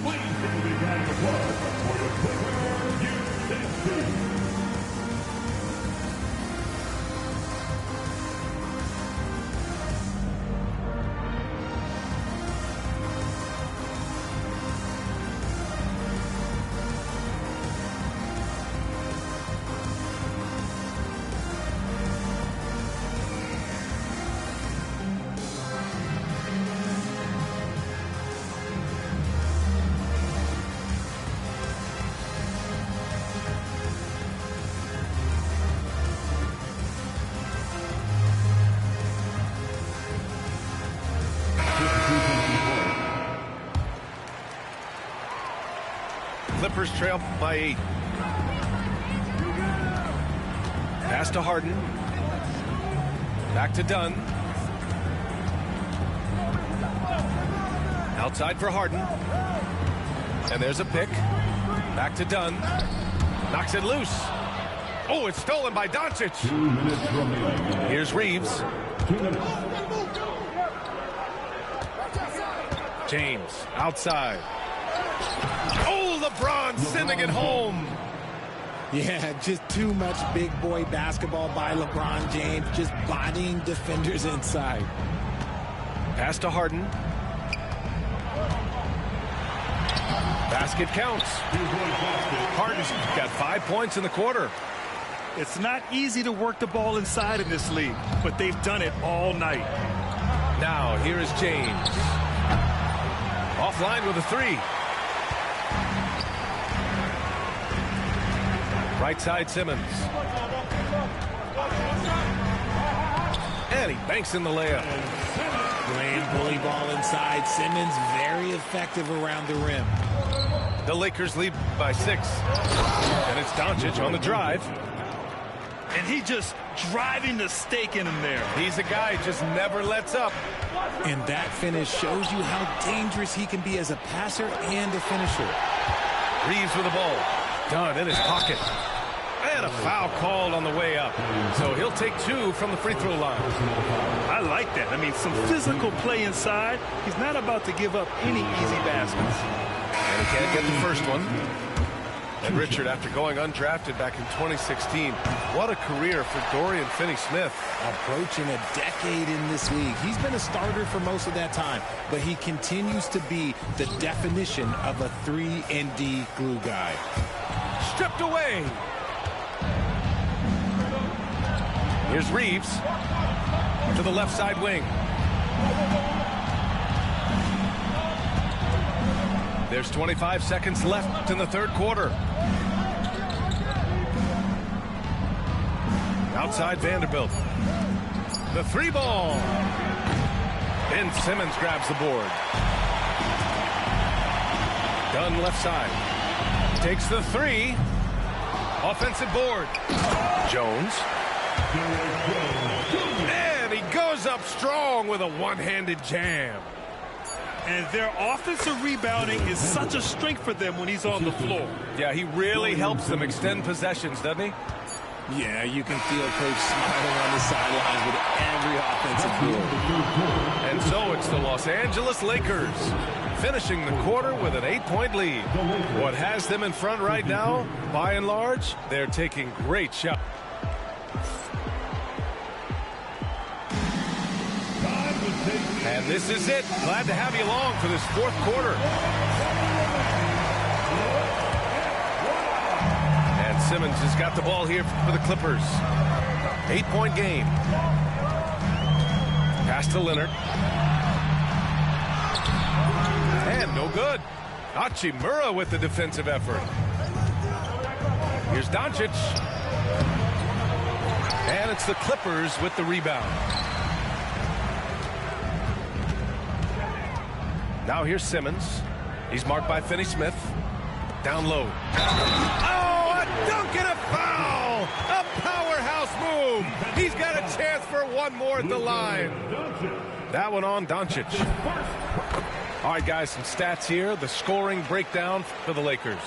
Clippers trail by 8. Pass to Harden. Back to Dunn. Outside for Harden. And there's a pick. Back to Dunn. Knocks it loose. Oh, it's stolen by Doncic. Here's Reeves. James outside. Oh, LeBron sending it home. Yeah, just too much big boy basketball by LeBron James, just bodying defenders inside. Pass to Harden. Basket counts. Harden's got 5 points in the quarter. It's not easy to work the ball inside in this league, but they've done it all night. Now, here is James. Offline with a three. Right side, Simmons. And he banks in the layup. Grand bully ball inside. Simmons very effective around the rim. The Lakers lead by 6. And it's Doncic on the drive. And he just driving the stake in him there. He's a guy who just never lets up. And that finish shows you how dangerous he can be as a passer and a finisher. Reeves with the ball. Dunn in his pocket. And a foul called on the way up. So he'll take 2 from the free throw line. I like that. I mean, some physical play inside. He's not about to give up any easy baskets. And he can't get the first one. And Richard, after going undrafted back in 2016, what a career for Dorian Finney-Smith. Approaching a decade in this league. He's been a starter for most of that time, but he continues to be the definition of a 3-and-D glue guy. Stripped away. Here's Reeves to the left side wing. There's 25 seconds left in the third quarter. Outside Vanderbilt. The 3 ball. Ben Simmons grabs the board. Dunn left side. Takes the 3. Offensive board. Jones. And he goes up strong with a one-handed jam. And their offensive rebounding is such a strength for them when he's on the floor. Yeah, he really helps them extend possessions, doesn't he? Yeah, you can feel Coach smiling on the sidelines with every offensive board. And so it's the Los Angeles Lakers finishing the quarter with an 8-point lead. What has them in front right now, by and large, they're taking great shots. And this is it. Glad to have you along for this fourth quarter. And Simmons has got the ball here for the Clippers. 8-point game. Pass to Leonard. And no good. Hachimura with the defensive effort. Here's Doncic. And it's the Clippers with the rebound. Now here's Simmons. He's marked by Finney-Smith. Down low. Oh, a dunk and a foul! A powerhouse move! He's got a chance for one more at the line. That one on Doncic. All right, guys, some stats here. The scoring breakdown for the Lakers.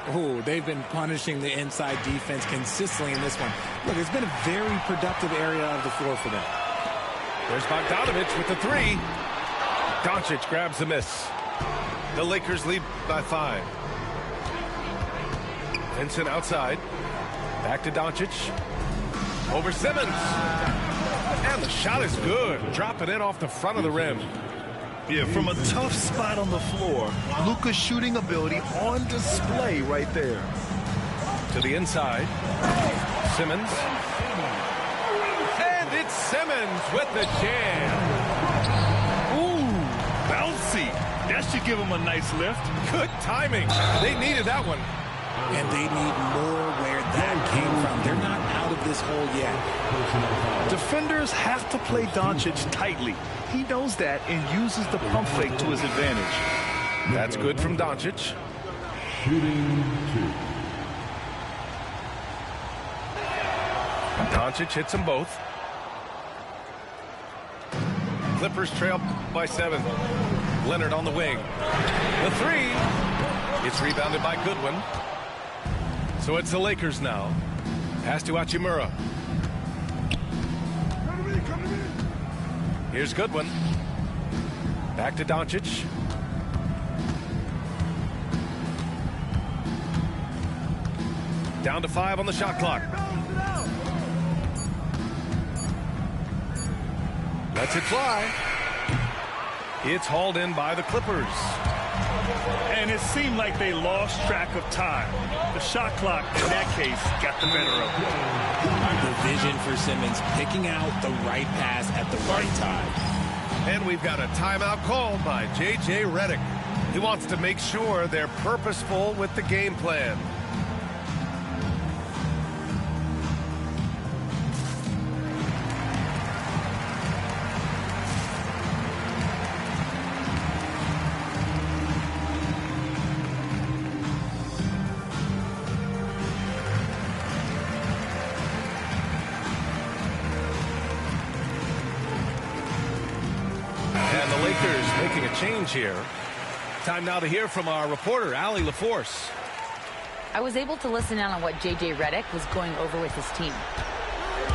Oh, they've been punishing the inside defense consistently in this one. Look, it's been a very productive area of the floor for them. There's Bogdanovich with the 3. Doncic grabs the miss. The Lakers lead by 5. Vincent outside. Back to Doncic. Over Simmons. And the shot is good. Dropping it off the front of the rim. Yeah, from a tough spot on the floor, Luka's shooting ability on display right there. To the inside. Simmons. And it's Simmons with the jam. Bouncy. That should give him a nice lift. Good timing. They needed that one. And they need more where that came from. They're not out of this hole yet. Defenders have to play Doncic tightly. He knows that and uses the pump fake to his advantage. That's good from Doncic. Shooting 2. Doncic hits them both. Clippers trail by 7. Leonard on the wing. The 3. It's rebounded by Goodwin. So it's the Lakers now. Pass to Hachimura. Here's Goodwin. Back to Doncic. Down to 5 on the shot clock. Lets it fly. It's hauled in by the Clippers. And it seemed like they lost track of time. The shot clock, in that case, got the better of it. The vision for Simmons, picking out the right pass at the right time. And we've got a timeout called by J.J. Redick. He wants to make sure they're purposeful with the game plan. Change here. Time now to hear from our reporter, Allie LaForce. I was able to listen in on what J.J. Redick was going over with his team.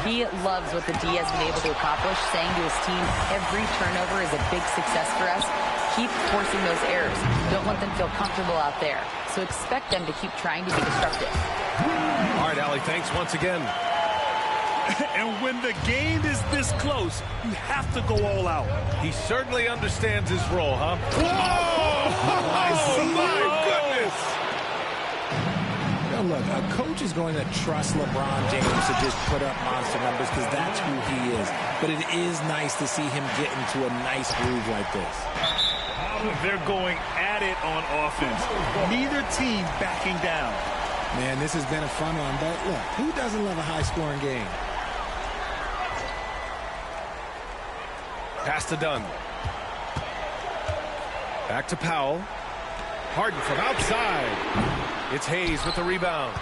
He loves what the D has been able to accomplish, saying to his team, every turnover is a big success for us. Keep forcing those errors. Don't let them feel comfortable out there. So expect them to keep trying to be disruptive. All right, Allie, thanks once again. And when the game is this close, you have to go all out. He certainly understands his role, huh? Whoa! Oh, my goodness! Now look, a coach is going to trust LeBron James to just put up monster numbers because that's who he is. But it is nice to see him get into a nice groove like this. They're going at it on offense. Neither team backing down. Man, this has been a fun one. But look, who doesn't love a high-scoring game? Pass to Dunn. Back to Powell. Harden from outside. It's Hayes with the rebound.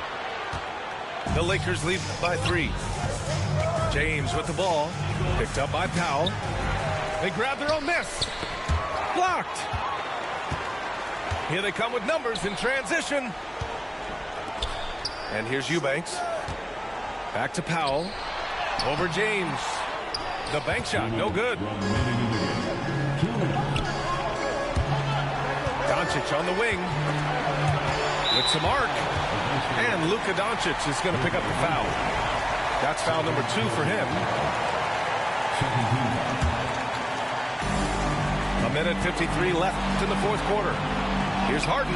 The Lakers lead by 3. James with the ball. Picked up by Powell. They grab their own miss. Blocked. Here they come with numbers in transition. And here's Eubanks. Back to Powell. Over James. The bank shot, no good. Doncic on the wing. With some arc. And Luka Doncic is going to pick up the foul. That's foul number 2 for him. 1:53 left in the fourth quarter. Here's Harden.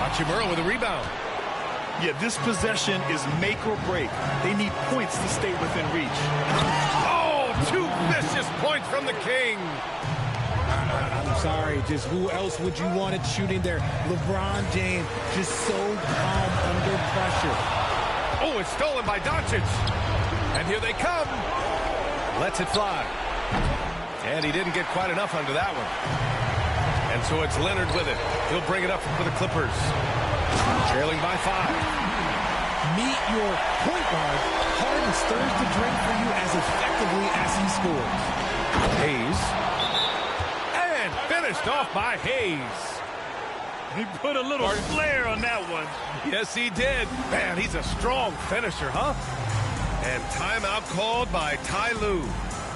Hachimura with a rebound. Yeah, this possession is make or break. They need points to stay within reach. Oh, 2 vicious points from the King. I'm sorry, just who else would you want it shooting there? LeBron James, just so calm under pressure. Oh, it's stolen by Doncic. And here they come. Lets it fly. And he didn't get quite enough under that one. And so it's Leonard with it. He'll bring it up for the Clippers. Trailing by 5. Meet your point guard. Harden stirs the drink for you as effectively as he scores. Hayes. And finished off by Hayes. He put a little flair on that one. Yes, he did. Man, he's a strong finisher, huh? And timeout called by Ty Lue.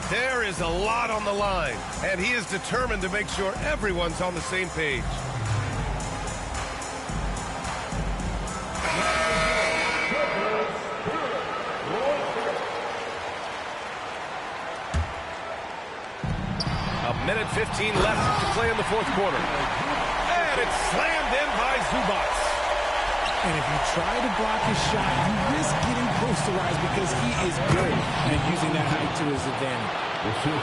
There is a lot on the line, and he is determined to make sure everyone's on the same page. A minute 15 left to play in the fourth quarter. And it's slammed in by Zubac. And if you try to block his shot, you risk getting posterized because he is good at using that height to his advantage.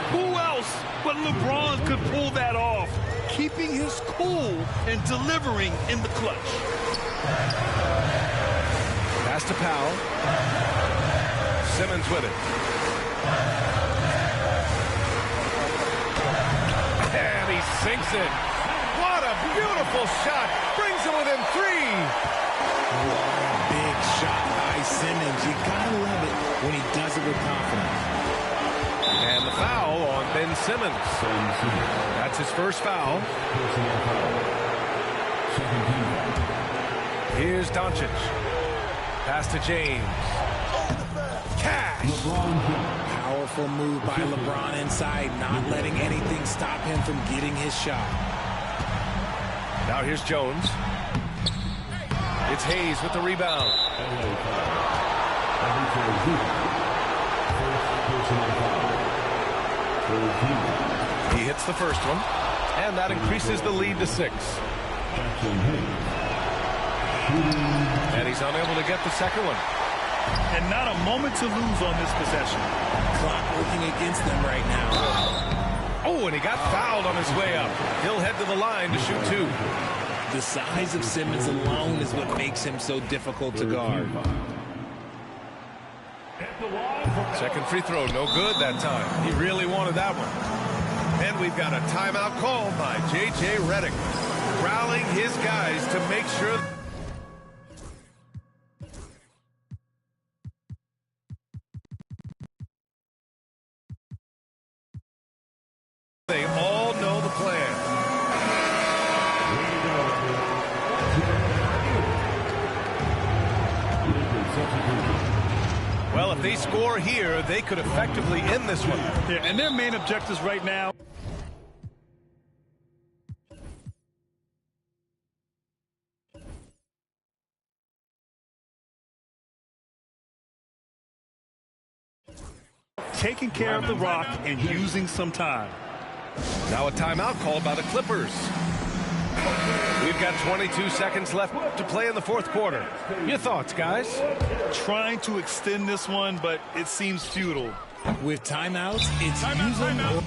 Who else but LeBron could pull that off? Keeping his cool and delivering in the clutch. Pass to Powell. Simmons with it. And he sinks it. What a beautiful shot. Brings him within 3. What a big shot by Simmons. You gotta love it when he does it with confidence. And the foul on Ben Simmons. That's his first foul. Here's Doncic. Pass to James. Cash. Powerful move by LeBron inside, not letting anything stop him from getting his shot. Now here's Jones. It's Hayes with the rebound. He hits the first one, and that increases the lead to 6. And he's unable to get the second one. And not a moment to lose on this possession. Clock working against them right now. Oh, and he got fouled on his way up. He'll head to the line to shoot 2. The size of Simmons alone is what makes him so difficult to guard. Second free throw, no good that time. He really wanted that one. And we've got a timeout called by J.J. Redick, rallying his guys to make sure they all know the plan. Well, if they score here, they could effectively end this one. Yeah, and their main objectives right now. Taking care of the rock and using some time. Now a timeout called by the Clippers. We've got 22 seconds left to play in the fourth quarter. Your thoughts, guys? Trying to extend this one, but it seems futile. With timeouts, it's using...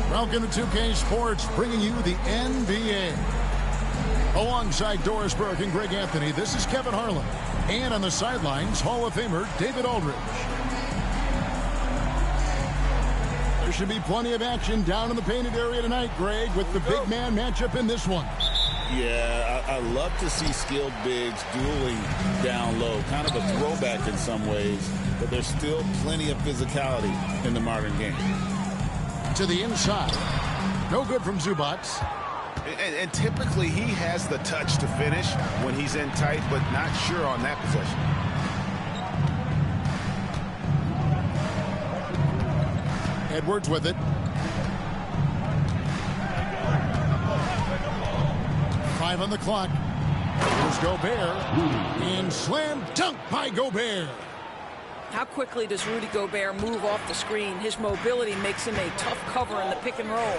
Welcome to 2K Sports, bringing you the NBA. Alongside Doris Burke and Greg Anthony, this is Kevin Harlan. And on the sidelines, Hall of Famer David Aldridge. There should be plenty of action down in the painted area tonight, Greg, with the big man matchup in this one. Yeah, I love to see skilled bigs dueling down low. Kind of a throwback in some ways, but there's still plenty of physicality in the modern game. To the inside. No good from Zubac. And typically he has the touch to finish when he's in tight, but not sure on that possession. Edwards with it. Five on the clock. Here's Gobert. And slam dunk by Gobert. How quickly does Rudy Gobert move off the screen? His mobility makes him a tough cover in the pick and roll.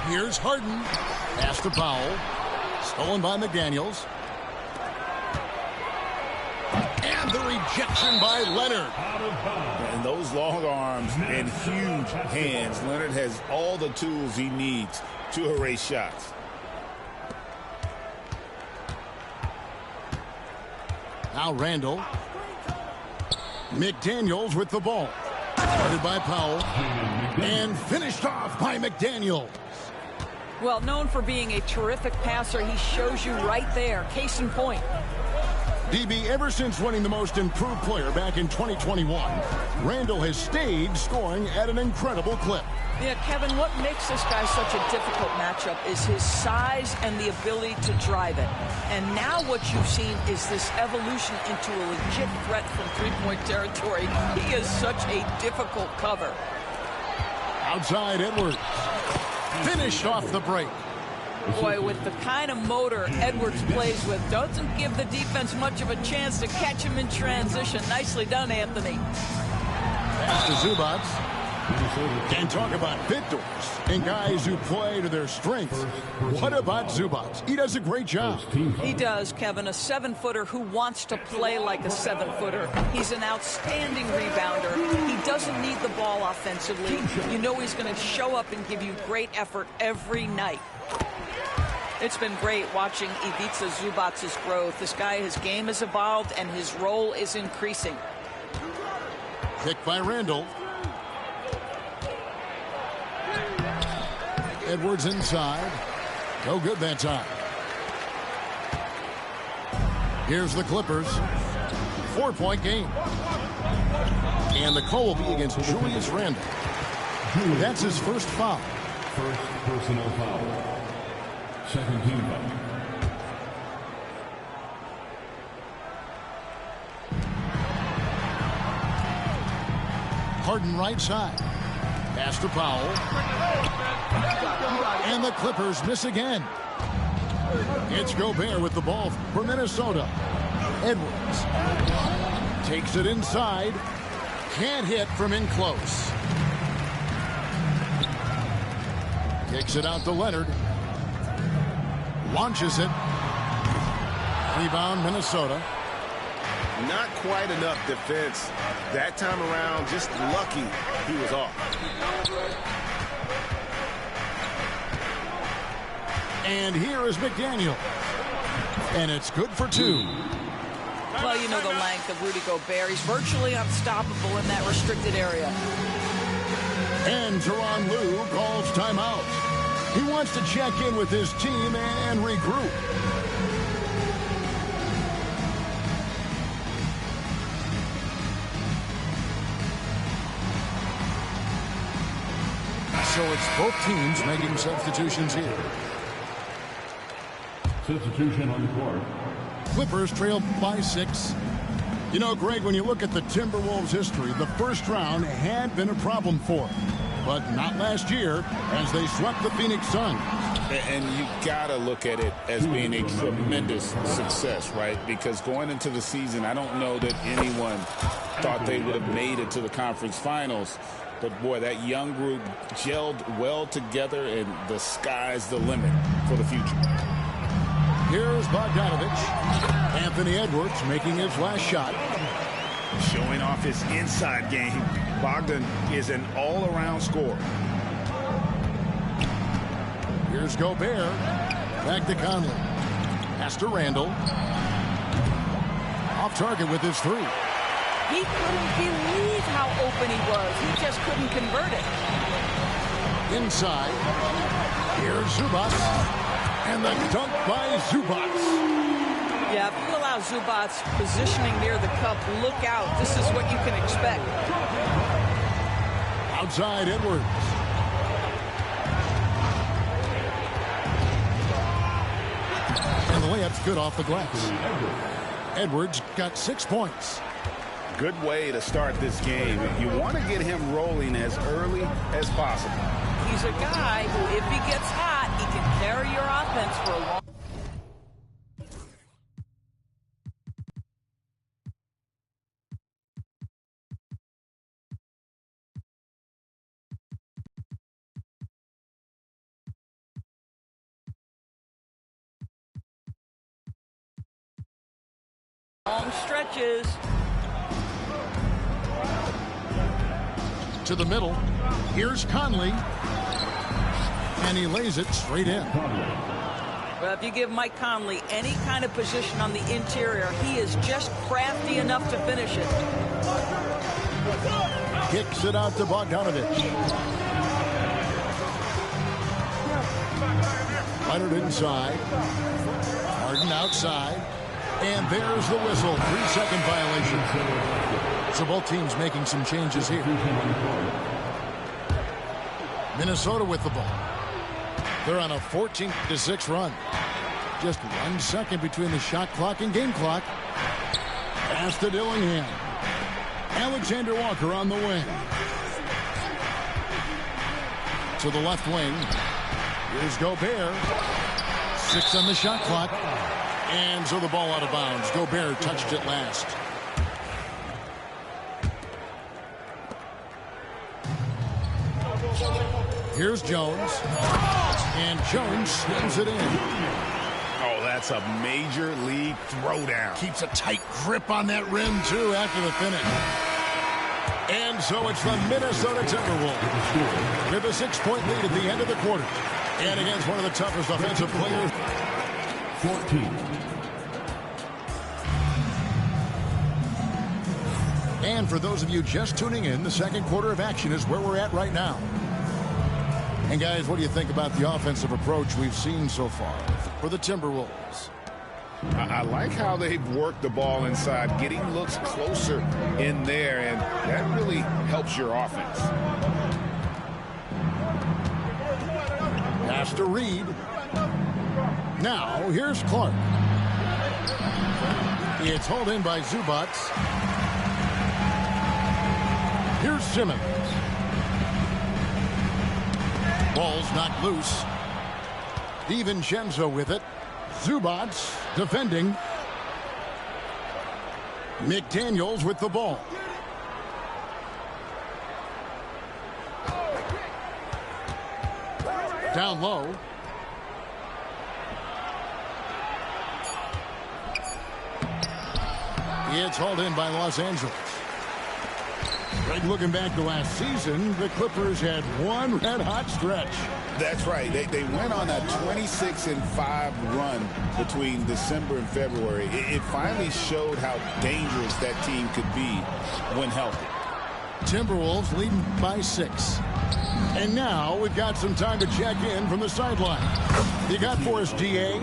Here's Harden. Pass to Powell. Stolen by McDaniels. And the rejection by Leonard. And those long arms and huge hands, Leonard has all the tools he needs to erase shots. Now Randall. McDaniels with the ball. Started by Powell. And finished off by McDaniels. Well, known for being a terrific passer, he shows you right there. Case in point. DB, ever since winning the most improved player back in 2021, Randall has stayed scoring at an incredible clip. Yeah, Kevin, what makes this guy such a difficult matchup is his size and the ability to drive it. And now what you've seen is this evolution into a legit threat from three-point territory. He is such a difficult cover. Outside Edwards. Finished off the break. Boy, with the kind of motor Edwards plays with, doesn't give the defense much of a chance to catch him in transition. Nicely done, Anthony. Pass to Zubats. Can't talk about victors and guys who play to their strengths. What about Zubats? He does a great job. He does, Kevin. A 7-footer who wants to play like a 7-footer. He's an outstanding rebounder. He doesn't need the ball offensively. You know he's going to show up and give you great effort every night. It's been great watching Ivica Zubats' growth. This guy, his game has evolved and his role is increasing. Pick by Randall. Edwards inside. No good that time. Here's the Clippers. 4-point game. And the call will be against Julius Randle. That's his first foul. First personal foul. Second team foul. Harden right side. Pass to Powell. And the Clippers miss again. It's Gobert with the ball for Minnesota. Edwards takes it inside. Can't hit from in close. Kicks it out to Leonard. Launches it. Rebound, Minnesota. Not quite enough defense that time around. Just lucky he was off. And here is McDaniel. And it's good for 2. Well, you know the length of Rudy Gobert. He's virtually unstoppable in that restricted area. And Tyronn Lue calls timeout. He wants to check in with his team and regroup. So it's both teams making substitutions here. Substitution on the court. Clippers trail by 6. You know, Greg, when you look at the Timberwolves' history, the first round had been a problem for them. But not last year, as they swept the Phoenix Suns. And you got to look at it as being a tremendous success, right? Because going into the season, I don't know that anyone thought they would have made it to the conference finals. But, boy, that young group gelled well together, and the sky's the limit for the future. Here's Bogdanovich. Anthony Edwards making his last shot. Showing off his inside game. Bogdan is an all-around scorer. Here's Gobert. Back to Conley. Pass to Randall. Off target with his 3. He couldn't believe how open he was. He just couldn't convert it. Inside. Here's Zubats. And the dunk by Zubats. Yeah, if you allow Zubats positioning near the cup, look out. This is what you can expect. Outside Edwards. And the layup's good off the glass. Edwards got 6 points. Good way to start this game. You want to get him rolling as early as possible. He's a guy who, if he gets hot, he can carry your offense for a long long stretches. To the middle. Here's Conley. And he lays it straight in. Well, if you give Mike Conley any kind of position on the interior, he is just crafty enough to finish it. Kicks it out to Bogdanovich. Leonard inside. Harden outside. And there's the whistle. 3-second violation. So both teams making some changes here. Minnesota with the ball. They're on a 14-6 run. Just 1 second between the shot clock and game clock. Pass to Dillingham. Alexander Walker on the wing. To the left wing. Here's Gobert. 6 on the shot clock. And so the ball out of bounds. Gobert touched it last. Here's Jones. And Jones slams it in. Oh, that's a major league throwdown. Keeps a tight grip on that rim, too, after the finish. And so it's the Minnesota Timberwolves with a 6-point lead at the end of the quarter. And against one of the toughest offensive players. 14. And for those of you just tuning in, the second quarter of action is where we're at right now. And guys, what do you think about the offensive approach we've seen so far for the Timberwolves? I like how they've worked the ball inside, getting looks closer in there, and that really helps your offense. Pass to Reed. Now, here's Clark. It's hauled in by Zubac. Here's Simmons. Ball's knocked loose. DiVincenzo with it. Zubac defending. McDaniels with the ball. Down low. It's hauled in by Los Angeles. Greg, looking back to last season, the Clippers had one red-hot stretch. That's right. They went on a 26-5 run between December and February. It finally showed how dangerous that team could be when healthy. Timberwolves leading by 6. And now we've got some time to check in from the sideline. You got for us, GA?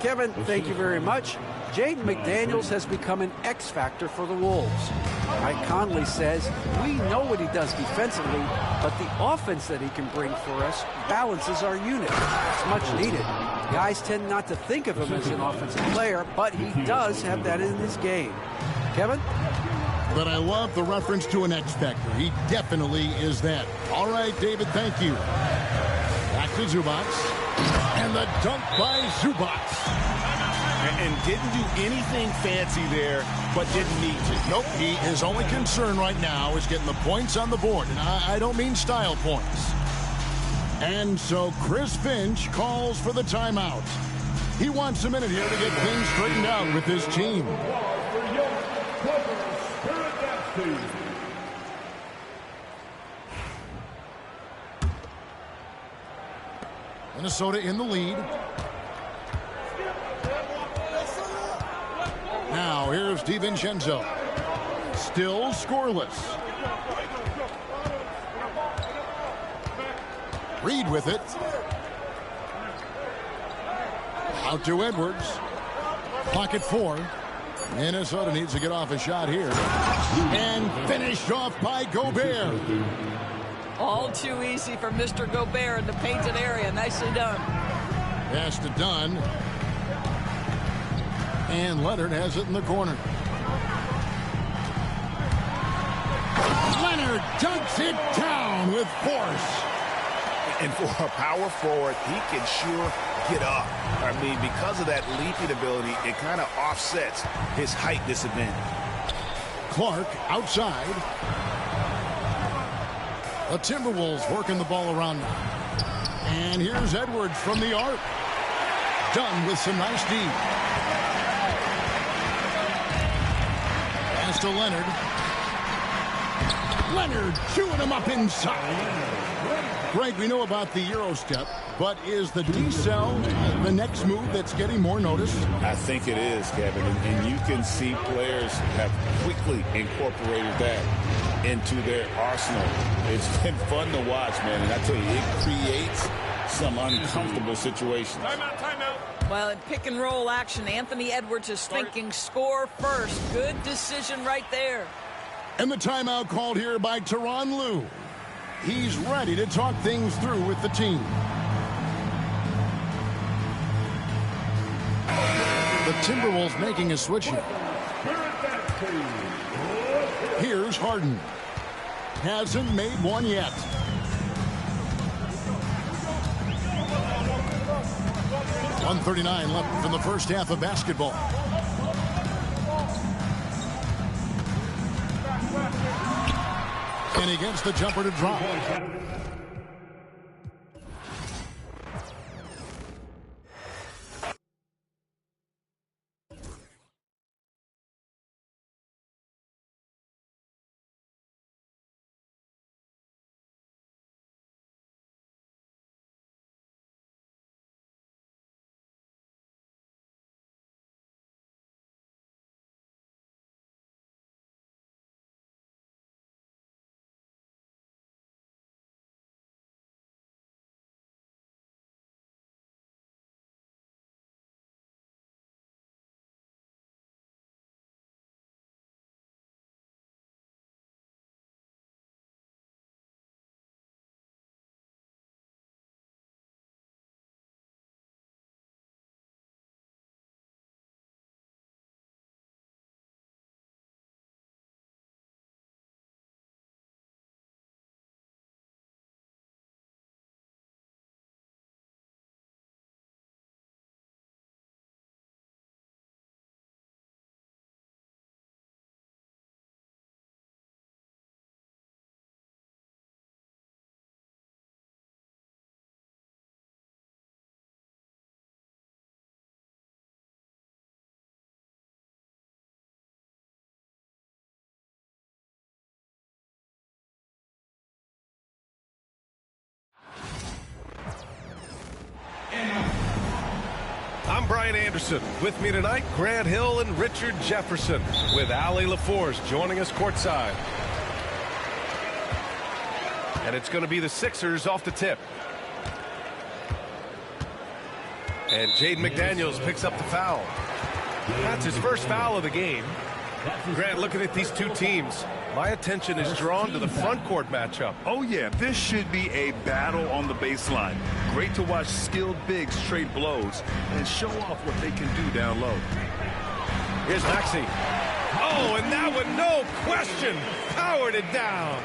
Kevin, thank you very much. Jaden McDaniels has become an X factor for the Wolves. Mike Conley says, we know what he does defensively, but the offense that he can bring for us balances our unit. It's much needed. Guys tend not to think of him as an offensive player, but he does have that in his game. Kevin? But I love the reference to an X factor. He definitely is that. All right, David, thank you. Back to Zubac. And the dunk by Zubac. And didn't do anything fancy there, but didn't need to. Nope, his only concern right now is getting the points on the board. And I don't mean style points. And so Chris Finch calls for the timeout. He wants a minute here to get things straightened out with his team. Minnesota in the lead. Now here's DiVincenzo. Still scoreless. Reed with it. Out to Edwards. Clock at 4. Minnesota needs to get off a shot here. And finished off by Gobert. All too easy for Mr. Gobert in the painted area. Nicely done. Pass to Dunn. And Leonard has it in the corner. Leonard dunks it down with force. And for a power forward, he can sure get up. I mean, because of that leaping ability, it kind of offsets his height disadvantage. Clark outside. The Timberwolves working the ball around now. And here's Edwards from the arc. Dunn with some nice D. Pass to Leonard. Leonard chewing him up inside. Greg, we know about the Euro step, but is the D-cell the next move that's getting more notice? I think it is, Kevin, and you can see players have quickly incorporated that into their arsenal. It's been fun to watch, man, and I tell you, it creates some uncomfortable situations. Timeout. Well, in pick and roll action, Anthony Edwards is thinking score first. Good decision right there. And the timeout called here by Tyronn Lue. He's ready to talk things through with the team. The Timberwolves making a switch here. Here's Harden. Hasn't made one yet. .139 left in the first half of basketball. And he gets the jumper to drop. I'm Brian Anderson. With me tonight, Grant Hill and Richard Jefferson, with Allie LaForce joining us courtside. And it's going to be the Sixers off the tip. And Jaden McDaniels picks up the foul. That's his first foul of the game. Grant, looking at these two teams, my attention is drawn to the front court matchup. Oh, yeah, this should be a battle on the baseline. Great to watch skilled bigs trade blows and show off what they can do down low. Here's Maxey. Oh, and that one, no question, powered it down.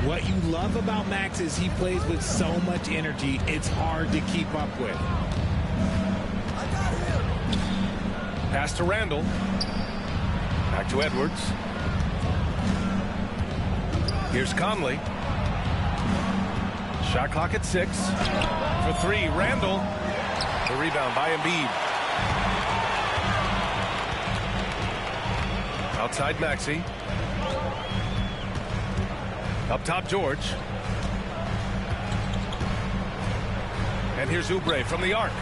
What you love about Max is he plays with so much energy, it's hard to keep up with. Pass to Randall. Back to Edwards. Here's Conley. Shot clock at 6. For 3, Randall. The rebound by Embiid. Outside Maxey. Up top George. And here's Oubre from the arc.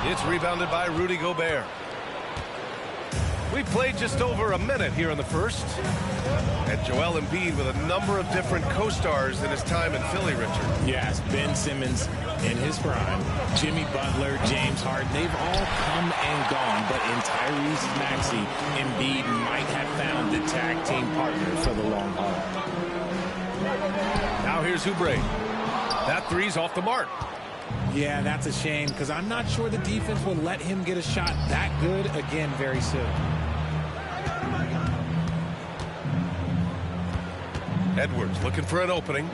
It's rebounded by Rudy Gobert. We played just over a minute here in the first. And Joel Embiid with a number of different co-stars in his time in Philly, Richard. Yes, Ben Simmons in his prime, Jimmy Butler, James Harden, they've all come and gone. But in Tyrese Maxey, Embiid might have found the tag team partner for the long haul. Now here's Oubre. That three's off the mark. Yeah, that's a shame because I'm not sure the defense will let him get a shot that good again very soon. Edwards looking for an opening.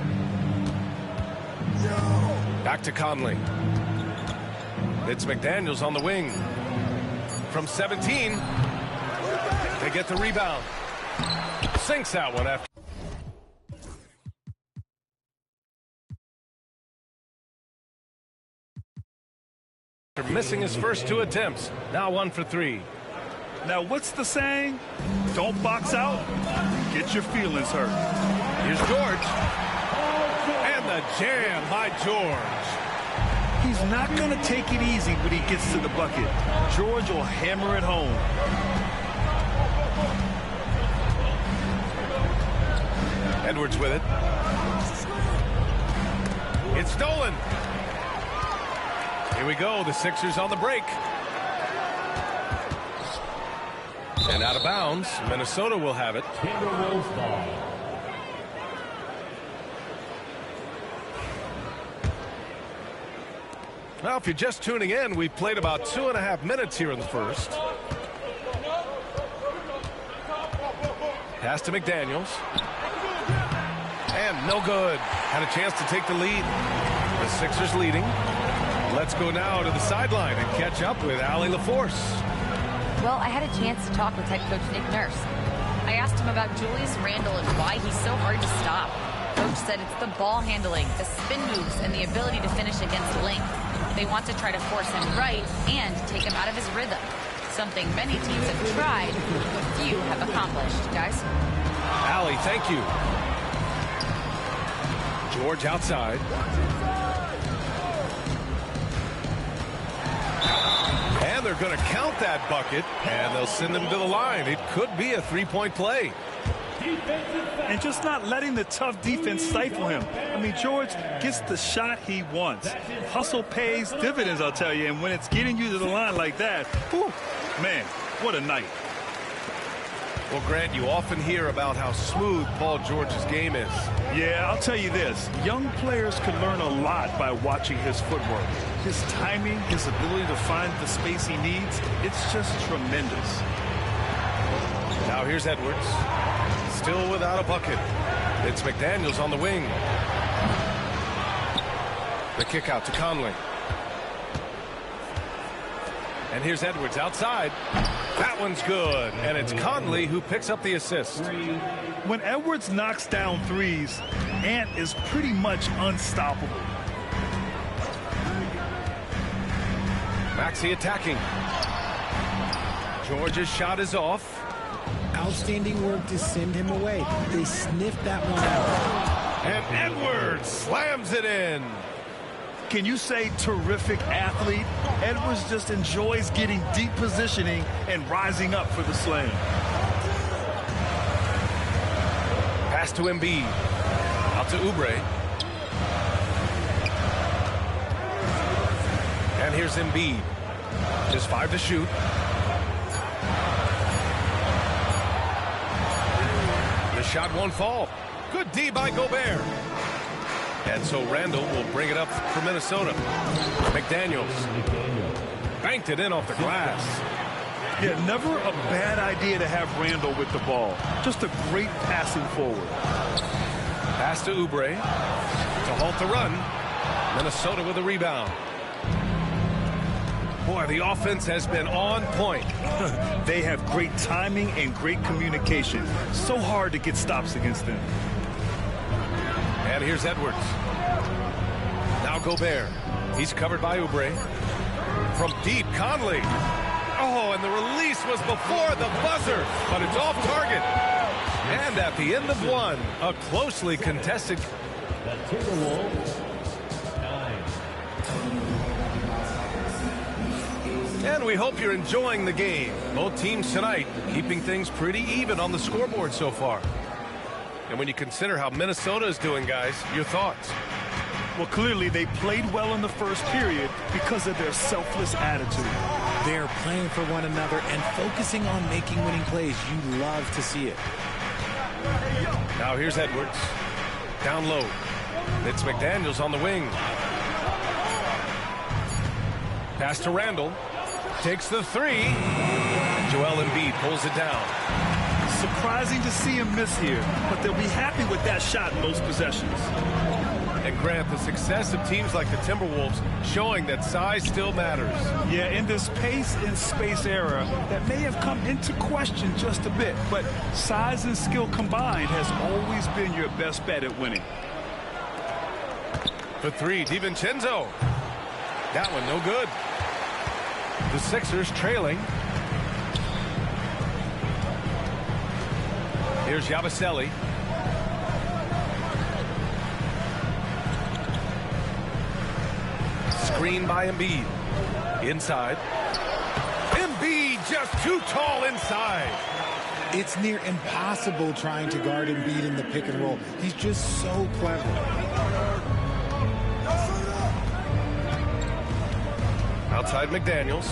Back to Conley. It's McDaniels on the wing. From 17. They get the rebound. Sinks that one after. Missing his first 2 attempts. Now 1 for 3. Now, what's the saying? Don't box out. Get your feelings hurt. Here's George. And the jam by George. He's not going to take it easy when he gets to the bucket. George will hammer it home. Edwards with it. It's stolen. Here we go. The Sixers on the break. And out of bounds. Minnesota will have it. Timberwolves ball. Well, if you're just tuning in, we've played about 2.5 minutes here in the first. Pass to McDaniels. And no good. Had a chance to take the lead. The Sixers leading. Let's go now to the sideline and catch up with Allie LaForce. Well, I had a chance to talk with head coach Nick Nurse. I asked him about Julius Randle and why he's so hard to stop. Coach said it's the ball handling, the spin moves, and the ability to finish against length. They want to try to force him right and take him out of his rhythm. Something many teams have tried, few have accomplished. Guys? Allie, thank you. George outside. And they're going to count that bucket, and they'll send him to the line. It could be a three-point play. And just not letting the tough defense stifle him. I mean, George gets the shot he wants. Hustle pays dividends, I'll tell you. And when it's getting you to the line like that, whew, man, what a night. Well, Grant, you often hear about how smooth Paul George's game is. Yeah, I'll tell you this. Young players can learn a lot by watching his footwork. His timing, his ability to find the space he needs, it's just tremendous. Now here's Edwards. Still without a bucket. It's McDaniels on the wing. The kick out to Conley. And here's Edwards outside. That one's good. And it's Conley who picks up the assist. When Edwards knocks down threes, Ant is pretty much unstoppable. Maxey attacking. George's shot is off. Outstanding work to send him away. They sniffed that one out. And Edwards slams it in. Can you say terrific athlete? Edwards just enjoys getting deep positioning and rising up for the slam. Pass to Embiid. Out to Oubre. And here's Embiid. Just 5 to shoot. The shot won't fall. Good D by Gobert. And so Randle will bring it up for Minnesota. McDaniels banked it in off the glass. Yeah, never a bad idea to have Randle with the ball. Just a great passing forward. Pass to Oubre to halt the run. Minnesota with a rebound. Boy, the offense has been on point. They have great timing and great communication. So hard to get stops against them. And here's Edwards. Now Gobert. He's covered by Oubre. From deep, Conley. Oh, and the release was before the buzzer, but it's off target. And at the end of one, a closely contested. The Timberwolves, 9. And we hope you're enjoying the game. Both teams tonight keeping things pretty even on the scoreboard so far. And when you consider how Minnesota is doing, guys, your thoughts? Well, clearly they played well in the first period because of their selfless attitude. They're playing for one another and focusing on making winning plays. You love to see it. Now here's Edwards. Down low. It's McDaniels on the wing. Pass to Randle. Takes the three. Joel Embiid pulls it down. Surprising to see him miss here, but they'll be happy with that shot in most possessions. And Grant, the success of teams like the Timberwolves showing that size still matters. Yeah, in this pace and space era, that may have come into question just a bit, but size and skill combined has always been your best bet at winning. For three, DiVincenzo. That one no good. The Sixers trailing. Here's Yabusele. Screen by Embiid. Inside. Embiid just too tall inside. It's near impossible trying to guard Embiid in the pick and roll. He's just so clever. Outside McDaniels.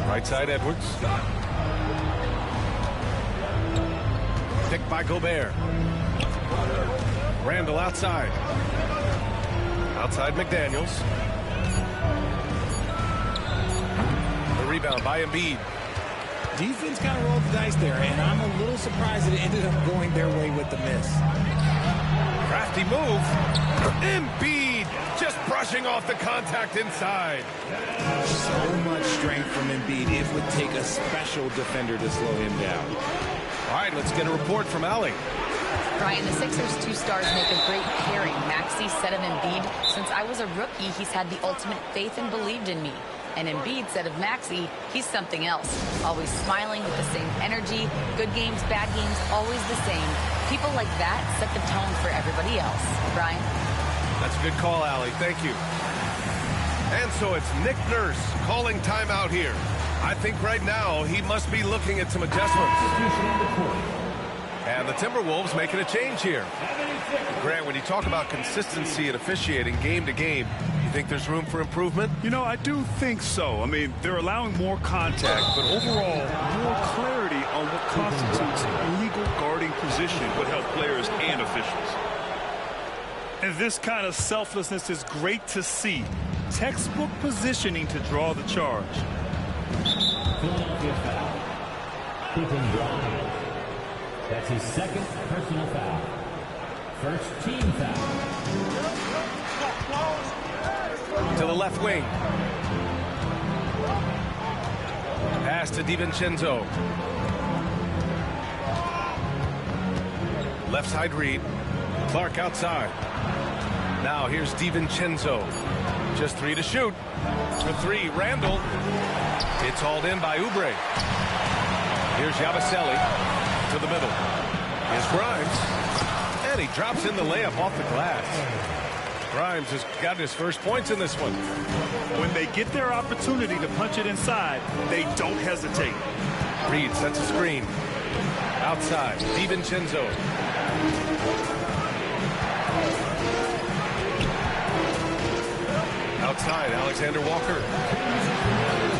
Right side Edwards. Picked by Gobert. Randall outside. Outside McDaniels. The rebound by Embiid. Defense kind of rolled the dice there, and I'm a little surprised that it ended up going their way with the miss. Crafty move. Embiid just brushing off the contact inside. So much strength from Embiid. It would take a special defender to slow him down. All right, let's get a report from Allie. Brian, the Sixers' two stars make a great pairing. Maxey said of Embiid, since I was a rookie, he's had the ultimate faith and believed in me. And Embiid said of Maxey, he's something else. Always smiling with the same energy. Good games, bad games, always the same. People like that set the tone for everybody else. Brian? That's a good call, Allie. Thank you. And so it's Nick Nurse calling timeout here. I think right now he must be looking at some adjustments. And the Timberwolves making a change here. Grant, when you talk about consistency and officiating game to game, you think there's room for improvement? You know, I do think so. I mean, they're allowing more contact, but overall, more clarity on what constitutes a legal guarding position would help players and officials. And this kind of selflessness is great to see. Textbook positioning to draw the charge. Philadelphia foul. Keeping Bryant. That's his second personal foul. First team foul. To the left wing. Pass to DiVincenzo. Left side read. Clark outside. Now here's DiVincenzo. Just 3 to shoot. For 3, Randall. It's hauled in by Oubre. Here's Yabusele to the middle. Here's Grimes. And he drops in the layup off the glass. Grimes has got his first points in this one. When they get their opportunity to punch it inside, they don't hesitate. Reed sets a screen. Outside, DiVincenzo. Outside, Alexander Walker.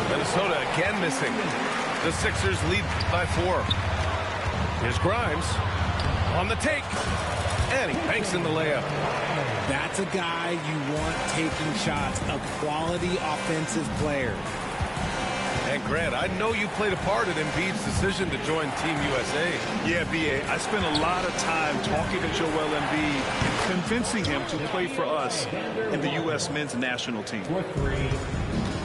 Minnesota again missing. The Sixers lead by 4. Here's Grimes on the take. And he banks in the layup. That's a guy you want taking shots, a quality offensive player. And Grant, I know you played a part in Embiid's decision to join Team USA. Yeah, B.A., I spent a lot of time talking to Joel Embiid and convincing him to play for us in the U.S. men's national team.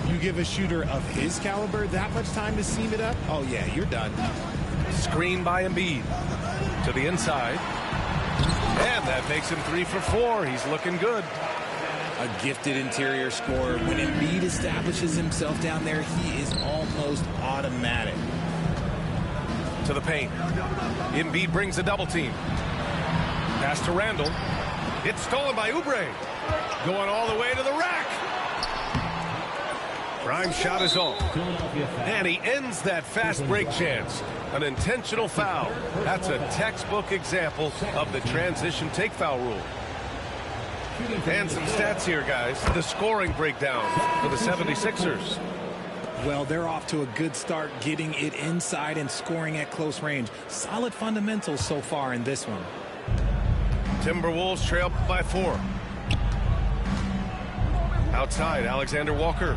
You give a shooter of his caliber that much time to seam it up? Oh, yeah, you're done. Screen by Embiid to the inside. And that makes him 3 for 4. He's looking good. A gifted interior scorer. When Embiid establishes himself down there, he is almost automatic. To the paint. Embiid brings a double team. Pass to Randall. It's stolen by Oubre. Going all the way to the rack. Grimes' shot is off. And he ends that fast break chance. An intentional foul. That's a textbook example of the transition take foul rule. And some stats here, guys. The scoring breakdown for the 76ers. Well, they're off to a good start getting it inside and scoring at close range. Solid fundamentals so far in this one. Timberwolves trail by 4. Outside, Alexander Walker.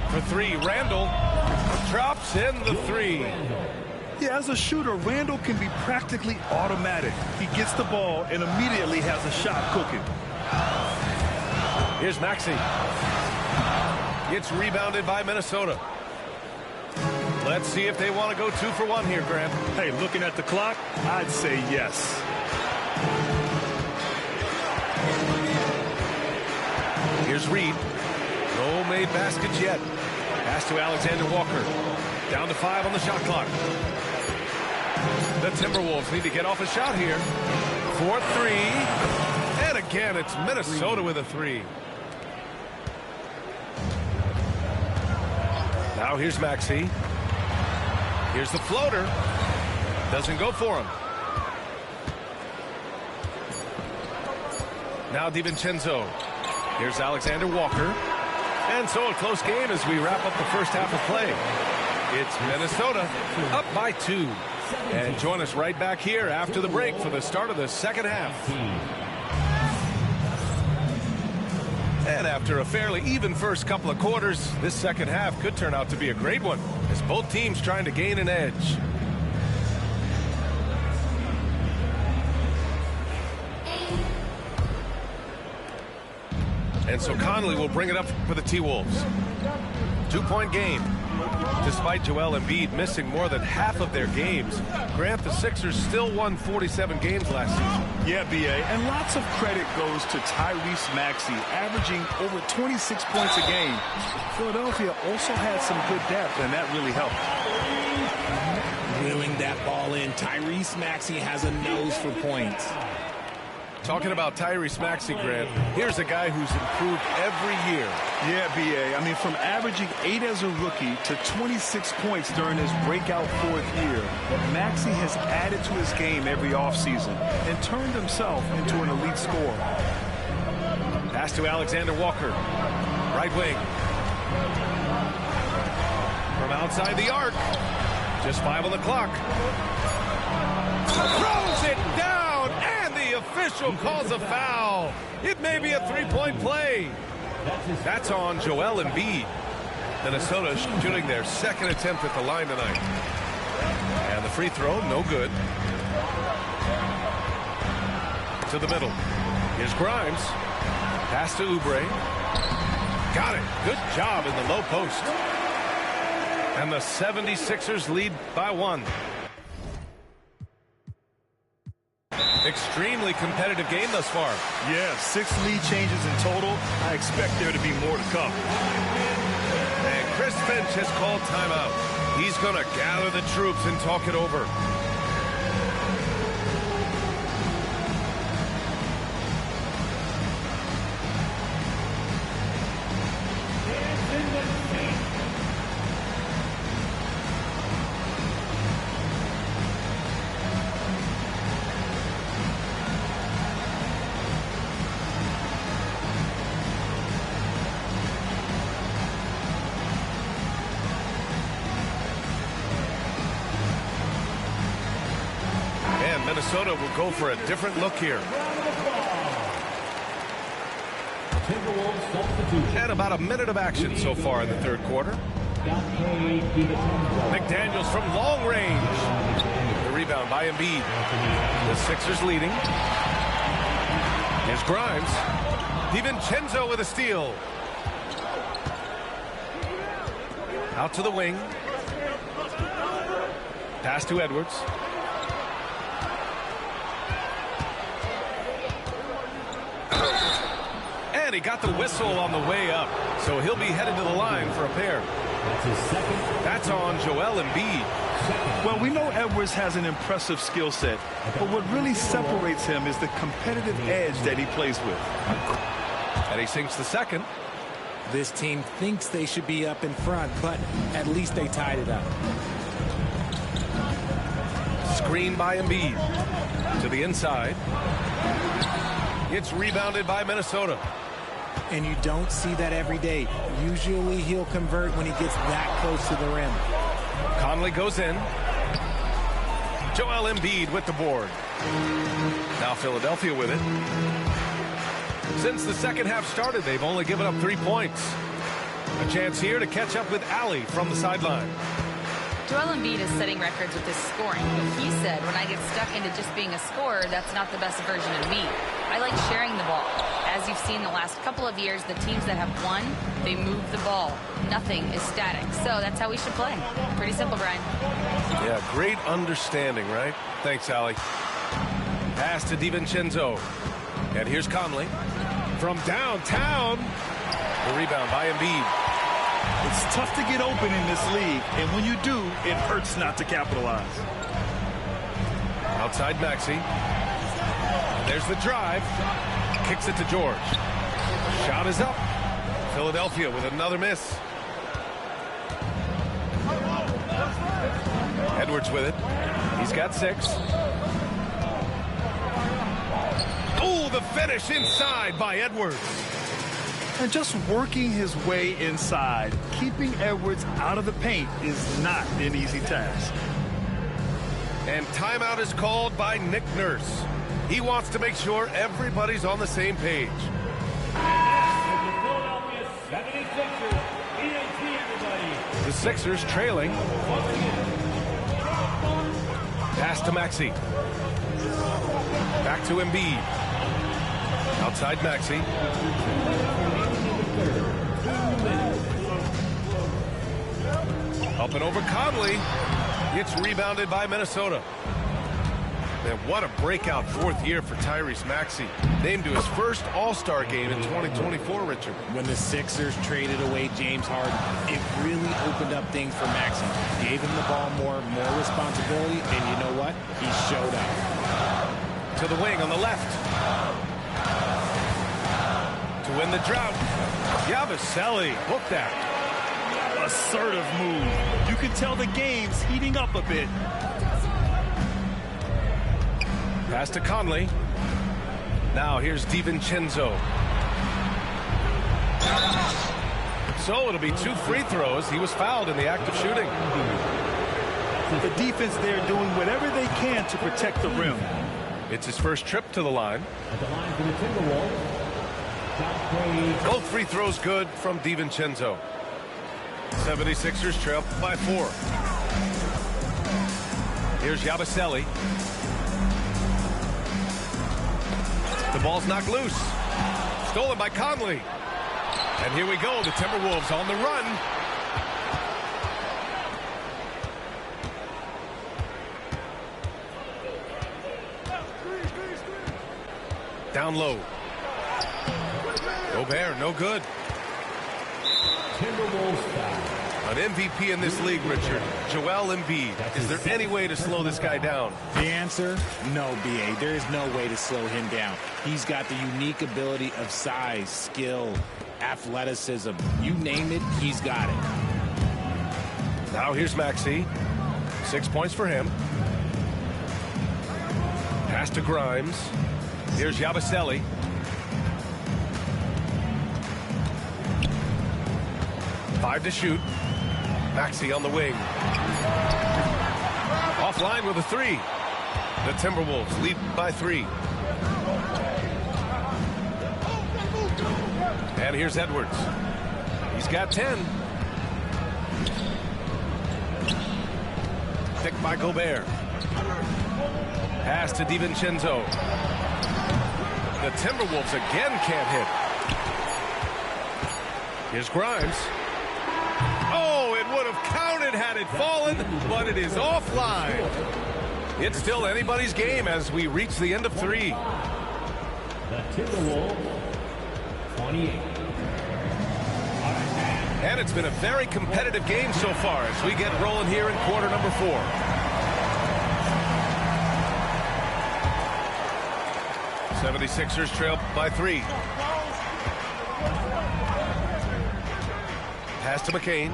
For 3, Randall drops in the 3. Yeah, as a shooter, Randall can be practically automatic. He gets the ball and immediately has a shot cooking. Here's Maxey. It's rebounded by Minnesota. Let's see if they want to go 2 for 1 here, Grant. Hey, looking at the clock, I'd say yes. Here's Reed. No made baskets yet. Pass to Alexander Walker. Down to 5 on the shot clock. The Timberwolves need to get off a shot here. 4-3. And again, it's Minnesota with a 3. Now here's Maxey. Here's the floater. Doesn't go for him. Now DiVincenzo. Here's Alexander Walker. And so a close game as we wrap up the first half of play. It's Minnesota up by 2. And join us right back here after the break for the start of the second half. And after a fairly even first couple of quarters, this second half could turn out to be a great one as both teams trying to gain an edge. And so Conley will bring it up for the T-Wolves. 2-point game. Despite Joel Embiid missing more than half of their games, Grant, the Sixers still won 47 games last season. Yeah, B.A., and lots of credit goes to Tyrese Maxey, averaging over 26 points a game. Philadelphia also had some good depth, and that really helped. Wheeling that ball in, Tyrese Maxey has a nose for points. Talking about Tyrese Maxey, Grant, here's a guy who's improved every year. Yeah, B.A., I mean, from averaging 8 as a rookie to 26 points during his breakout 4th year, Maxey has added to his game every offseason and turned himself into an elite scorer. Pass to Alexander Walker. Right wing. From outside the arc. Just 5 on the clock. Throws it down, and the official calls a foul. It may be a 3-point play. That's on Joel Embiid. Minnesota shooting their second attempt at the line tonight. And the free throw, no good. To the middle. Here's Grimes. Pass to Oubre. Got it. Good job in the low post. And the 76ers lead by 1. Extremely competitive game thus far. Yeah, 6 lead changes in total. I expect there to be more to come. And Chris Finch has called timeout. He's going to gather the troops and talk it over. Minnesota will go for a different look here. And about a minute of action so far in the third quarter. McDaniels from long range. The rebound by Embiid. The Sixers leading. Here's Grimes. DiVincenzo with a steal. Out to the wing. Pass to Edwards. And he got the whistle on the way up, so he'll be headed to the line for a pair. That's his second. That's on Joel Embiid. Well, we know Edwards has an impressive skill set, but what really separates him is the competitive edge that he plays with. And he sinks the second. This team thinks they should be up in front, but at least they tied it up. Screen by Embiid. To the inside. It's rebounded by Minnesota. And you don't see that every day. Usually he'll convert when he gets that close to the rim. Conley goes in. Joel Embiid with the board. Now Philadelphia with it. Since the second half started, they've only given up 3 points. A chance here to catch up with Allie from the sideline. Joel Embiid is setting records with his scoring, but he said, when I get stuck into just being a scorer, that's not the best version of me. I like sharing the ball. As you've seen the last couple of years, the teams that have won, they move the ball. Nothing is static. So that's how we should play. Pretty simple, Brian. Yeah, great understanding, right? Thanks, Allie. Pass to DiVincenzo. And here's Conley. From downtown. The rebound by Embiid. It's tough to get open in this league, and when you do, it hurts not to capitalize. Outside Maxey. There's the drive. Kicks it to George. Shot is up. Philadelphia with another miss. Edwards with it. He's got 6. Oh, the finish inside by Edwards. And just working his way inside, keeping Edwards out of the paint is not an easy task. And timeout is called by Nick Nurse. He wants to make sure everybody's on the same page. The Sixers trailing. Pass to Maxey. Back to Embiid. Outside Maxey. Up and over Conley. It's rebounded by Minnesota. Man, what a breakout fourth year for Tyrese Maxey. Named to his first All-Star game in 2024, Richard. When the Sixers traded away James Harden, it really opened up things for Maxey. Gave him the ball more responsibility, and you know what? He showed up. To the wing on the left. To win the drought. Yabusele, hook that. Assertive move. You can tell the game's heating up a bit. Pass to Conley. Now here's DiVincenzo. So it'll be 2 free throws. He was fouled in the act of shooting. The defense there doing whatever they can to protect the rim. It's his first trip to the line. At the line for the Timberwolves. Both free throws good from DiVincenzo. 76ers trail by 4. Here's Yabusele. The ball's knocked loose. Stolen by Conley. And here we go. The Timberwolves on the run. Down low. Gobert, no good. Timberwolves foul. An MVP in this league, Richard. Joel Embiid. Is there any way to slow this guy down? The answer, no, B.A. There is no way to slow him down. He's got the unique ability of size, skill, athleticism. You name it, he's got it. Now here's Maxey. 6 points for him. Pass to Grimes. Here's Yabusele. Five to shoot. Maxey on the wing. Offline with a 3. The Timberwolves lead by 3. And here's Edwards. He's got 10. Picked by Gobert. Pass to DiVincenzo. The Timberwolves again can't hit. Here's Grimes. Oh, it would have counted had it fallen, but it is offline. It's still anybody's game as we reach the end of 3. The Timberwolves, 28. And it's been a very competitive game so far as we get rolling here in quarter number 4. '76ers trail by 3. Pass to McCain.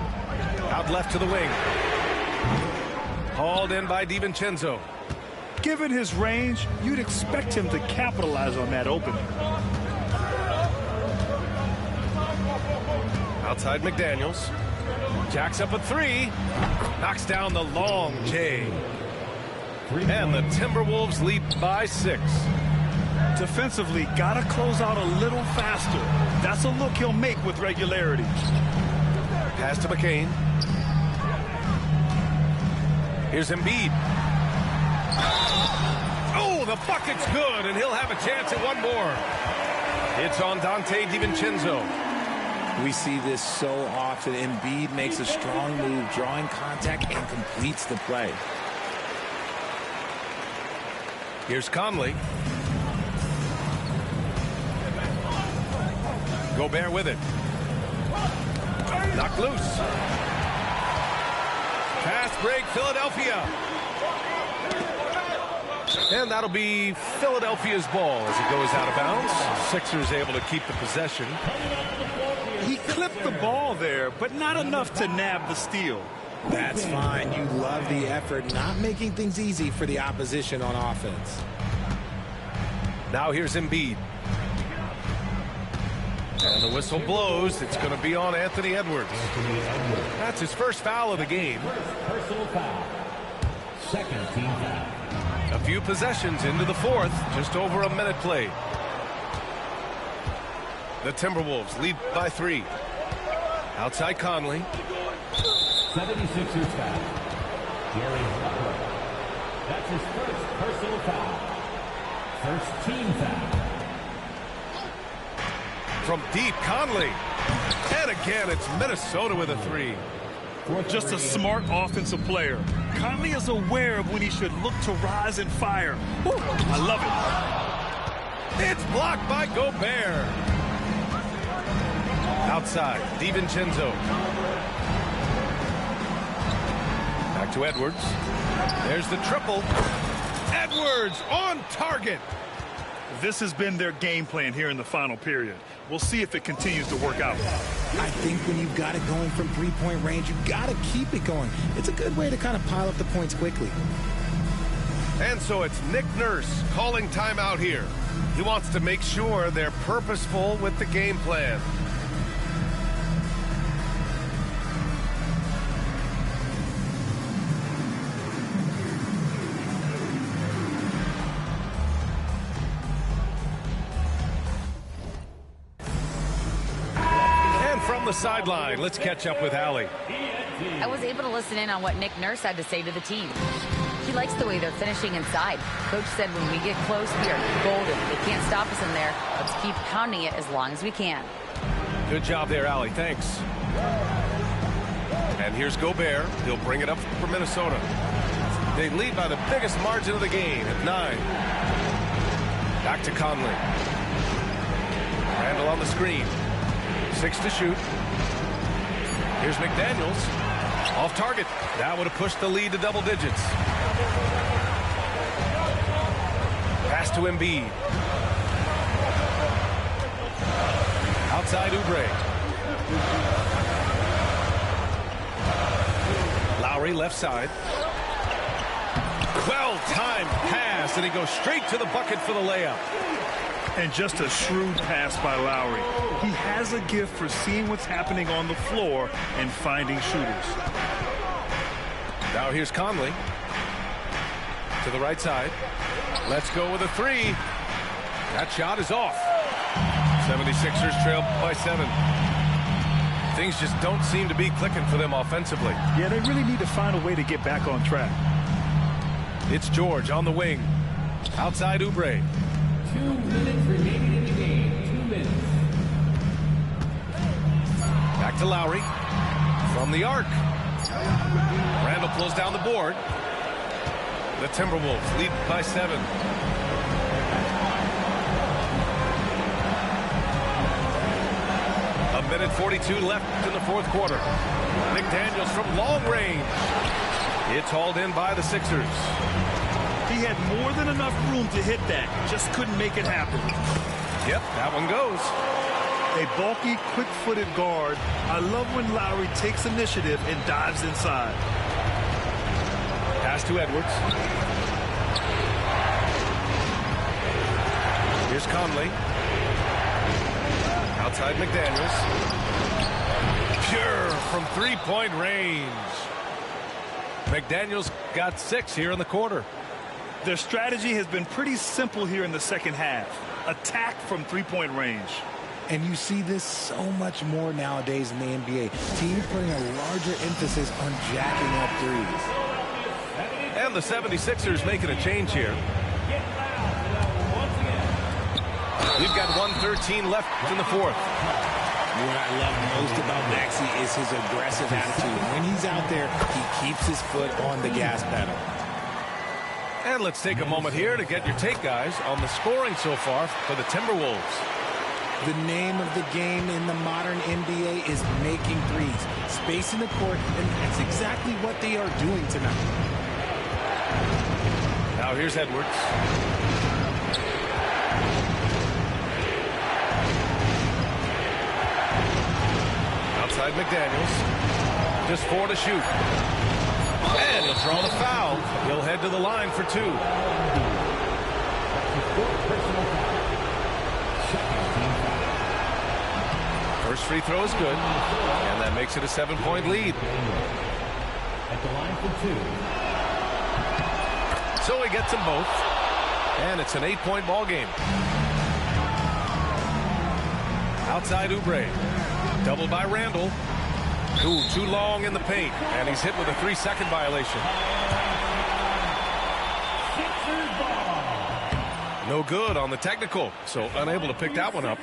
Out left to the wing. Hauled in by DiVincenzo. Given his range, you'd expect him to capitalize on that opening. Outside McDaniels. Jacks up a 3. Knocks down the long J. And the Timberwolves lead by 6. Defensively, gotta close out a little faster. That's a look he'll make with regularity. Pass to McCain. Here's Embiid. Oh, the bucket's good, and he'll have a chance at one more. It's on Dante DiVincenzo. We see this so often. Embiid makes a strong move, drawing contact, and completes the play. Here's Conley. Gobert with it. Knocked loose. Pass break, Philadelphia. And that'll be Philadelphia's ball as it goes out of bounds. Sixers able to keep the possession. He clipped the ball there, but not enough to nab the steal. That's fine. You love the effort, not making things easy for the opposition on offense. Now here's Embiid. And the whistle blows. It's going to be on Anthony Edwards. That's his first foul of the game. Personal foul. Second team foul. A few possessions into the fourth. Just over a minute played. The Timberwolves lead by 3. Outside Conley. 76ers foul. Gary Butler. That's his first personal foul. First team foul. From deep, Conley. And again, it's Minnesota with a 3. Just a smart offensive player. Conley is aware of when he should look to rise and fire. Woo, I love it. It's blocked by Gobert. Outside, DiVincenzo. Back to Edwards. There's the triple. Edwards on target. This has been their game plan here in the final period. We'll see if it continues to work out. I think when you've got it going from three-point range, you've got to keep it going. It's a good way to kind of pile up the points quickly. And so it's Nick Nurse calling timeout here. He wants to make sure they're purposeful with the game plan. The sideline. Let's catch up with Allie. I was able to listen in on what Nick Nurse had to say to the team. He likes the way they're finishing inside. Coach said when we get close, we are golden. They can't stop us in there. Let's keep pounding it as long as we can. Good job there, Allie. Thanks. And here's Gobert. He'll bring it up for Minnesota. They lead by the biggest margin of the game at 9. Back to Conley. Randall on the screen. 6 to shoot. Here's McDaniels. Off target. That would have pushed the lead to double digits. Pass to Embiid. Outside Oubre. Lowry left side. Well-timed pass, and he goes straight to the bucket for the layup. And just a shrewd pass by Lowry. He has a gift for seeing what's happening on the floor and finding shooters. Now here's Conley. To the right side. Let's go with a 3. That shot is off. 76ers trail by 7. Things just don't seem to be clicking for them offensively. Yeah, they really need to find a way to get back on track. It's George on the wing. Outside Oubre. 2 minutes remaining in the game. 2 minutes. Back to Lowry. From the arc. Randall pulls down the board. The Timberwolves lead by 7. A minute 42 left in the fourth quarter. McDaniels from long range. It's hauled in by the Sixers. He had more than enough room to hit that. Just couldn't make it happen. Yep, that one goes. A bulky, quick-footed guard. I love when Lowry takes initiative and dives inside. Pass to Edwards. Here's Conley. Outside McDaniels. Pure from three-point range. McDaniels got 6 here in the quarter. Their strategy has been pretty simple here in the second half. Attack from three-point range. And you see this so much more nowadays in the NBA. Teams putting a larger emphasis on jacking up threes. And the 76ers making a change here. We've got 1:13 left in the fourth. What I love most about Maxey is his aggressive attitude. When he's out there, he keeps his foot on the gas pedal. And let's take a moment here to get your take, guys, on the scoring so far for the Timberwolves. The name of the game in the modern NBA is making threes, spacing the court, and that's exactly what they are doing tonight. Now here's Edwards. Outside McDaniels. Just 4 to shoot. And he'll draw the foul. He'll head to the line for 2. First free throw is good, and that makes it a 7-point lead. At the line for 2. So he gets them both, and it's an 8-point ball game. Outside Oubre, doubled by Randall. Ooh, too long in the paint, and he's hit with a 3-second violation. No good on the technical, so unable to pick that one up.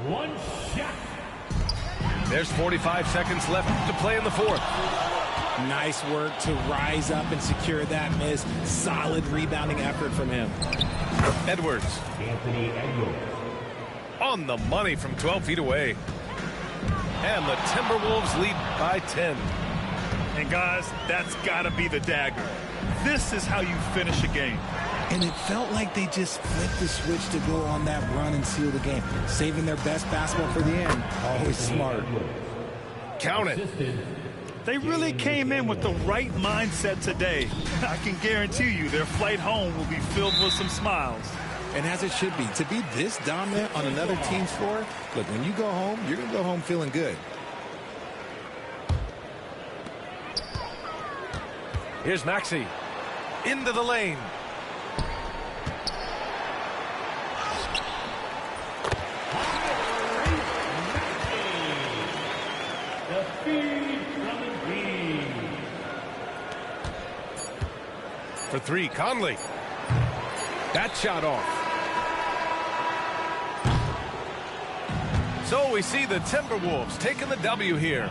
One shot. There's 45 seconds left to play in the fourth. Nice work to rise up and secure that miss. Solid rebounding effort from him. Edwards. Anthony Edwards. On the money from 12 feet away. And the Timberwolves lead by 10. And guys, that's got to be the dagger. This is how you finish a game. And it felt like they just flipped the switch to go on that run and seal the game. Saving their best basketball for the end. Always smart. Count it. They really came in with the right mindset today. I can guarantee you their flight home will be filled with some smiles. And as it should be. To be this dominant on another team's floor, look, when you go home, you're going to go home feeling good. Here's Maxey. Into the lane. For 3, Conley. That shot off. So we see the Timberwolves taking the W here.